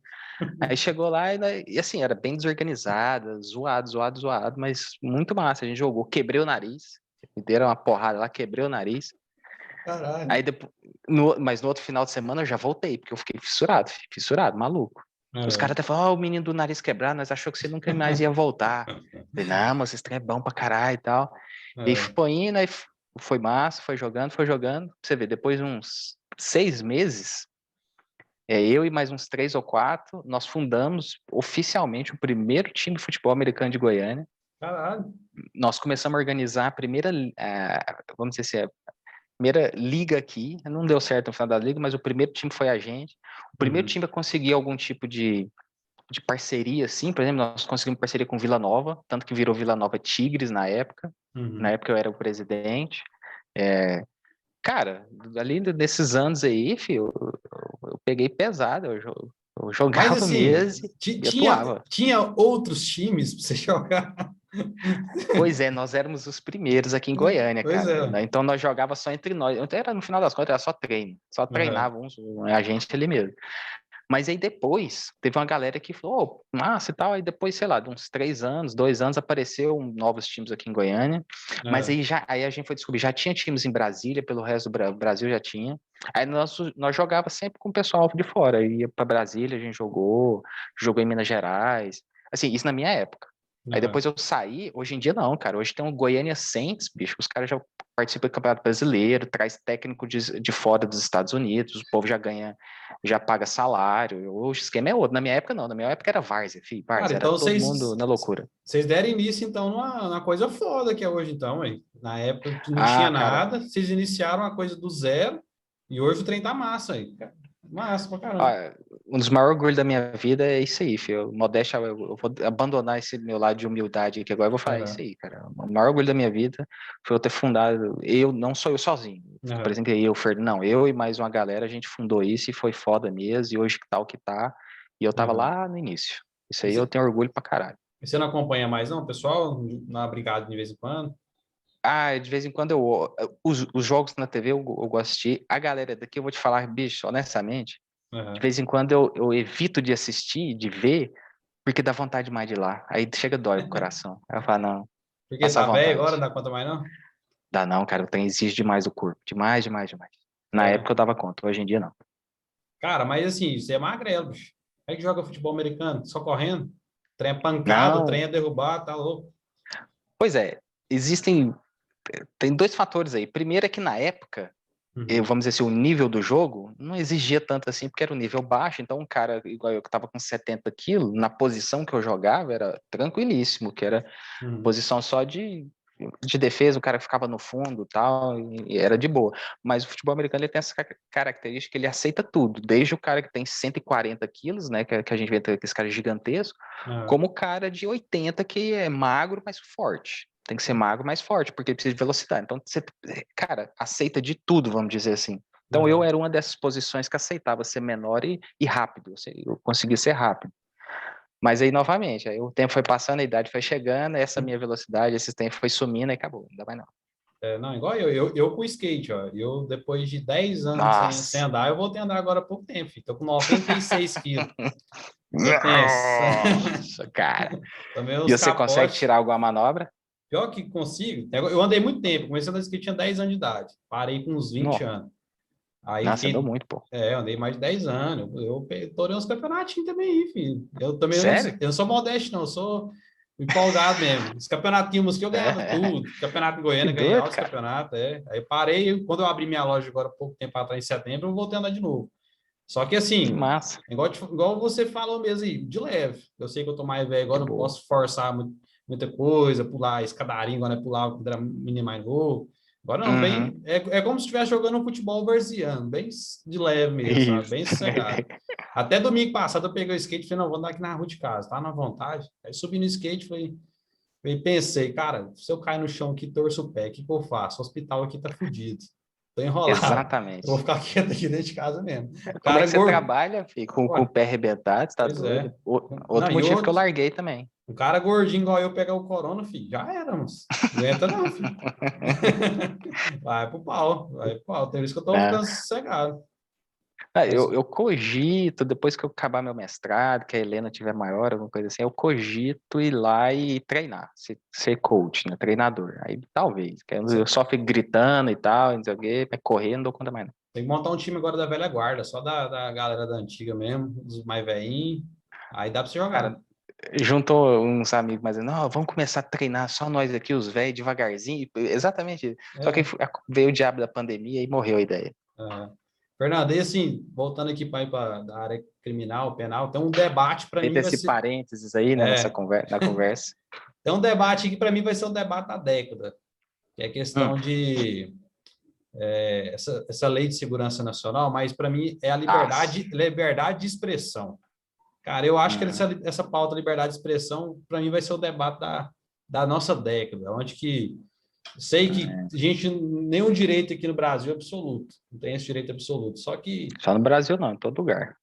Aí chegou lá e assim, era bem desorganizada, zoado, zoado, zoado, mas muito massa. A gente jogou, quebrei o nariz, me deram uma porrada lá, quebrei o nariz. Caralho. Aí depois, mas no outro final de semana eu já voltei, porque eu fiquei fissurado, maluco. Os caras É. até falaram, ó, o menino do nariz quebrado, nós achou que você nunca mais ia voltar. Falei, não, mas esse trem é bom pra caralho e tal. E É. foi indo, aí foi massa, foi jogando. Pra você ver, depois de uns 6 meses, eu e mais uns 3 ou 4, nós fundamos oficialmente o primeiro time de futebol americano de Goiânia. Caralho. Nós começamos a organizar a primeira, vamos dizer assim, a primeira liga aqui. Não deu certo no final da liga, mas o primeiro time foi a gente. O primeiro Uhum. time a conseguir algum tipo de parceria, assim, por exemplo, nós conseguimos parceria com Vila Nova, tanto que virou Vila Nova Tigres na época. Na Uhum. época eu era o presidente. É, cara, ali desses anos aí, filho, eu peguei pesado, eu Mas jogava assim, mesmo e tinha, atuava. tinha outros times pra você jogar. Pois é, nós éramos os primeiros aqui em Goiânia, Pois cara. é. Então nós jogava só entre nós. Então, era no final das contas, era só treino. Só Aham. treinava a gente ali mesmo. Mas aí depois, teve uma galera que falou, oh, massa e tal. Aí depois, sei lá, de uns 3 anos, 2 anos, apareceu novos times aqui em Goiânia. Mas É. aí a gente foi descobrir, já tinha times em Brasília, pelo resto do Brasil já tinha. Aí nós jogava sempre com o pessoal de fora. Aí ia para Brasília, a gente jogou em Minas Gerais. Assim, isso na minha época. Aí Aham. depois eu saí, hoje em dia não, cara. Hoje tem um Goiânia Saints, bicho, os caras já participam do Campeonato Brasileiro, traz técnico de fora dos Estados Unidos, o povo já ganha, já paga salário. Hoje o esquema é outro. Na minha época não, na minha época era Várzea, filho, Cara, Várzea, era então todo mundo na loucura. vocês deram início, então, numa coisa foda que é hoje, então, aí. Na época que não tinha Ah, cara, nada, vocês iniciaram a coisa do zero e hoje o trem tá massa aí. Cara. Massa pra caramba. ah, um dos maiores orgulhos da minha vida é isso aí, filho. Modéstia, eu vou abandonar esse meu lado de humildade aqui agora, eu vou falar isso Aham. aí, cara. O maior orgulho da minha vida foi eu ter fundado, não sou eu sozinho. Por Aham. exemplo, eu, Fernando, não, eu e mais uma galera, a gente fundou isso e foi foda mesmo, e hoje que tá o que tá, e eu tava Aham. lá no início. Isso E aí eu você tenho orgulho pra caralho. você não acompanha mais, não, pessoal? Na brigada de vez em quando? Ah, de vez em quando os jogos na TV eu gosto de assistir. A galera daqui eu vou te falar, bicho, honestamente, de Aham. vez em quando eu evito de assistir, de ver, porque dá vontade mais de ir lá. Aí chega dói pro coração. Aí eu falo, não, Porque passa a tá velho agora, não vontade. dá conta mais, não? Dá não, cara, o trem exige demais do corpo. Demais, demais, demais. Na É. época eu dava conta, hoje em dia não. Cara, mas assim, você é magrelo, bicho. Aí que joga futebol americano, só correndo. Trem é pancada, o trem Não, é derrubado, tá louco. pois é, existem. tem dois fatores aí. Primeiro é que na época, vamos dizer assim, o nível do jogo não exigia tanto assim, porque era um nível baixo, então um cara igual eu que estava com 70 quilos, na posição que eu jogava, era tranquilíssimo, que era posição só de defesa, o cara ficava no fundo tal, e era de boa. Mas o futebol americano ele tem essa característica que ele aceita tudo, desde o cara que tem 140 quilos, né, que a gente vê aqueles caras gigantescos, como o cara de 80 que é magro, mas forte. Tem que ser magro, mas forte, porque ele precisa de velocidade. Então, você, cara, aceita de tudo, vamos dizer assim. Então, eu era uma dessas posições que aceitava ser menor e rápido. Eu conseguia ser rápido. Mas aí, novamente, aí o tempo foi passando, a idade foi chegando, essa minha velocidade, esse tempo foi sumindo e acabou. Não dá mais não. Não, igual eu com o skate, ó. Eu, depois de 10 anos sem Nossa! andar, eu voltei a andar agora há pouco tempo, filho. Tô com 96 quilos. Você pensa. Nossa, cara. Tomei E uns você consegue capotes. tirar alguma manobra? Pior que consigo. Eu andei muito tempo. Comecei a andar de skate, tinha 10 anos de idade. Parei com uns 20 Não. anos. Aí Nossa, andou fiquei. muito, pô. Eu andei mais de 10 anos. Eu torei uns campeonatinhos também aí, filho. Eu também Sério? eu não sou modesto, não. Eu sou empolgado mesmo. Os campeonatinhos que eu ganhava É. tudo. Campeonato em Que Goiânia, ganhei doido, altos cara. campeonatos, Aí parei. Quando eu abri minha loja agora, pouco tempo atrás, em setembro, eu voltei a andar de novo. Só que Que assim, massa. igual você falou mesmo aí, de leve. Eu sei que eu tô mais velho De agora, não boa. posso forçar muita coisa, pular escadarinho, agora é pular quando era menino mais novo. Agora não, Uhum. é como se estivesse jogando um futebol varziano, bem de leve mesmo, sabe? Isso. Bem sossegado. Até domingo passado eu peguei o skate e falei, não, vou andar aqui na rua de casa, tá na vontade. Aí subi no skate, pensei, cara, se eu cair no chão aqui, torço o pé, o que eu faço? O hospital aqui tá fudido. Tô enrolado. Eu vou Exatamente. ficar quieto aqui dentro de casa mesmo. Como é Cara, que você gordo. trabalha, filho, com o Ué, pé arrebentado? Você tá pois doido? é. Não, Outro e motivo que eu outro, larguei também. um cara gordinho igual eu pegar o corona, filho, já éramos. Não aguenta não, filho. Vai pro pau. Tem isso que eu tô Né? ficando sossegado. Ah, Mas, eu cogito, depois que eu acabar meu mestrado, que a Helena tiver maior, alguma coisa assim, eu cogito ir lá e treinar, ser coach, né, treinador. Aí talvez, que eu só fico gritando e tal, não sei o quê, mas correr não dou conta mais não. tem que montar um time agora da velha guarda, só da galera da antiga mesmo, dos mais velhinhos. Aí dá pra você jogar. Cara, juntou uns amigos, mas não, vamos começar a treinar só nós aqui, os velhos, devagarzinho, exatamente isso. Só que É, veio o diabo da pandemia e morreu a ideia. é. Fernando, e assim, voltando aqui para da área criminal, penal, tem um debate para mim Feito vai esse ser. parênteses aí, né, É, na conversa. tem um debate que para mim vai ser o debate da década, que é a Hum. questão de essa lei de segurança nacional, mas para mim é a Ah, liberdade de expressão. Cara, eu acho que uhum. essa pauta liberdade de expressão, para mim, vai ser o debate da nossa década, onde que sei que a gente nenhum direito aqui no Brasil é absoluto, não tem esse direito absoluto, só que Só no Brasil não, em todo lugar.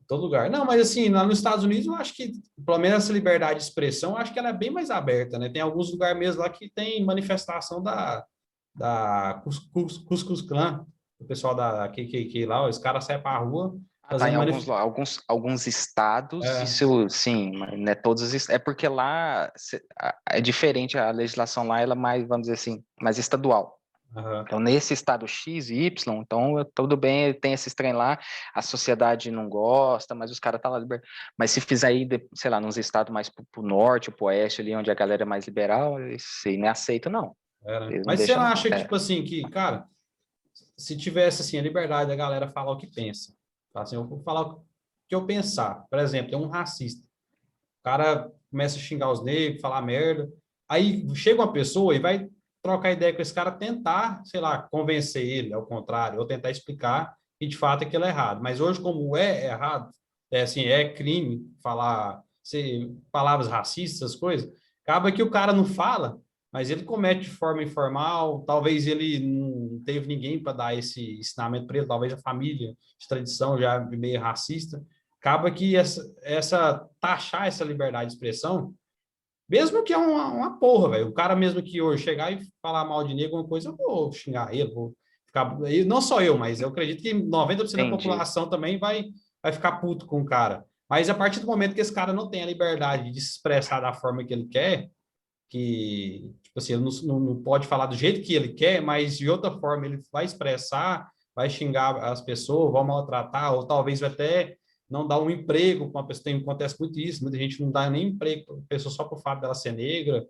em todo lugar. Não, mas assim, lá nos Estados Unidos, eu acho que, pelo menos essa liberdade de expressão, eu acho que ela é bem mais aberta, né? Tem alguns lugares mesmo lá que tem manifestação da Ku Klux Klan, o pessoal da KKK lá, os caras saem para a rua Ah, tá, em fazendo alguns estados, é, isso sim, mas não é todos é porque lá é diferente, a legislação lá ela é mais, vamos dizer assim, mais estadual. aham, Então, nesse estado X e Y, então tudo bem, tem esses trem lá, a sociedade não gosta, mas os caras tá lá Mas se fizer aí, sei lá, nos estados mais pro norte, pro oeste, ali onde a galera é mais liberal, isso aí não é aceito, não. né? Eles não Mas você deixam, não não. acha que, É. tipo assim, que, cara, se tivesse assim a liberdade da galera falar o que pensa, fala assim, eu vou falar o que eu pensar. Por exemplo, tem um racista. O cara começa a xingar os negros, falar merda. Aí chega uma pessoa e vai trocar ideia com esse cara, tentar, sei lá, convencer ele, ao contrário, ou tentar explicar que de fato aquilo é errado. Mas hoje, como é errado, é assim, é crime falar palavras racistas, essas coisas, acaba que o cara não fala, mas ele comete de forma informal, talvez ele não teve ninguém para dar esse ensinamento para ele, talvez a família de tradição já é meio racista, acaba que taxar essa liberdade de expressão, mesmo que é uma porra, velho. O cara mesmo que hoje chegar e falar mal de negro, alguma coisa, eu vou xingar ele, vou ficar. Não só eu, mas eu acredito que 90% da Entendi. população também vai ficar puto com o cara. Mas a partir do momento que esse cara não tem a liberdade de se expressar da forma que ele quer, que, tipo assim, ele não pode falar do jeito que ele quer, mas de outra forma ele vai expressar, vai xingar as pessoas, vai maltratar, ou talvez vai até não dar um emprego para uma pessoa. Acontece muito isso, muita gente não dá nem emprego para a pessoa só por fato dela ser negra.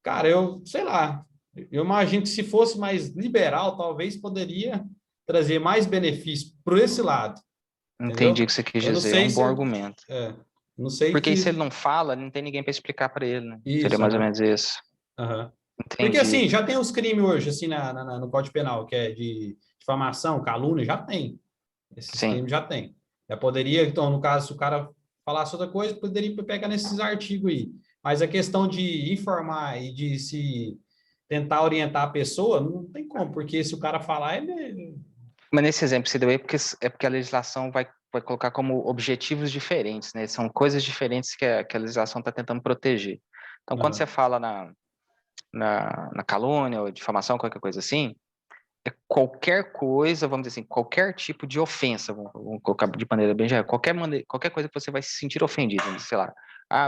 Cara, eu sei lá, Eu imagino que se fosse mais liberal, talvez poderia trazer mais benefício por esse lado, Entendi o entendeu? que você quis Eu não dizer, é sei um bom se... argumento. não sei Porque aí, se que... ele não fala, não tem ninguém para explicar para ele, né? Seria Isso, mais ou aham, menos isso. aham. Porque, Entendi. assim, já tem os crimes hoje, assim, no Código Penal, que é de difamação, calúnia, já tem. Esses Sim. crimes já tem. Já poderia, então, no caso, se o cara falasse outra coisa, poderia pegar nesses artigos aí. Mas a questão de informar e de se tentar orientar a pessoa, não tem como, porque se o cara falar, ele... Mas nesse exemplo que você deu aí, é porque a legislação vai colocar como objetivos diferentes, né? São coisas diferentes que a legislação está tentando proteger. Então, quando você Aham, fala na calúnia ou difamação, qualquer coisa assim, é qualquer coisa, vamos dizer assim, qualquer tipo de ofensa, vamos colocar de maneira bem geral, qualquer coisa que você vai se sentir ofendido, né? Sei lá,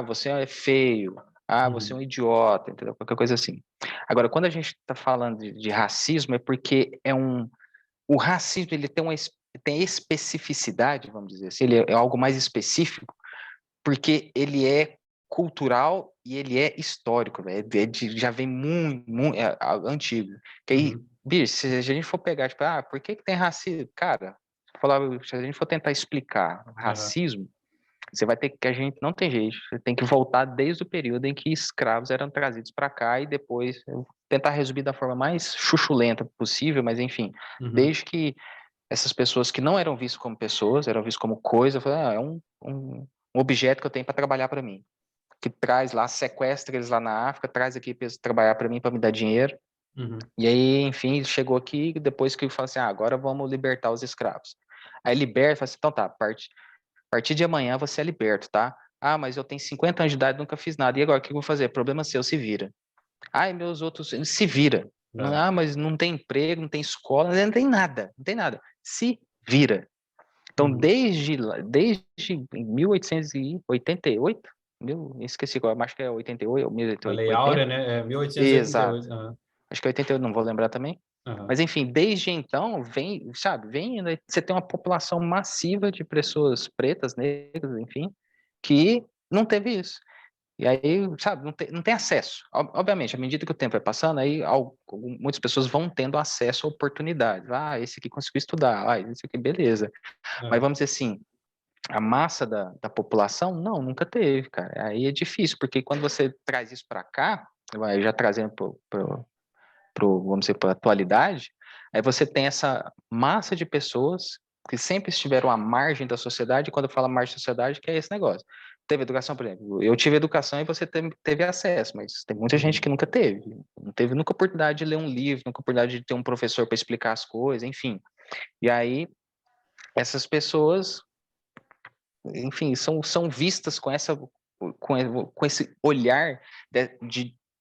você é feio, você é um uhum, idiota, entendeu? Qualquer coisa assim. Agora, quando a gente está falando de racismo, é porque o racismo ele tem especificidade, vamos dizer assim, ele é algo mais específico, porque ele é cultural e ele é histórico, velho. Já vem muito, muito antigo. Que aí, uhum, bicho, se a gente for pegar, tipo, por que que tem racismo? Cara, se a gente for tentar explicar aham, racismo, você vai ter que, a gente não tem jeito, você tem que voltar desde o período em que escravos eram trazidos para cá e depois tentar resumir da forma mais chuchulenta possível, mas enfim, uhum, desde que essas pessoas que não eram vistas como pessoas, eram vistas como coisa, é um objeto que eu tenho para trabalhar para mim, que traz lá, sequestra eles lá na África, traz aqui para trabalhar para mim, para me dar dinheiro, uhum, e aí, enfim, chegou aqui, depois que ele falou assim, agora vamos libertar os escravos. Aí liberta, fala assim, então tá, a partir de amanhã você é liberto, tá? Mas eu tenho 50 anos de idade, nunca fiz nada, e agora o que eu vou fazer? Problema seu, se vira. E meus outros, se vira. é, Mas não tem emprego, não tem escola, não tem nada, não tem nada. Se vira. Então, uhum. desde 1888, esqueci qual, acho que é 88 ou A Lei 80. Áurea, né? É 1888. Exato. Aham, Acho que é 88, não vou lembrar também. aham, Mas, enfim, desde então, né, você tem uma população massiva de pessoas pretas, negras, enfim, que não teve isso. E aí, sabe, não tem acesso. Obviamente, à medida que o tempo vai passando, aí muitas pessoas vão tendo acesso a oportunidades. Esse aqui conseguiu estudar, esse aqui, beleza. Mas aham, vamos dizer assim, a massa da população, não, nunca teve, cara. Aí é difícil, porque quando você traz isso para cá, já trazendo vamos dizer, para a atualidade, aí você tem essa massa de pessoas que sempre estiveram à margem da sociedade, e quando eu falo margem da sociedade, que é esse negócio. Teve educação, por exemplo, eu tive educação e você teve acesso, mas tem muita gente uhum, que nunca teve. Não teve nunca oportunidade de ler um livro, nunca oportunidade de ter um professor para explicar as coisas, enfim. E aí, essas pessoas, enfim, são vistas com esse olhar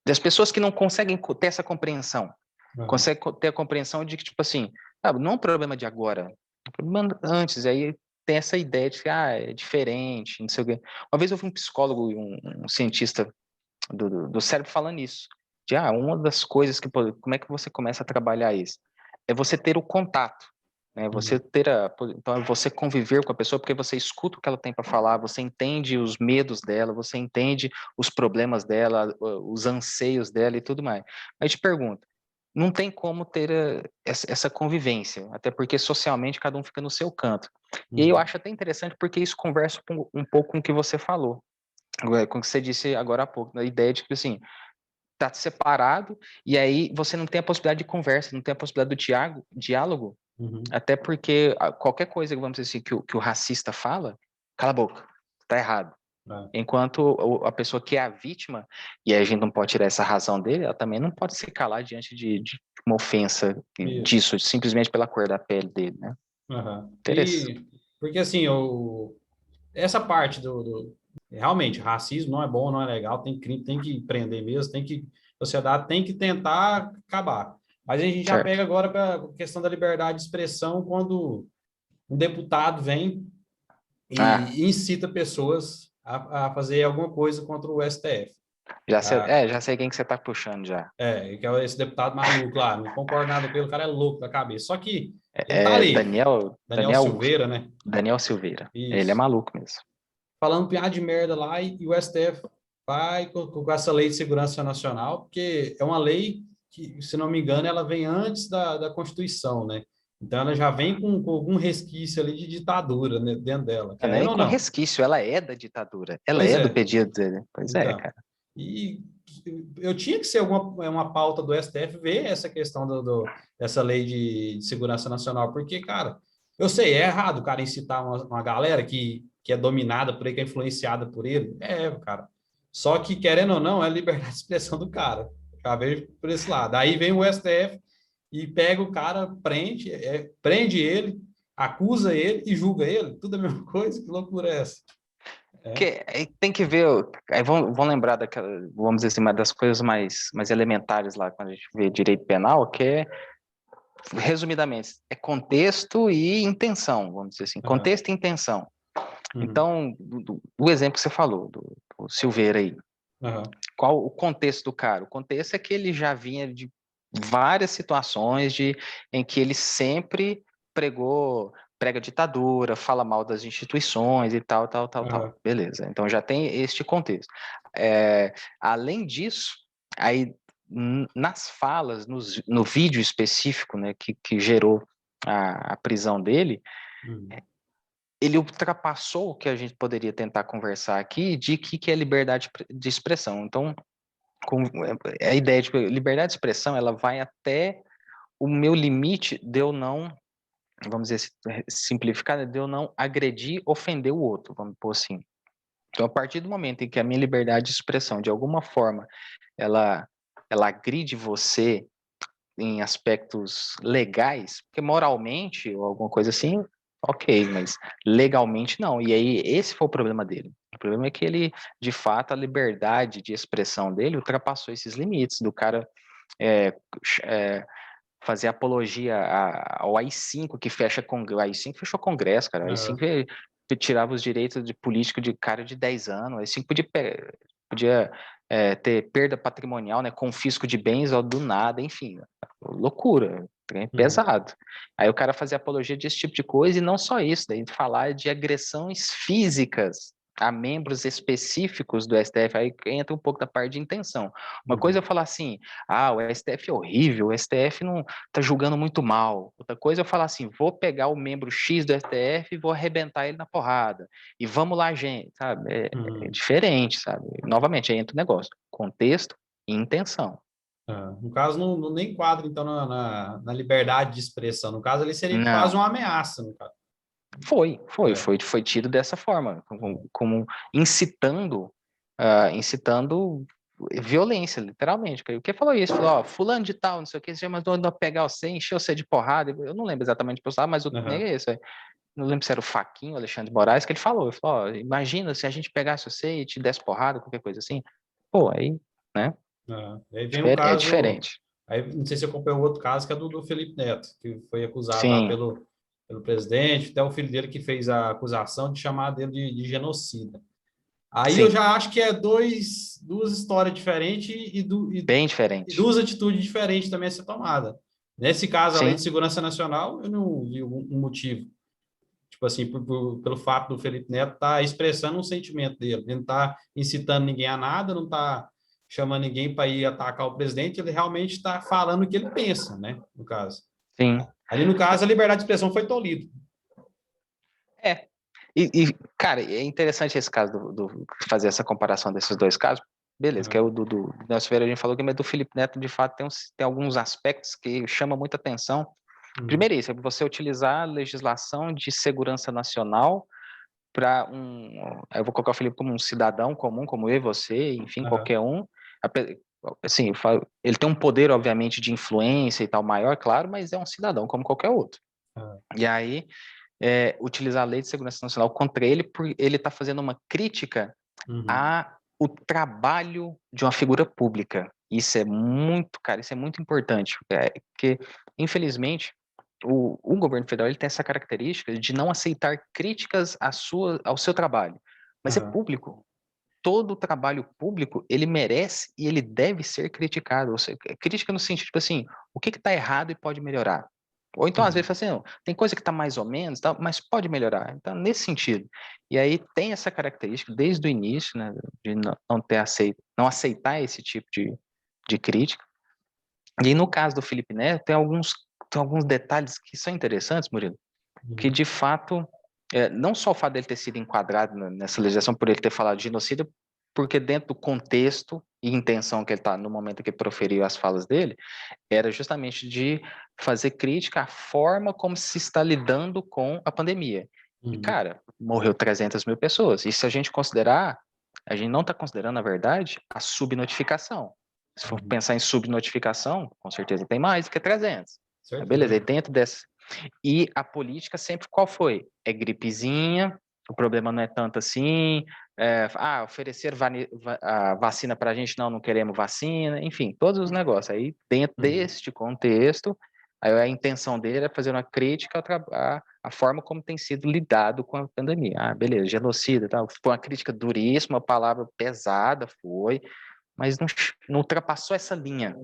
das pessoas que não conseguem ter essa compreensão. aham, Consegue ter a compreensão de que, tipo assim, não é um problema de agora, é um problema antes. Aí tem essa ideia de que, é diferente, não sei o quê. Uma vez eu vi um psicólogo e um cientista do cérebro falando isso. Uma das coisas como é que você começa a trabalhar isso? É você ter o contato, né? Você uhum, ter então é você conviver com a pessoa porque você escuta o que ela tem para falar, você entende os medos dela, você entende os problemas dela, os anseios dela e tudo mais. Mas te pergunto, não tem como ter essa convivência, até porque socialmente cada um fica no seu canto. E aí eu uhum, acho até interessante porque isso conversa um pouco com o que você falou, com o que você disse agora há pouco, a ideia de que assim, tá separado e aí você não tem a possibilidade de conversa, não tem a possibilidade do diálogo, uhum. até porque qualquer coisa, vamos dizer assim, que o racista fala, cala a boca, tá errado. É, Enquanto a pessoa que é a vítima, e a gente não pode tirar essa razão dele, ela também não pode se calar diante de uma ofensa isso. disso, simplesmente pela cor da pele dele, né? Aham. Interessante. Porque assim, essa parte realmente, racismo não é bom, não é legal, tem que prender mesmo, a sociedade tem que tentar acabar. Mas a gente já Certo. pega agora para a questão da liberdade de expressão quando um deputado vem Ah, e incita pessoas a fazer alguma coisa contra o STF. já sei quem que você tá puxando já. Que é esse deputado maluco lá, não concordo nada com ele, o cara é louco da cabeça. Só que ele tá É ali, Daniel, Daniel Daniel, Silveira, né? Daniel Silveira. Ele é Isso. maluco mesmo. Falando piada de merda lá e o STF vai com essa lei de segurança nacional, porque é uma lei que, se não me engano, ela vem antes da Constituição, né? Então ela já vem com algum resquício ali de ditadura, né, dentro dela, Não é nem querendo ou com não. resquício, ela é da ditadura. Ela Pois é do é, pedido dele. Pois é, então. cara. E eu tinha que ser uma pauta do STF ver essa questão dessa lei de segurança nacional, porque, cara, eu sei, é errado o cara incitar uma galera que é dominada por ele, que é influenciada por ele. É, cara. Só que, querendo ou não, é liberdade de expressão do cara. Já vejo por esse lado. Aí vem o STF e pega o cara, prende ele, acusa ele e julga ele. Tudo a mesma coisa. Que loucura é essa? É. Porque aí tem que ver, aí vão lembrar daquela, vamos dizer assim, uma das coisas mais elementares lá, quando a gente vê direito penal, que é, resumidamente, é contexto e intenção, vamos dizer assim, Aham. contexto e intenção. Uhum. Então, do exemplo que você falou, do Silveira aí, Aham. qual o contexto do cara? O contexto é que ele já vinha de várias situações em que ele sempre prega ditadura, fala mal das instituições e tal, tal, tal, tal. Aham. Beleza, então já tem este contexto. Além disso, aí nas falas, no vídeo específico, né, que gerou a prisão dele, Uhum. ele ultrapassou o que a gente poderia tentar conversar aqui de que é liberdade de expressão. Então, com a ideia de liberdade de expressão, ela vai até o meu limite de eu não, vamos dizer, simplificar, né, de eu não agredir, ofender o outro, vamos pôr assim. Então, a partir do momento em que a minha liberdade de expressão, de alguma forma, ela, ela agride você em aspectos legais, porque moralmente ou alguma coisa assim, ok, mas legalmente não. E aí, esse foi o problema dele. O problema é que ele, de fato, a liberdade de expressão dele ultrapassou esses limites do cara é, é, fazer apologia ao AI-5, que fecha o AI-5 fechou Congresso, cara. O AI-5 Aham. tirava os direitos de político de cara de 10 anos. O AI-5 podia ter perda patrimonial, né, confisco de bens ó, do nada, enfim, loucura, é Uhum. pesado. Aí o cara fazia apologia desse tipo de coisa e não só isso, daí falar de agressões físicas a membros específicos do STF, aí entra um pouco da parte de intenção. Uma coisa é Uhum. falar assim, o STF é horrível, o STF não tá julgando muito mal. Outra coisa é falar assim, vou pegar o membro X do STF e vou arrebentar ele na porrada. E vamos lá, gente, sabe? É Uhum. diferente, sabe? Novamente, aí entra o negócio, contexto e intenção. Ah, no caso, nem enquadra, então, na liberdade de expressão. No caso, ali seria quase Não, uma ameaça, no caso. É. foi tido dessa forma, como incitando, incitando violência, literalmente. O que falou isso? Falou, ó, fulano de tal, não sei o que, você já mandou pegar você, encheu você de porrada. Eu não lembro exatamente o que eu falava, mas o Aham. nega é esse. Não lembro se era o Faquinho, Alexandre Moraes, que ele falou. Ele falou, ó, imagina se a gente pegasse você e te desse porrada, qualquer coisa assim. Pô, aí, né? Aham. Aí vem o É caso. diferente. Aí, não sei se acompanhou o outro caso, que é do Felipe Neto, que foi acusado lá Sim, pelo presidente, até o filho dele que fez a acusação de chamar dele de genocida. Aí eu sim, já acho que é duas histórias diferentes bem e diferente. duas atitudes diferentes também a ser tomada. Nesse caso, a Lei de Sim, Segurança Nacional, eu não vi um motivo. Tipo assim, pelo fato do Felipe Neto estar tá expressando um sentimento dele. Ele não está incitando ninguém a nada, não está chamando ninguém para ir atacar o presidente, ele realmente está falando o que ele pensa, né? No caso. sim. Ali, no caso, a liberdade de expressão foi tolhida. É, cara, é interessante esse caso fazer essa comparação desses dois casos. Beleza, que é Uhum. o do Nelson Ferreira, a gente falou que, mas do Felipe Neto, de fato, tem alguns aspectos que chamam muita atenção. Uhum. Primeiro, isso, é você utilizar a legislação de segurança nacional para eu vou colocar o Felipe como um cidadão comum, como eu e você, enfim, Uhum. qualquer um. Assim, ele tem um poder, obviamente, de influência e tal maior, claro, mas é um cidadão como qualquer outro. Uhum. E aí, utilizar a Lei de Segurança Nacional contra ele por ele estar fazendo uma crítica Uhum. a o trabalho de uma figura pública. Isso é muito, cara, isso é muito importante, porque, infelizmente, o governo federal ele tem essa característica de não aceitar críticas ao seu trabalho, mas é Uhum. público. Todo trabalho público, ele merece e ele deve ser criticado. Ou seja, crítica no sentido, tipo assim, o que está errado e pode melhorar. Ou então, às vezes, Uhum. fala assim, não, tem coisa que está mais ou menos, tá, mas pode melhorar. Então, nesse sentido. E aí tem essa característica desde o início, né, de não aceitar esse tipo de crítica. E aí, no caso do Felipe Neto, tem alguns detalhes que são interessantes, Murilo, que de fato, não só o fato dele ter sido enquadrado nessa legislação por ele ter falado de genocídio, porque dentro do contexto e intenção que ele está no momento que ele proferiu as falas dele, era justamente de fazer crítica à forma como se está lidando com a pandemia. E, cara, morreu 300 mil pessoas. E se a gente considerar, a gente não está considerando, na verdade, a subnotificação. Se for pensar em subnotificação, com certeza tem mais do que 300. Beleza, e dentro dessa... E a política sempre qual foi? É gripezinha, o problema não é tanto assim, oferecer a vacina para a gente, não queremos vacina, enfim, todos os negócios. Aí, dentro deste contexto, aí a intenção dele é fazer uma crítica à forma como tem sido lidado com a pandemia. Beleza, genocida, tal. Foi uma crítica duríssima, uma palavra pesada, mas não ultrapassou essa linha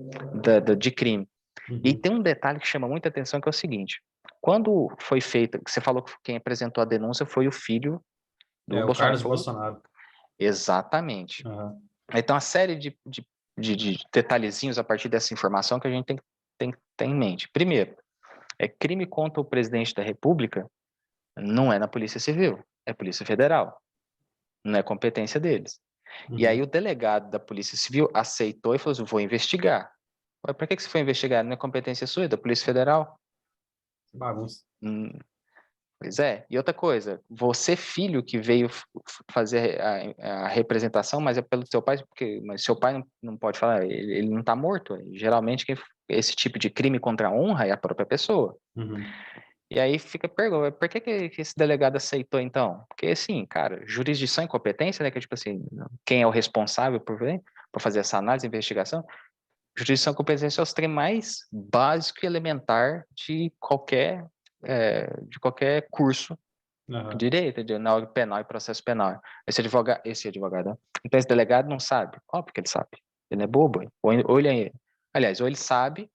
de crime. E tem um detalhe que chama muita atenção, que é o seguinte: quando foi feita, você falou que quem apresentou a denúncia foi o filho do O Bolsonaro. Carlos Bolsonaro. Exatamente. Então, a série de detalhezinhos a partir dessa informação que a gente tem que ter em mente. Primeiro, crime contra o presidente da República não é na Polícia Civil, é Polícia Federal. Não é competência deles. E aí o delegado da Polícia Civil aceitou e falou assim: vou investigar. Mas por que você foi investigar? Não é competência sua, é da Polícia Federal? Bagunça. Pois é. E outra coisa, você, filho, que veio fazer a representação, mas é pelo seu pai, mas seu pai não pode falar, ele não está morto. Geralmente, esse tipo de crime contra a honra é a própria pessoa. E aí fica a pergunta: por que esse delegado aceitou, então? Porque, assim, cara, jurisdição e competência, né, que é tipo assim, quem é o responsável por fazer essa análise, investigação, jurisdição e competência é o trem mais básico e elementar de qualquer curso de direito, na área penal e processo penal. Esse advogado, então esse delegado não sabe? Óbvio que ele sabe. Ele não é bobo. Aliás, ou ele sabe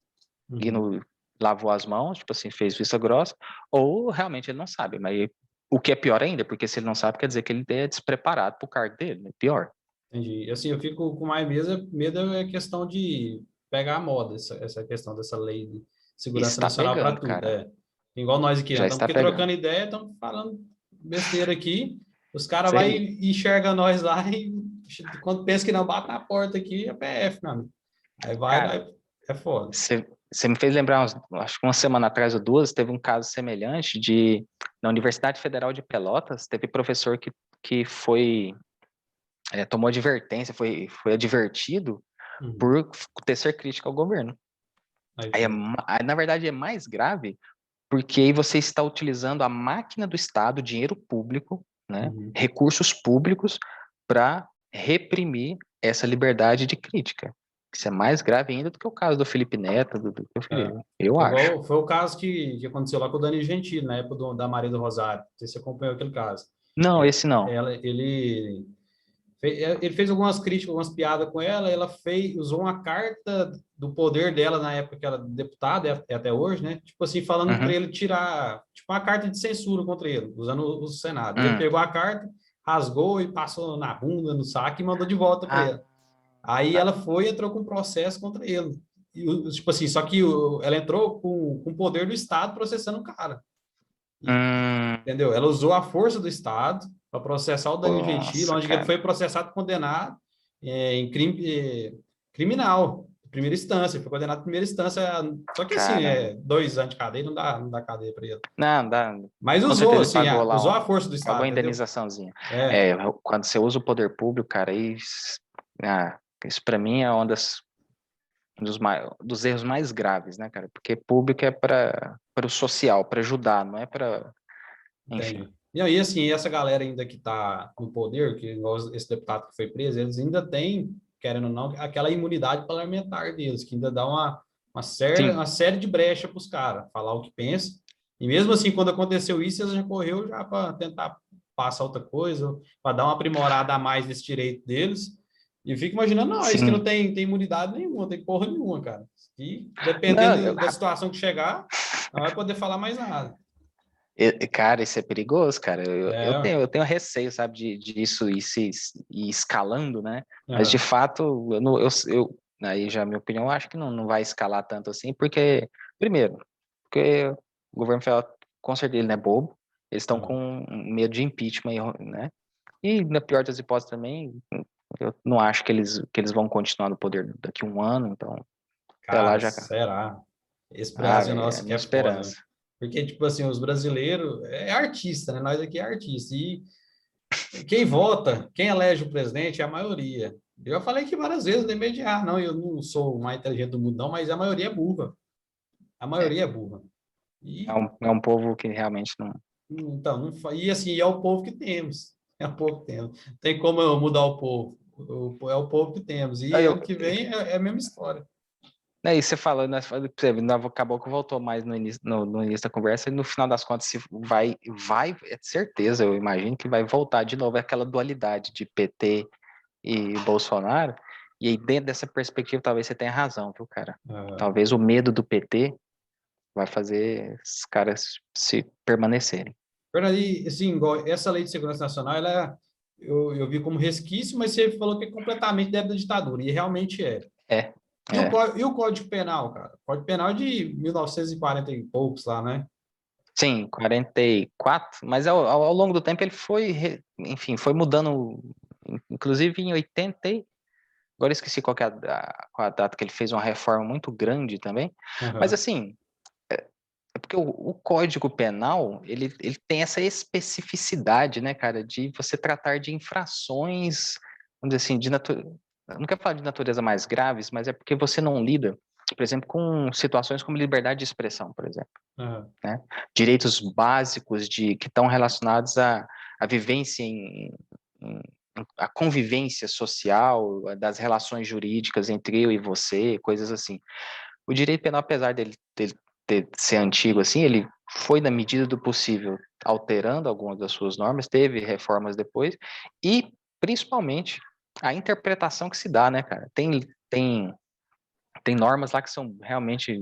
e não lavou as mãos, tipo assim, fez vista grossa, ou realmente ele não sabe. Mas o que é pior ainda, porque se ele não sabe, quer dizer que ele é despreparado para o cargo dele, né? Pior. Entendi. Assim, eu fico com mais medo é a questão de pegar a moda, essa questão dessa lei de segurança Está nacional para pegando, tudo. cara. Igual nós aqui, Já estamos está aqui pegando. trocando ideia, estamos falando besteira aqui, os caras Isso vai aí. e enxerga nós lá e quando pensa que não, bate na porta aqui, é PF, meu amigo. Aí vai lá, Cara, é foda. você me fez lembrar, acho que uma semana atrás ou duas, teve um caso semelhante na Universidade Federal de Pelotas, teve professor que tomou advertência, foi advertido por tecer crítica ao governo. Aí, na verdade, é mais grave, porque aí você está utilizando a máquina do Estado, dinheiro público, né, recursos públicos, para reprimir essa liberdade de crítica. Isso é mais grave ainda do que o caso do Felipe Neto, do Felipe, eu acho. Foi o caso que aconteceu lá com o Dani Gentili, na época da Maria do Rosário. Não sei se você acompanhou aquele caso. Não, esse não. Ele fez algumas críticas, algumas piadas com ela, usou uma carta do poder dela na época que ela era deputada, até hoje, né? Tipo assim, falando para ele tirar, tipo, uma carta de censura contra ele, usando o Senado. E ele pegou a carta, rasgou e passou na bunda, no saco e mandou de volta para ela. Aí ela foi e entrou com um processo contra ele. E, tipo assim, só que ela entrou com o poder do Estado processando o cara. Entendeu? Ela usou a força do Estado para processar o Danilo Gentili, Nossa, onde ele cara. foi processado e condenado em crime criminal, primeira instância. Foi condenado em primeira instância. Só que assim, Caramba. 2 anos de cadeia, não dá cadeia para ele. Não, dá. Mas Com usou, certeza ele assim, pagou lá, usou a força do pagou Estado, a entendeu? indenizaçãozinha. Quando você usa o poder público, cara, isso para mim é dos erros mais graves, né, cara? Porque público é para o social, para ajudar, não é para, enfim. Entendi. E aí, assim, essa galera ainda que está no poder, que igual esse deputado que foi preso, eles ainda têm, querendo ou não, aquela imunidade parlamentar deles, que ainda dá Sim. uma série de brecha para os caras falar o que pensa. E mesmo assim, quando aconteceu isso, eles já correu já para tentar passar outra coisa, para dar uma aprimorada a mais nesse direito deles. E eu fico imaginando, não, isso que não Sim. tem imunidade nenhuma, tem porra nenhuma, cara. E dependendo Não, da situação que chegar, não vai poder falar mais nada. cara, isso é perigoso, cara. Eu É, tenho receio, sabe, de isso ir escalando, né? Mas de uhum. fato, aí já a minha opinião, eu acho que não vai escalar tanto assim, porque, primeiro, porque o governo federal, com certeza, ele não é bobo, eles estão Aham. com medo de impeachment, né? E, na pior das hipóteses também, eu não acho que eles vão continuar no poder daqui a um ano, então, até lá Cara, já... será? Esse Ah, Brasil velho, é a nosso que minha é foda, né? esperança. Porque, tipo assim, os brasileiros é artista, né? Nós aqui é artista. E quem vota, quem elege o presidente é a maioria. Eu já falei aqui várias vezes, nem mediar, não, eu não sou o mais inteligente do mundo, não, mas a maioria é burra. A É, maioria é burra. é E um povo que realmente não... então, e assim, é o povo que temos. É o povo que temos. Tem como eu mudar o povo. É o povo que temos. E Aí ano que vem é a mesma história. Aí você falando, né, acabou que voltou mais no início da conversa, e no final das contas, se é certeza, eu imagino que vai voltar de novo aquela dualidade de PT e Bolsonaro, e aí dentro dessa perspectiva talvez você tenha razão, viu, cara? Ah, Talvez o medo do PT vai fazer esses caras se permanecerem. Fernando, e, assim, igual essa lei de segurança nacional, eu vi como resquício, mas você falou que é completamente dentro da ditadura, e realmente é. É, E o, é. có- e o Código Penal, cara? O Código Penal é de 1940 e poucos lá, né? Sim, 44, mas ao longo do tempo ele foi, enfim, foi mudando, inclusive em 80, agora eu esqueci qual é a data que ele fez uma reforma muito grande também. Mas Aham. assim, é porque o Código Penal, ele tem essa especificidade, né, cara, de você tratar de infrações, vamos dizer assim, não quero falar de natureza mais graves, mas é porque você não lida, por exemplo, com situações como liberdade de expressão, por exemplo, Aham. né? Direitos básicos que estão relacionados à vivência em a convivência social, das relações jurídicas entre eu e você, coisas assim. O direito penal, apesar dele ser antigo assim, ele foi, na medida do possível, alterando algumas das suas normas, teve reformas depois, e principalmente a interpretação que se dá, né, cara? Tem normas lá que são realmente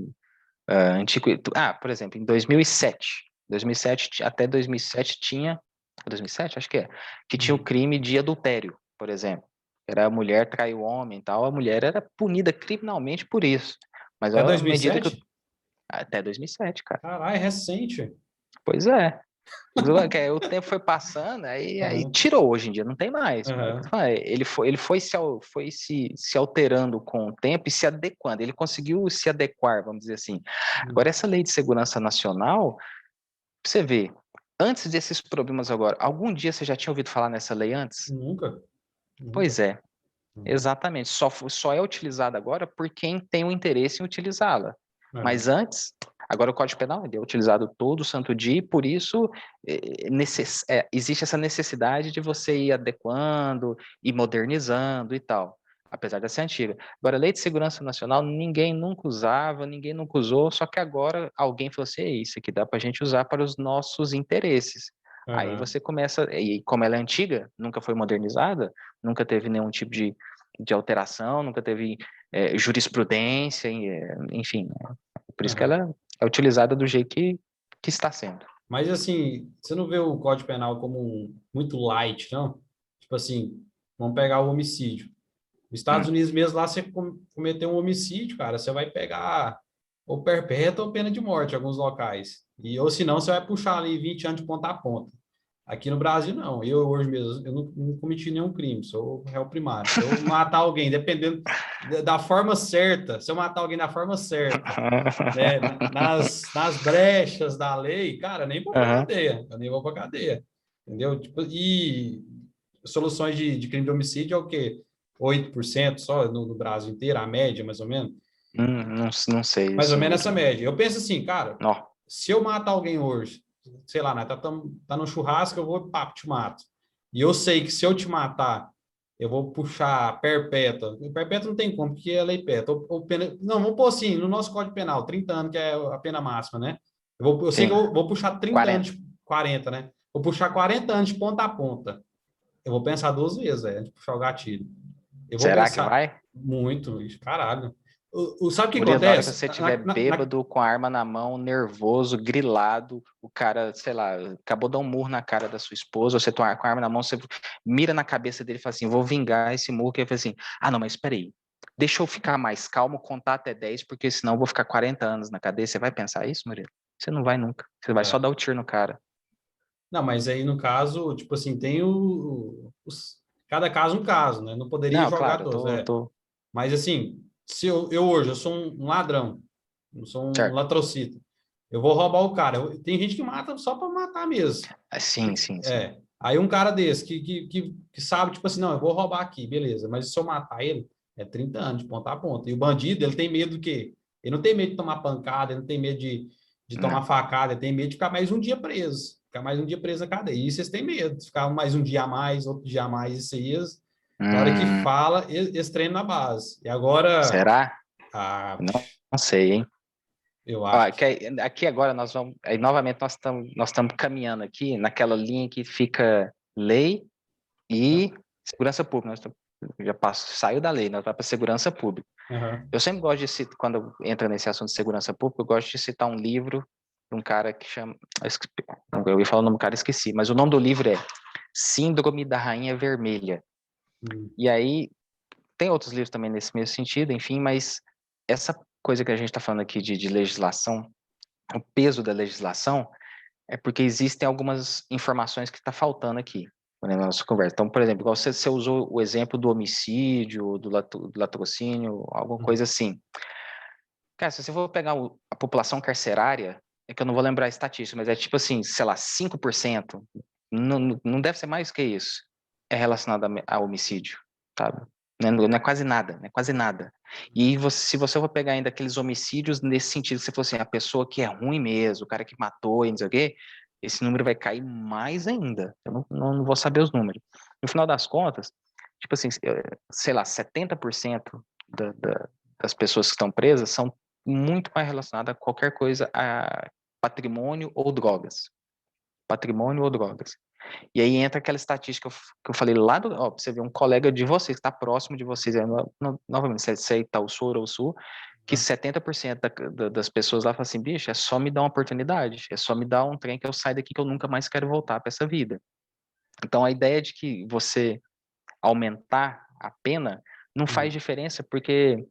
antigas. Ah, por exemplo, em 2007, até 2007 tinha, 2007, acho que tinha o Uhum. crime de adultério, por exemplo. Era a mulher trair o homem e tal, a mulher era punida criminalmente por isso. Mas Até à medida que 2007? até 2007, cara. Caralho, é recente. Pois é. O tempo foi passando, aí Aham. tirou hoje em dia, não tem mais. Mas Aham. ele foi se alterando com o tempo e se adequando. Ele conseguiu se adequar, vamos dizer assim. Agora, essa lei de segurança nacional, pra você ver, antes desses problemas agora, algum dia você já tinha ouvido falar nessa lei antes? Nunca. Nunca. Pois é, Uhum. exatamente. Só é utilizada agora por quem tem o interesse em utilizá-la. Mas Aham. antes, agora o Código Penal ele é utilizado todo santo dia, e por isso existe essa necessidade de você ir adequando e modernizando e tal, apesar de ser antiga. Agora, a Lei de Segurança Nacional, ninguém nunca usava, ninguém nunca usou, só que agora alguém falou assim: isso aqui dá para a gente usar para os nossos interesses. Aí Aham. você começa, e como ela é antiga, nunca foi modernizada, nunca teve nenhum tipo de alteração, nunca teve jurisprudência, enfim. Por isso que Aham. ela é utilizada do jeito que está sendo. Mas assim, você não vê o Código Penal como muito light, não? Tipo assim, vamos pegar o homicídio. Nos Estados Hum, Unidos mesmo, lá você cometer um homicídio, cara, você vai pegar ou perpétua ou pena de morte em alguns locais. Ou senão, você vai puxar ali 20 anos de ponta a ponta. Aqui no Brasil, não. Eu, hoje mesmo, eu não cometi nenhum crime, sou réu primário. Se eu matar alguém, dependendo da forma certa, se eu matar alguém da forma certa, né, nas brechas da lei, cara, nem vou para Aham, cadeia, eu nem vou para cadeia, entendeu? Tipo, e soluções de crime de homicídio é o quê? 8% só no Brasil inteiro, a média, mais ou menos? não sei Mais ou esse menos número, essa não. média. Eu penso assim, cara, Ó, se eu matar alguém hoje, sei lá, né, tá no churrasco, eu vou, pá, te mato. E eu sei que se eu te matar, eu vou puxar perpétua. Perpétua não tem como, porque é lei perpétua. Não, vamos pôr assim, no nosso Código Penal, 30 anos, que é a pena máxima, né? Eu sei que sim, eu vou puxar 30 anos, 40. 40, né? Vou puxar 40 anos de ponta a ponta. Eu vou pensar duas vezes, antes de puxar o gatilho. Eu vou Será que pensar vai? muito, caralho. Sabe o que Murilo, na hora que acontece? você estiver bêbado, com a arma na mão, nervoso, grilado, o cara, sei lá, acabou de dar um murro na cara da sua esposa, você tá com a arma na mão, você mira na cabeça dele e fala assim: vou vingar esse murro, que ele fala assim: ah, não, mas espera aí. deixa eu ficar mais calmo, contar até 10, porque senão eu vou ficar 40 anos na cadeia. Você vai pensar isso, Murilo? Você não vai nunca. Você vai só É. dar o tiro no cara. Não, mas aí no caso, tipo assim, tem cada caso um caso, né? Não poderia Não, jogar claro, eu todos, tô... Mas assim, se eu hoje eu sou um ladrão, eu sou um Certo. latrocita, eu vou roubar o cara. Tem gente que mata só para matar mesmo. Sim, sim, sim. Aí um cara desse que sabe, tipo assim, não, eu vou roubar aqui, beleza. Mas se eu matar ele, é 30 anos de ponta a ponta. E o bandido, ele tem medo do quê? Ele não tem medo de tomar pancada, ele não tem medo de tomar Não. facada, ele tem medo de ficar mais um dia preso. Ficar mais um dia preso na cadeia. E vocês têm medo de ficar mais um dia a mais, outro dia a mais. Isso aí, na hora que Hum, fala, eles treinam na base. E agora, será? ah, Não, não sei, hein? eu Ó, acho que. aqui agora nós vamos... Aí, novamente, nós estamos caminhando aqui naquela linha que fica lei e segurança pública. Já passo, saiu da lei, nós vamos para segurança pública. Aham. Eu sempre gosto de citar, quando entra nesse assunto de segurança pública, eu gosto de citar um livro de um cara que chama... Eu ia falar o nome do cara, esqueci, mas o nome do livro é Síndrome da Rainha Vermelha. Hum, E aí, tem outros livros também nesse mesmo sentido, enfim, mas essa coisa que a gente está falando aqui de legislação, o peso da legislação, é porque existem algumas informações que está faltando aqui na nossa conversa. Então, por exemplo, igual você usou o exemplo do homicídio, do latrocínio, alguma hum, coisa assim. Cara, se você for pegar a população carcerária, é que eu não vou lembrar a estatística, mas é tipo assim, sei lá, 5%, não deve ser mais que isso, é relacionado a homicídio, sabe? Não é quase nada, não é quase nada. E se você for pegar ainda aqueles homicídios nesse sentido, se fosse a pessoa que é ruim mesmo, o cara que matou e não sei o quê, esse número vai cair mais ainda. Eu não vou saber os números. No final das contas, tipo assim, sei lá, 70% das pessoas que estão presas são muito mais relacionada a qualquer coisa a patrimônio ou drogas. Patrimônio ou drogas. E aí entra aquela estatística que eu falei lá ó, você vê um colega de vocês, que está próximo de vocês, novamente, se é Itaúsu ou Sul, que aham. 70% das pessoas lá falam assim, bicho, é só me dar uma oportunidade, é só me dar um trem que eu saio daqui que eu nunca mais quero voltar para essa vida. Então a ideia de que você aumentar a pena não faz Hum, diferença, porque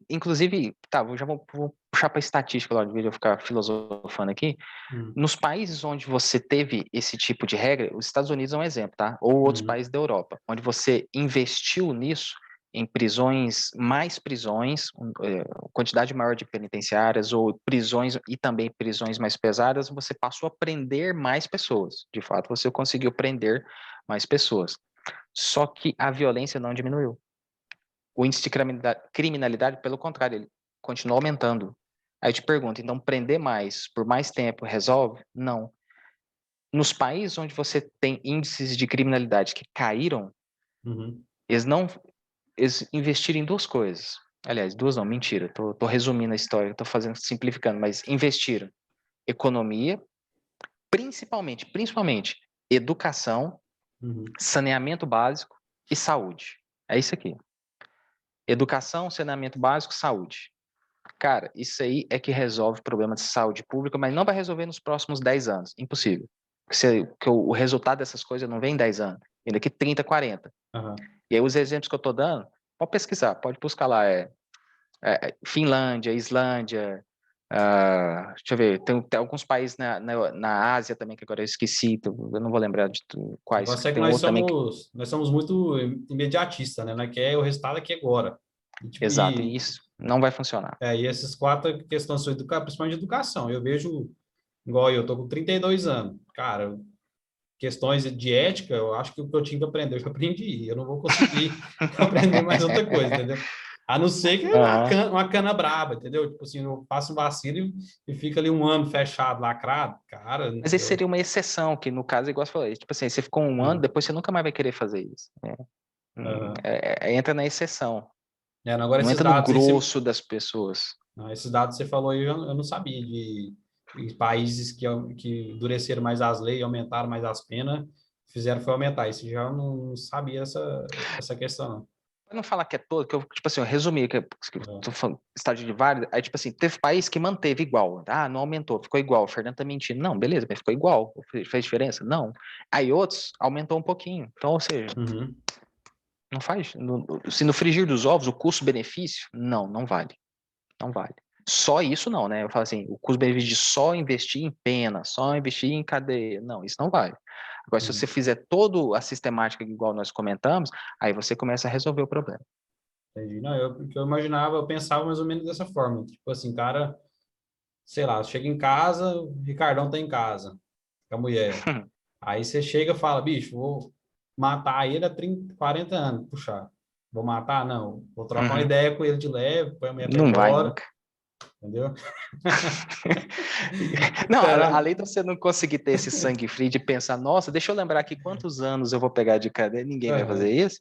inclusive, tá, vou puxar para estatística lá, de vez de eu ficar filosofando aqui. hum, Nos países onde você teve esse tipo de regra, os Estados Unidos é um exemplo, tá? Ou outros hum, países da Europa, onde você investiu nisso, em prisões, mais prisões, quantidade maior de penitenciárias, ou prisões e também prisões mais pesadas, você passou a prender mais pessoas. De fato, você conseguiu prender mais pessoas. Só que a violência não diminuiu. O índice de criminalidade, pelo contrário, ele continua aumentando. Aí eu te pergunto, então prender mais por mais tempo resolve? Não. Nos países onde você tem índices de criminalidade que caíram, uhum. eles não eles investiram em duas coisas. Aliás, duas não, mentira. Tô resumindo a história, tô fazendo simplificando, mas investiram economia, principalmente educação, Uhum. saneamento básico e saúde. É isso aqui. Educação, saneamento básico, saúde. Cara, isso aí é que resolve o problema de saúde pública, mas não vai resolver nos próximos 10 anos. Impossível. Porque o resultado dessas coisas não vem em 10 anos, vem daqui 30, 40. Aham. E aí os exemplos que eu estou dando, pode pesquisar, pode buscar lá. Finlândia, Islândia, deixa eu ver, tem alguns países na Ásia também, que agora eu esqueci, eu não vou lembrar de O quais. negócio é que Tem um outro também que... nós somos muito imediatistas, né? Nós quer o resultado aqui agora. E, tipo, Exato, e isso não vai funcionar. e essas quatro questões sobre principalmente de educação. Eu vejo, igual eu tô com 32 anos. Cara, questões de ética, eu acho que o que eu tinha que aprender, eu já aprendi. Eu não vou conseguir aprender mais outra coisa, entendeu? A não ser que é Aham. uma cana braba, entendeu? Tipo assim, eu faço um vacilo e fica ali um ano fechado, lacrado. Cara, Mas esse seria uma exceção, que no caso, igual você falou, tipo assim, você ficou um ano, Aham, depois você nunca mais vai querer fazer isso, né? aham. Entra na exceção, Agora não esses entra no dados aí, grosso das pessoas. esses dados que você falou aí, eu não sabia de países que endureceram mais as leis, aumentaram mais as penas, fizeram foi aumentar. Isso já não sabia essa questão, não. Pra não falar que é todo, que eu, tipo assim, eu resumi, que eu Aham, tô falando estágio de vários, aí, tipo assim, teve país que manteve igual. Ah, não aumentou, ficou igual. O Fernando tá mentindo. Não, beleza, mas ficou igual. Fez diferença? Não. Aí outros aumentou um pouquinho. Então, ou seja, uhum. Não faz. Se no frigir dos ovos, o custo-benefício, não vale. Não vale. Só isso não, né? Eu falo assim, o custo-benefício de só investir em pena, só investir em cadeia. Não, isso não vale. Agora, se você fizer toda a sistemática igual nós comentamos, aí você começa a resolver o problema. Entendi. Não, o que eu imaginava, eu pensava mais ou menos dessa forma. Tipo assim, cara, sei lá, chega em casa, o Ricardão tá em casa, com a mulher. Aí você chega e fala, bicho, vou matar ele há 30, 40 anos. Puxa, vou matar? Não. Vou trocar uma Uhum. ideia com ele de leve, põe a mulher pra ir Não vai embora, nunca. entendeu? Não, Será? além de você não conseguir ter esse sangue frio de pensar, nossa, deixa eu lembrar aqui quantos anos eu vou pegar de cadeia, ninguém vai fazer Aham. isso.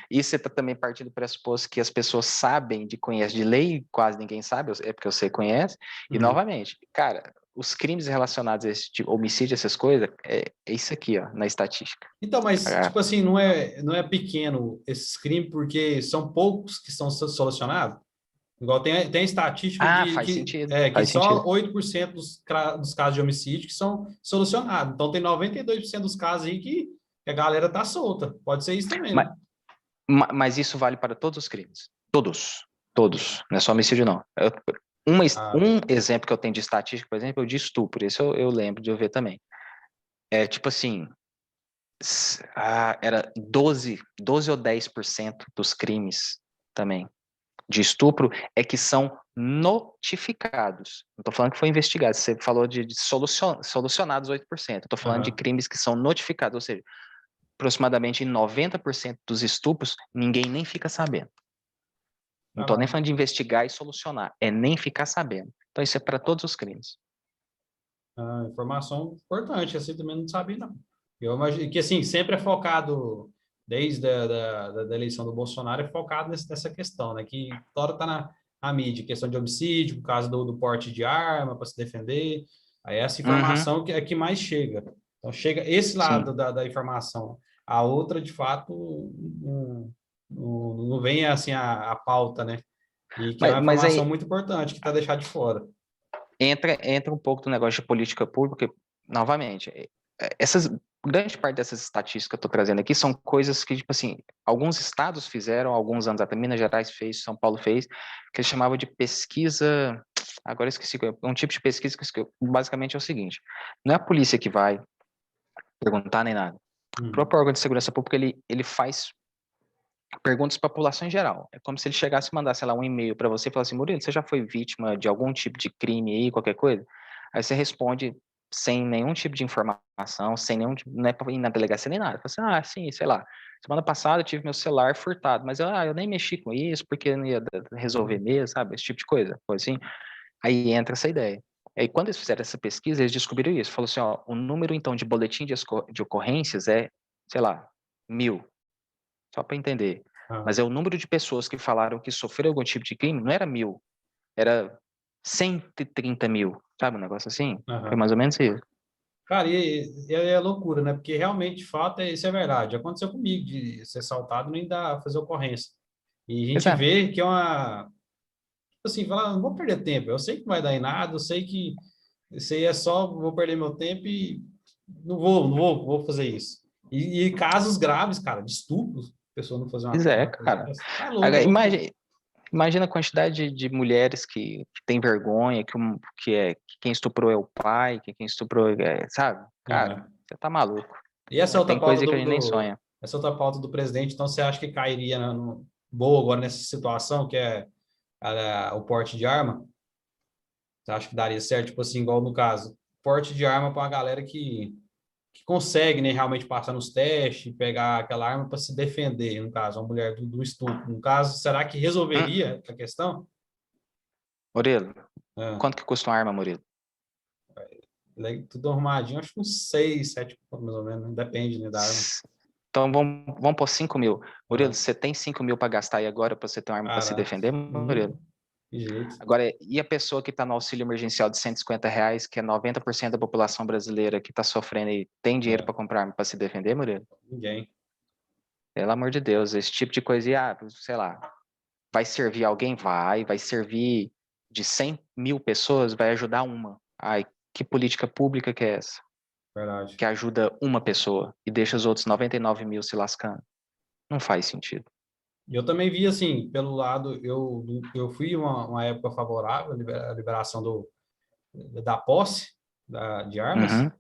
E você está também partindo do pressuposto que as pessoas sabem de conhece de lei, quase ninguém sabe, é porque você conhece. E Uhum. novamente, cara, os crimes relacionados a esse tipo, homicídio, essas coisas, é isso aqui, ó, na estatística. Então, mas, Ah, tipo assim, não é pequeno esses crimes porque são poucos que são solucionados? Igual tem a estatística de faz que, sentido, que faz só sentido. 8% dos casos de homicídio que são solucionados. Então, tem 92% dos casos aí que a galera tá solta. Pode ser isso também, Mas, né? mas isso vale para todos os crimes. Todos. Todos. Não é só homicídio, não. Ah, Um tá. exemplo que eu tenho de estatística, por exemplo, é o de estupro. Isso eu lembro de eu ver também. É tipo assim, era 12 ou 10% dos crimes também de estupro é que são notificados. Não estou falando que foi investigado. Você falou de solucionados 8%. Estou falando de Aham. crimes que são notificados, ou seja, aproximadamente 90% dos estupros, ninguém nem fica sabendo. Não estou nem Caramba. falando de investigar e solucionar, é nem ficar sabendo. Então, isso é para todos os crimes. Ah, informação importante, assim também não sabia, não. Eu imagino que, assim, sempre é focado, desde da eleição do Bolsonaro, é focado nessa questão, né? Que toda hora tá na mídia, questão de homicídio, por causa do porte de arma para se defender. Aí essa Uhum, informação que é que mais chega. Então, chega esse lado sim. da informação. A outra, de fato, não vem, assim, a pauta, né? E que é uma Mas informação aí muito importante, que está deixada de fora. entra um pouco do negócio de política pública, porque, novamente, essas grande parte dessas estatísticas que eu estou trazendo aqui são coisas que, tipo assim, alguns estados fizeram, alguns anos atrás, Minas Gerais fez, São Paulo fez, que eles chamavam de pesquisa, agora eu esqueci, um tipo de pesquisa que basicamente é o seguinte, não é a polícia que vai perguntar nem nada. O Hum. próprio órgão de segurança pública, ele faz perguntas para a população em geral. É como se ele chegasse e mandasse, sei lá, um e-mail para você e falasse, Murilo, você já foi vítima de algum tipo de crime aí, qualquer coisa? Aí você responde sem nenhum tipo de informação, sem nenhum, não é para ir na delegacia nem nada. Fala assim, sim, sei lá, semana passada eu tive meu celular furtado, mas eu nem mexi com isso porque eu não ia resolver mesmo, sabe? Esse tipo de coisa assim. Aí entra essa ideia. Aí quando eles fizeram essa pesquisa, eles descobriram isso. Falou assim, ó, o número então de boletim de ocorrências é, sei lá, 1.000, só para entender. Ah, Mas é o número de pessoas que falaram que sofreram algum tipo de crime, não era 1.000, era 130 mil, sabe? Um negócio assim. Foi aham. mais ou menos isso. Cara, e é loucura, né? Porque realmente, de fato, isso é verdade. Aconteceu comigo de ser assaltado e nem dá fazer ocorrência. E a Pois gente é, vê que é uma. Tipo assim, falar, não vou perder tempo. Eu sei que não vai dar em nada, eu sei que isso aí é só, vou perder meu tempo e não vou fazer isso. E casos graves, cara, de estupros, a pessoa não fazer pois é, uma coisa cara. dessa. Tá louco, é Agora, loucura. imagina a quantidade de mulheres que têm vergonha, que quem estuprou é o pai, que quem estuprou sabe? Cara, Aham. você tá maluco. E essa outra Tem pauta coisa que a gente nem sonha. essa outra pauta do presidente, então você acha que cairia boa agora nessa situação, que é o porte de arma? Você acha que daria certo, tipo assim, igual no caso, porte de arma para uma galera que consegue, né, realmente passar nos testes, pegar aquela arma para se defender, no caso, uma mulher do estupro. No caso, será que Hum, resolveria a questão? Murilo, Ah, quanto que custa uma arma, Murilo? tudo arrumadinho, acho que uns 6, 7 pontos mais ou menos, né? Depende, né, da arma. Então vamos por 5 mil. Murilo, Ah, você tem 5 mil para gastar aí agora para você ter uma arma para se caraca, defender, Murilo? que jeito. Agora, e a pessoa que está no auxílio emergencial de R$ 150, que é 90% da população brasileira que está sofrendo e tem dinheiro É, para comprar arma para se defender, Murilo? ninguém. Pelo amor de Deus, esse tipo de coisa, sei lá, vai servir alguém? Vai servir de 100 mil pessoas? Vai ajudar uma. Ai, que política pública que é essa? Verdade. Que ajuda uma pessoa e deixa os outros 99 mil se lascando. Não faz sentido. Eu também vi, assim, pelo lado, eu fui uma época favorável à liberação da posse de armas, Uhum.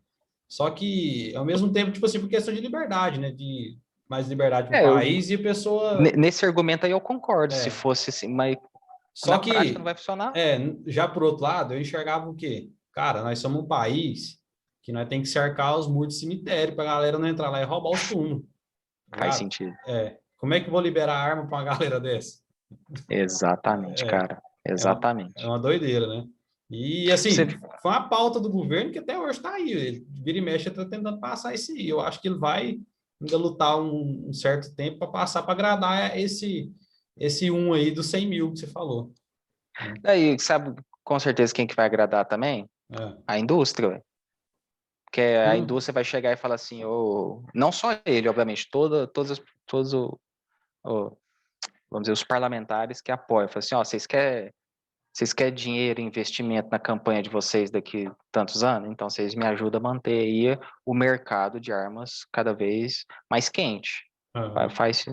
só que, ao mesmo tempo, tipo assim, por questão de liberdade, né? De mais liberdade para o É, país e a pessoa... nesse argumento aí eu concordo, se É, fosse assim, mas só na prática não que, vai funcionar. já por outro lado, eu enxergava o quê? Cara, nós somos um país que nós tem que cercar os muros de cemitério para a galera não entrar lá e roubar os túmulos, tá Faz ligado? sentido. Como é que eu vou liberar arma para uma galera dessa? Exatamente, É, cara. é Exatamente. uma doideira, né? E, Você, assim, foi uma pauta do governo que até hoje está aí. Ele vira e mexe, está tentando passar isso aí. Eu acho que ele vai ainda lutar um certo tempo para passar para agradar esse aí dos 100 mil que você falou, né? daí, sabe com certeza quem que vai agradar também? É. A indústria, ué. Porque a Hum, indústria vai chegar e falar assim, não só ele, obviamente, todos vamos dizer, os parlamentares que apoiam. Falam assim, ó, vocês querem dinheiro e investimento na campanha de vocês daqui tantos anos? Então vocês me ajudam a manter aí o mercado de armas cada vez mais quente. aham. Faz,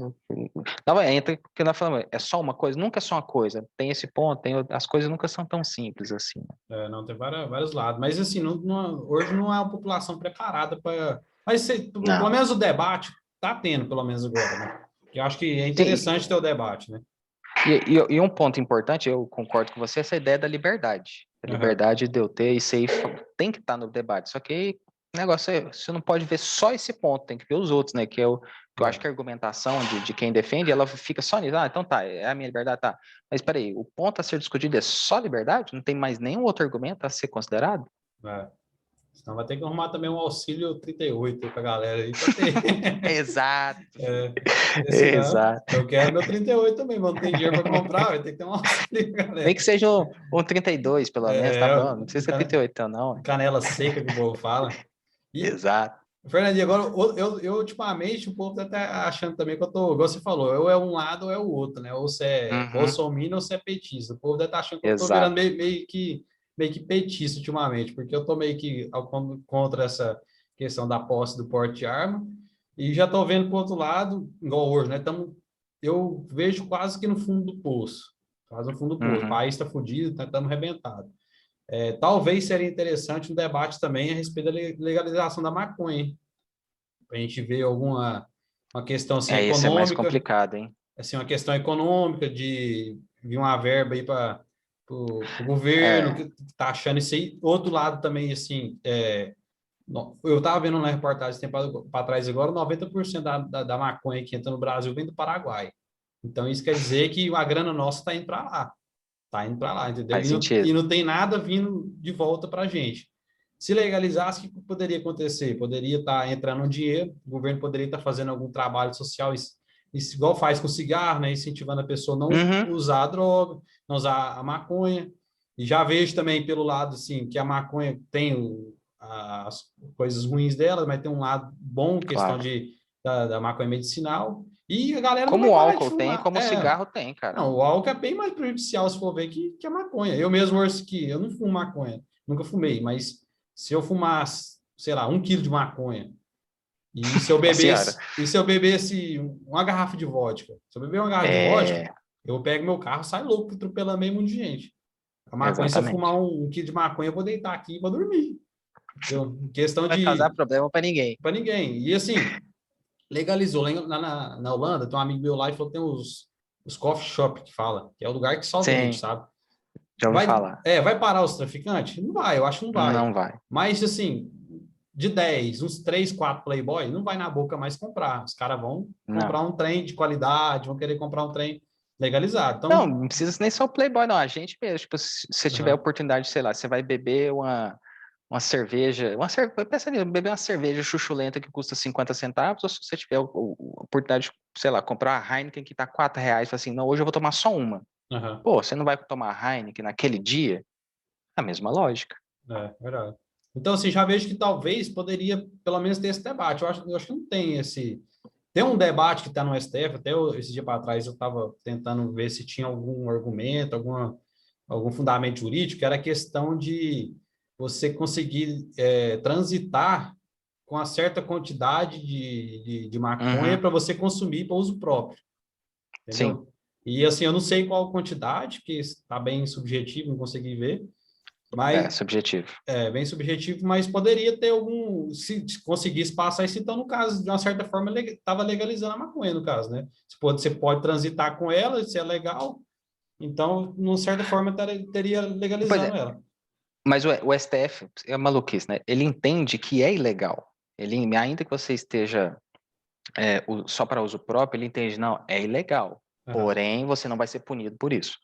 não, entra porque nós falamos, é só uma coisa, nunca é só uma coisa. Tem esse ponto, as coisas nunca são tão simples assim. Não, tem vários lados. Mas, assim, hoje não é uma população preparada para... Mas, pelo Não. menos o debate está tendo, pelo menos agora, né? Eu acho que é Sim, interessante ter o debate, né? e um ponto importante, eu concordo com você, essa ideia da liberdade. A Aham. liberdade de eu ter, isso aí tem que estar no debate. Só que o negócio é, você não pode ver só esse ponto, tem que ver os outros, né? Que eu acho que a argumentação de quem defende, ela fica só nisso. Ah, então tá, é a minha liberdade, tá. Mas peraí, o ponto a ser discutido é só liberdade? Não tem mais nenhum outro argumento a ser considerado? É. Senão vai ter que arrumar também um auxílio 38 aí pra galera aí para ter. Exato, É, porque senão, exato. eu quero meu 38 também, mas não tem dinheiro para comprar, vai ter que ter um auxílio, Nem galera. que seja um 32, pelo menos, tá É, bom. Não precisa ser 38, então, não. Ué. canela seca que o povo fala. E, Exato, Fernandinho, agora, ultimamente, o povo tá até achando também que eu tô, igual você falou, ou é um lado ou é o outro, né? Ou você é uhum, bolsominion ou você é petista. O povo deve estar achando que eu tô virando exato. meio que petista ultimamente, porque eu tô meio que contra essa questão da posse do porte de arma, e já tô vendo pro outro lado, igual hoje, né? Eu vejo quase que no fundo do poço. Quase no fundo do poço. O Uhum. país está fudido, estamos arrebentados. Talvez seria interessante um debate também a respeito da legalização da maconha, hein? A gente ver uma questão assim É, esse é mais econômica, complicado, hein? assim uma questão econômica de vir uma verba aí para o governo É, que está achando isso aí. Outro lado também assim, eu estava vendo na reportagem tempo para trás agora, 90% da maconha que entra no Brasil vem do Paraguai. Então isso quer dizer que a grana nossa está indo para lá. Tá indo para lá, entendeu? faz E sentido. não tem nada vindo de volta para a gente. Se legalizasse, o que poderia acontecer? Poderia estar entrando um dinheiro, o governo poderia estar fazendo algum trabalho social, igual faz com cigarro, né? Incentivando a pessoa a não Uhum, usar a droga, não usar a maconha. E já vejo também pelo lado, assim, que a maconha tem as coisas ruins dela, mas tem um lado bom, questão claro. da maconha medicinal. E a galera não vai Como o parar de álcool tem, fumar. como o cigarro tem, cara. Não, o álcool é bem mais prejudicial se for ver que a maconha. Eu mesmo, que eu não fumo maconha, nunca fumei, mas se eu fumasse, sei lá, 1 quilo de maconha, Nossa senhora. e se eu bebesse uma garrafa de vodka, se eu beber uma garrafa de vodka, É, eu pego meu carro, saio louco, atropelando meio mundo de gente. A maconha, se eu fumar exatamente. 1 quilo de maconha, eu vou deitar aqui e vou dormir. Entendeu? Questão Não vai causar de problema para ninguém. para ninguém. E assim, legalizou. Lá na Holanda, tem um amigo meu lá e falou que tem os coffee shop que fala, que é o lugar que só vende, Sim, sabe? já ouvi falar. Vai parar os traficantes? Não vai, eu acho que não vai. Não vai. Mas, assim, de 10 uns 3 4 Playboy, não vai na boca mais comprar. Os caras vão comprar Não. um trem de qualidade, vão querer comprar um trem legalizado. Não, Então, não precisa nem só o Playboy, não. A gente mesmo, tipo, se você tiver a uhum, oportunidade, sei lá, você vai beber uma cerveja, pensa nisso, beber uma cerveja chuchulenta que custa 50 centavos, ou se você tiver a oportunidade de, sei lá, comprar a Heineken que tá R$ 4, fala assim, não, hoje eu vou tomar só uma. uhum, Pô, você não vai tomar a Heineken naquele dia? É a mesma lógica. verdade. Então, assim, já vejo que talvez poderia, pelo menos, ter esse debate. Eu acho que não tem esse. Tem um debate que está no STF, esse dia para trás eu estava tentando ver se tinha algum argumento, algum fundamento jurídico, que era a questão de você conseguir transitar com uma certa quantidade de maconha Uhum, para você consumir para uso próprio. Sim, entendeu? E assim, eu não sei qual quantidade, que está bem subjetivo, não consegui ver, é mas subjetivo. é bem subjetivo, mas poderia ter algum, se conseguisse passar isso, então, no caso, de uma certa forma, estava legalizando a maconha, no caso, né? Você pode transitar com ela, se é legal, então, de uma certa forma, teria Pois legalizando é, ela. mas o STF é maluquice, né? Ele entende que é ilegal. Ele, ainda que você esteja só para uso próprio, ele entende, não, é ilegal. Aham, Porém, você não vai ser punido por isso.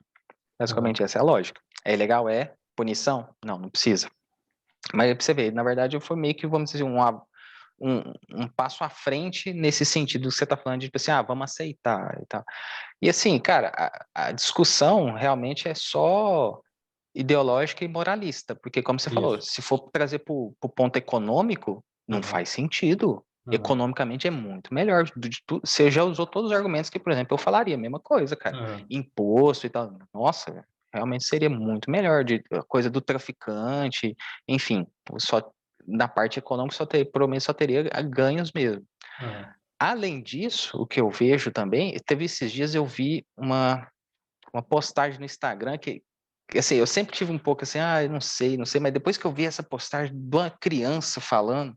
Basicamente, aham, essa é a lógica. É ilegal? É. Punição? Não, não precisa. Mas pra você ver, na verdade, foi meio que, vamos dizer, um passo à frente nesse sentido que você está falando de, tipo assim, vamos aceitar e tal. E assim, cara, a discussão realmente é só ideológica e moralista, porque como você falou, isso. se for trazer para o ponto econômico, não Aham, faz sentido. aham, Economicamente é muito melhor. Você já usou todos os argumentos que, por exemplo, eu falaria a mesma coisa, cara. aham, Imposto e tal. Nossa, realmente seria muito melhor. De a coisa do traficante, enfim, só na parte econômica provavelmente só teria ganhos mesmo. aham, Além disso, o que eu vejo também, teve esses dias eu vi uma postagem no Instagram que, assim, eu sempre tive um pouco assim, eu não sei, não sei, mas depois que eu vi essa postagem de uma criança falando,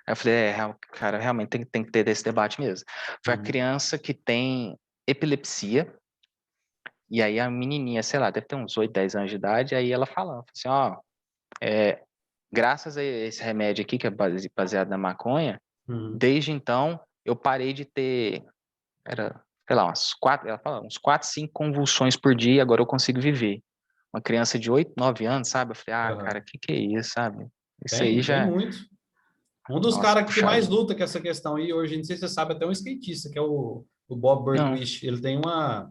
aí eu falei, cara, realmente tem que ter esse debate mesmo. Foi a uhum, criança que tem epilepsia, e aí a menininha, sei lá, deve ter uns 8, 10 anos de idade, aí ela falando, assim, graças a esse remédio aqui, que é baseado na maconha, uhum. desde então eu parei de ter, era, sei lá, ela fala, uns 4, 5 convulsões por dia, agora eu consigo viver. Uma criança de 8, 9 anos, sabe? Eu falei, cara, Aham. que é isso, sabe? Isso aí Tem já, muito. Um dos nossa, caras que mais puxado. luta com essa questão aí hoje, não sei se você sabe, até um skatista, que é o Bob Não. Burnquist. Ele tem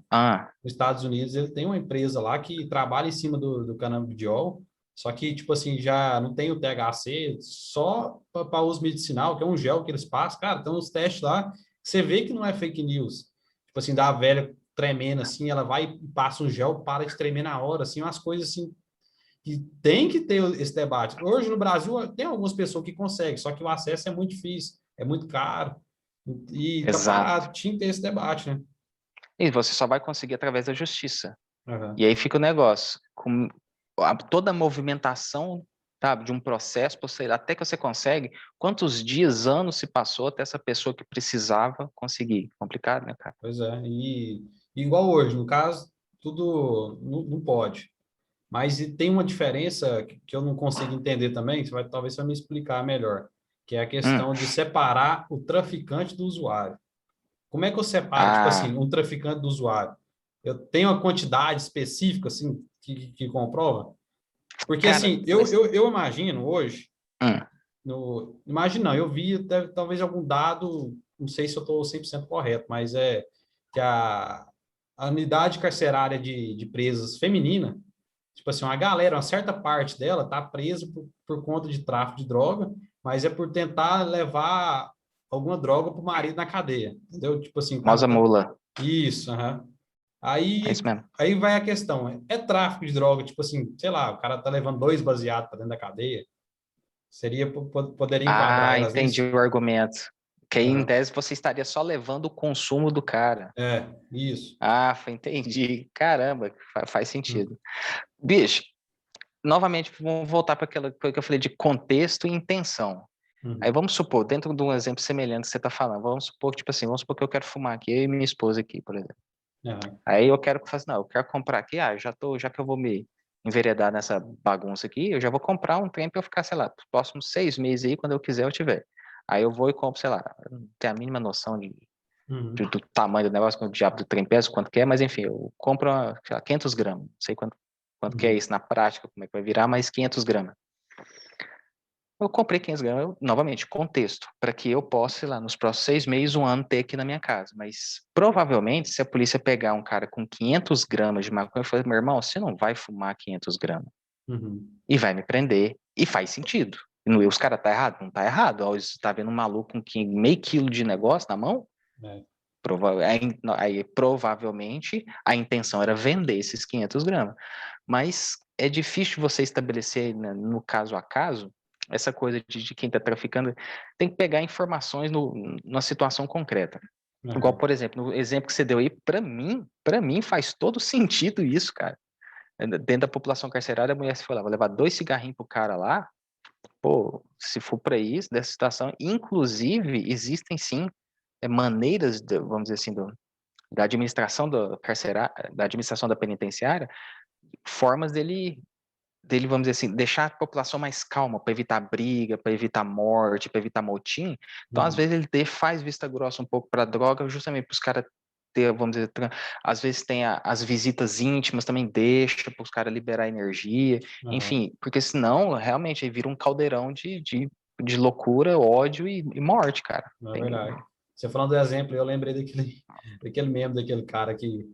Ah, nos Estados Unidos, ele tem uma empresa lá que trabalha em cima do canabidiol, só que, tipo assim, já não tem o THC, só para uso medicinal, que é um gel que eles passam. Cara, tem uns testes lá, que você vê que não é fake news. Tipo assim, da velha tremendo, assim, ela vai e passa um gel, para de tremer na hora, assim, umas coisas assim, que tem que ter esse debate. Hoje no Brasil tem algumas pessoas que conseguem, só que o acesso é muito difícil, é muito caro, e tá exato. parado, tinha que ter esse debate, né? E você só vai conseguir através da justiça. E Uhum. aí fica o negócio, com toda a movimentação, sabe, de um processo, até que você consegue, quantos dias, anos se passou até essa pessoa que precisava conseguir? Complicado, né, cara? Pois é, e igual hoje, no caso, tudo não pode. Mas tem uma diferença que eu não consigo entender também, talvez você vai me explicar melhor, que é a Hum, questão de separar o traficante do usuário. Como é que eu separo, tipo ah, assim, um traficante do usuário? Eu tenho uma quantidade específica, assim, que comprova? Porque, cara, assim, eu imagino hoje, hum, imagino não, eu vi talvez algum dado, não sei se eu estou 100% correto, mas é que a unidade carcerária de presas feminina, tipo assim, uma galera, uma certa parte dela está presa por conta de tráfico de droga, mas é por tentar levar alguma droga para o marido na cadeia, entendeu? Tipo assim, o cara famosa tá... mula, Isso, aham. é isso Aí, mesmo. aí vai a questão, é tráfico de droga, tipo assim, sei lá, o cara tá levando 2 baseados para dentro da cadeia, poderia enquadrar elas Entendi nisso? o argumento. Que aí, em Aham. tese, você estaria só levando o consumo do cara. Isso. Entendi. Caramba, faz Hum, sentido. Bicho, novamente, vamos voltar para aquela coisa que eu falei de contexto e intenção. Aí uhum, vamos supor, dentro de um exemplo semelhante que você está falando, vamos supor que, tipo assim, vamos supor que eu quero fumar aqui, eu e minha esposa aqui, por exemplo. aham, Aí eu quero que faça, não, eu quero comprar aqui, já que eu vou me enveredar nessa bagunça aqui, eu já vou comprar um trem para eu ficar, sei lá, os próximos 6 meses aí, quando eu quiser, eu tiver. Aí eu vou e compro, sei lá, eu não tenho a mínima noção uhum, do tamanho do negócio, quanto o diabo do trem pesa, quanto que é, mas enfim, eu compro, sei lá, 500 gramas, não sei quanto que é uhum, isso na prática, como é que vai virar, mas 500 gramas. Eu comprei 500 gramas, novamente, contexto, para que eu possa, sei lá, nos próximos 6 meses, um ano, ter aqui na minha casa. Mas provavelmente, se a polícia pegar um cara com 500 gramas de maconha, eu falei, meu irmão, você não vai fumar 500 gramas. uhum. E vai me prender. E faz sentido. E os caras tá errado? Não tá errado. Ó, você tá vendo um maluco com meio quilo de negócio na mão? É, Aí, provavelmente a intenção era vender esses 500 gramas. Mas é difícil você estabelecer, né, no caso a caso, essa coisa de quem está traficando, tem que pegar informações numa situação concreta. Igual, por exemplo, no exemplo que você deu aí, para mim faz todo sentido isso, cara. Dentro da população carcerária, a mulher se for lá, vou levar 2 cigarrinhos pro cara lá, pô, se for para isso, dessa situação, inclusive, existem sim maneiras, vamos dizer assim, da administração da administração da penitenciária, formas dele, vamos dizer assim, deixar a população mais calma, para evitar briga, para evitar morte, para evitar motim. Então, às vezes, ele faz vista grossa um pouco para a droga, justamente para os caras ter, vamos dizer, às vezes tem as visitas íntimas, também deixa para os caras liberar energia, enfim, porque senão, realmente, aí vira um caldeirão de loucura, ódio e morte, cara. Não é verdade. Você falando do exemplo, eu lembrei daquele meme, daquele cara que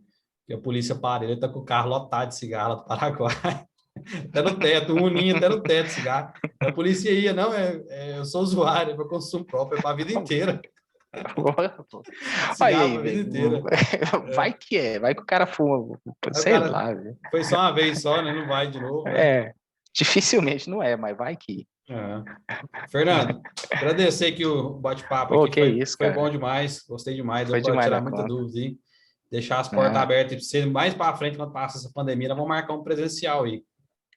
a polícia para, ele tá com o carro lotado de cigarro lá do Paraguai, até no teto, um uninho até no teto de cigarro. A polícia ia, não, eu sou usuário, é para consumo próprio, é para a vida inteira. Cigarro para a vida inteira. Vai que o cara fuma, sei lá. Foi só uma vez só, né? Não vai de novo. Dificilmente não é, mas vai que. Fernando, agradecer aqui o bate-papo aqui, foi bom demais, gostei demais, deu para tirar muita dúvida aí, deixar as portas abertas para você mais para frente, quando passa essa pandemia, nós vamos marcar um presencial aí.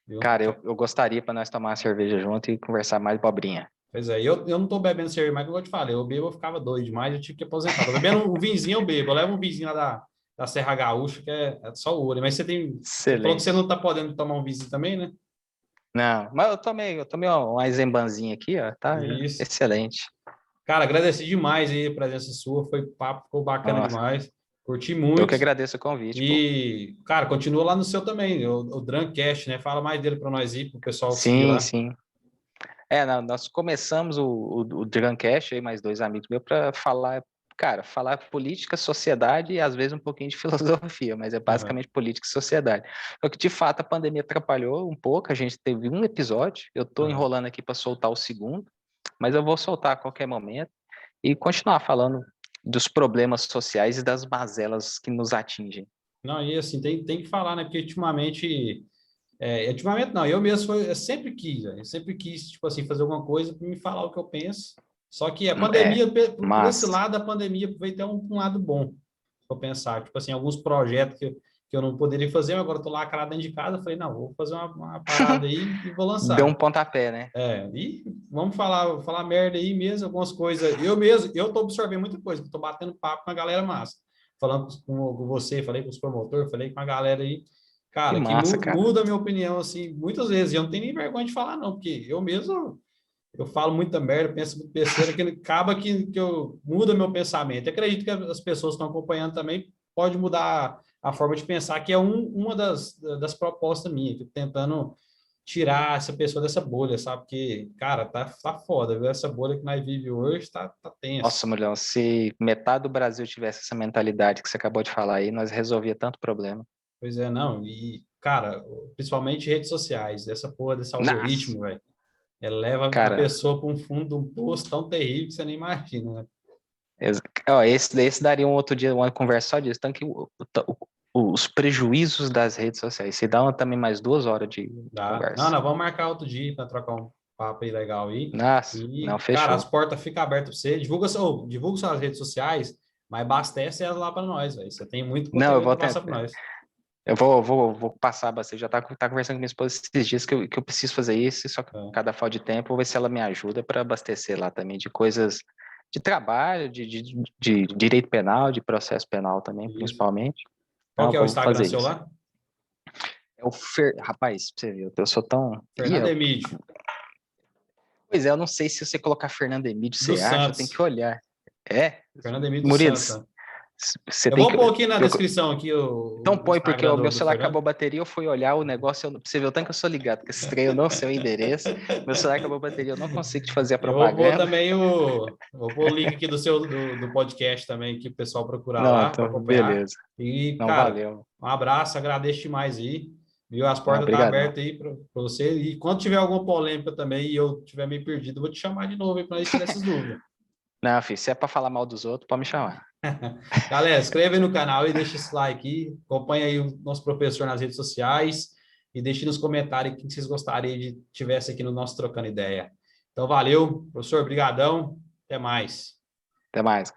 Viu? Cara, eu gostaria para nós tomar uma cerveja junto e conversar mais bobrinha. Pois é, eu não tô bebendo cerveja mais, como eu te falei, eu bebo, eu ficava doido demais, eu tive que aposentar. Tô bebendo um vinzinho, eu bebo, eu levo um vinzinho lá da Serra Gaúcha, que é só o ouro, mas você falou que você não tá podendo tomar um vinzinho também, né? Não, mas eu tomei uma Eisenbahnzinha aqui, ó, tá Isso. Excelente. Cara, agradeci demais aí a presença sua, ficou bacana demais, curti muito. Eu que agradeço o convite. E, cara, continua lá no seu também, o Drunkcast, né? Fala mais dele para nós aí, pro pessoal seguir lá. Sim. Nós começamos o Drunkcast aí, mais 2 amigos meus, para falar política, sociedade e às vezes um pouquinho de filosofia, mas é basicamente política e sociedade. Só que de fato a pandemia atrapalhou um pouco, a gente teve um episódio, eu estou enrolando aqui para soltar o segundo, mas eu vou soltar a qualquer momento e continuar falando dos problemas sociais e das mazelas que nos atingem. Não, e assim, tem que falar, né? Porque ultimamente não, eu sempre quis, tipo assim, fazer alguma coisa para me falar o que eu penso. Só que a pandemia, por esse lado, a pandemia veio ter um lado bom, para pensar. Tipo assim, alguns projetos que eu não poderia fazer, mas agora eu tô lá cara dentro de casa, falei, não, vou fazer uma parada aí e vou lançar. Deu um pontapé, né? E vamos falar merda aí mesmo, algumas coisas. Eu tô absorvendo muita coisa, tô batendo papo com a galera massa. Falando com você, falei com os promotores, falei com a galera aí. Cara, que muda a minha opinião, assim, muitas vezes. Eu não tenho nem vergonha de falar, não, porque eu falo muita merda, penso muita besteira, que acaba que eu muda meu pensamento. Eu acredito que as pessoas que estão acompanhando também pode mudar a forma de pensar, que é uma das propostas minhas, tentando tirar essa pessoa dessa bolha, sabe? Porque, cara, tá foda, viu? Essa bolha que nós vivemos hoje tá tensa. Nossa, mulher, se metade do Brasil tivesse essa mentalidade que você acabou de falar aí, nós resolvia tanto problema. Pois é, não. E, cara, principalmente redes sociais, essa porra desse algoritmo, velho. Ela leva a pessoa para um fundo de um poço tão terrível que você nem imagina, né? Esse daria um outro dia, uma conversa só disso. Então, que os prejuízos das redes sociais. Se dá também mais 2 horas de conversa. Não, vamos marcar outro dia para trocar um papo aí legal aí. Nossa, não, fechou. Cara, as portas ficam abertas para você. Divulga suas redes sociais, mas abastece elas lá para nós, velho. Você tem muito conteúdo para passar para nós. Eu vou passar bastante. Já tá conversando com minha esposa esses dias que eu preciso fazer isso, só que cada falta de tempo, vou ver se ela me ajuda para abastecer lá também de coisas de trabalho, de direito penal, de processo penal também, principalmente. Qual que é o Instagram seu lá? É o Rapaz, pra você ver, eu sou tão... Fernando Emídio. Pois é, eu não sei se você colocar Fernando Emídio, você acha, tem que olhar. Fernando Emídio Muridos, Santos. Você eu vou pôr aqui na descrição aqui então põe, porque o meu celular acabou a bateria, eu fui olhar o negócio, você vê o tanto que eu sou ligado, que esse trem eu não sei o endereço, meu celular acabou a bateria, eu não consigo te fazer a propaganda. Eu vou pôr também vou pôr o link aqui do podcast também, que o pessoal procurar lá para acompanhar. Beleza. E, cara, valeu. Um abraço, agradeço demais aí, viu? As portas estão abertas aí para você, e quando tiver alguma polêmica também e eu tiver meio perdido, eu vou te chamar de novo aí para tirar essas dúvidas. Não, filho, se é para falar mal dos outros, pode me chamar. Galera, inscreve aí no canal e deixa esse like aí. Acompanha aí o nosso professor nas redes sociais e deixe nos comentários o que vocês gostariam de tivesse aqui no nosso Trocando Ideia. Então, valeu, professor, brigadão. Até mais. Até mais.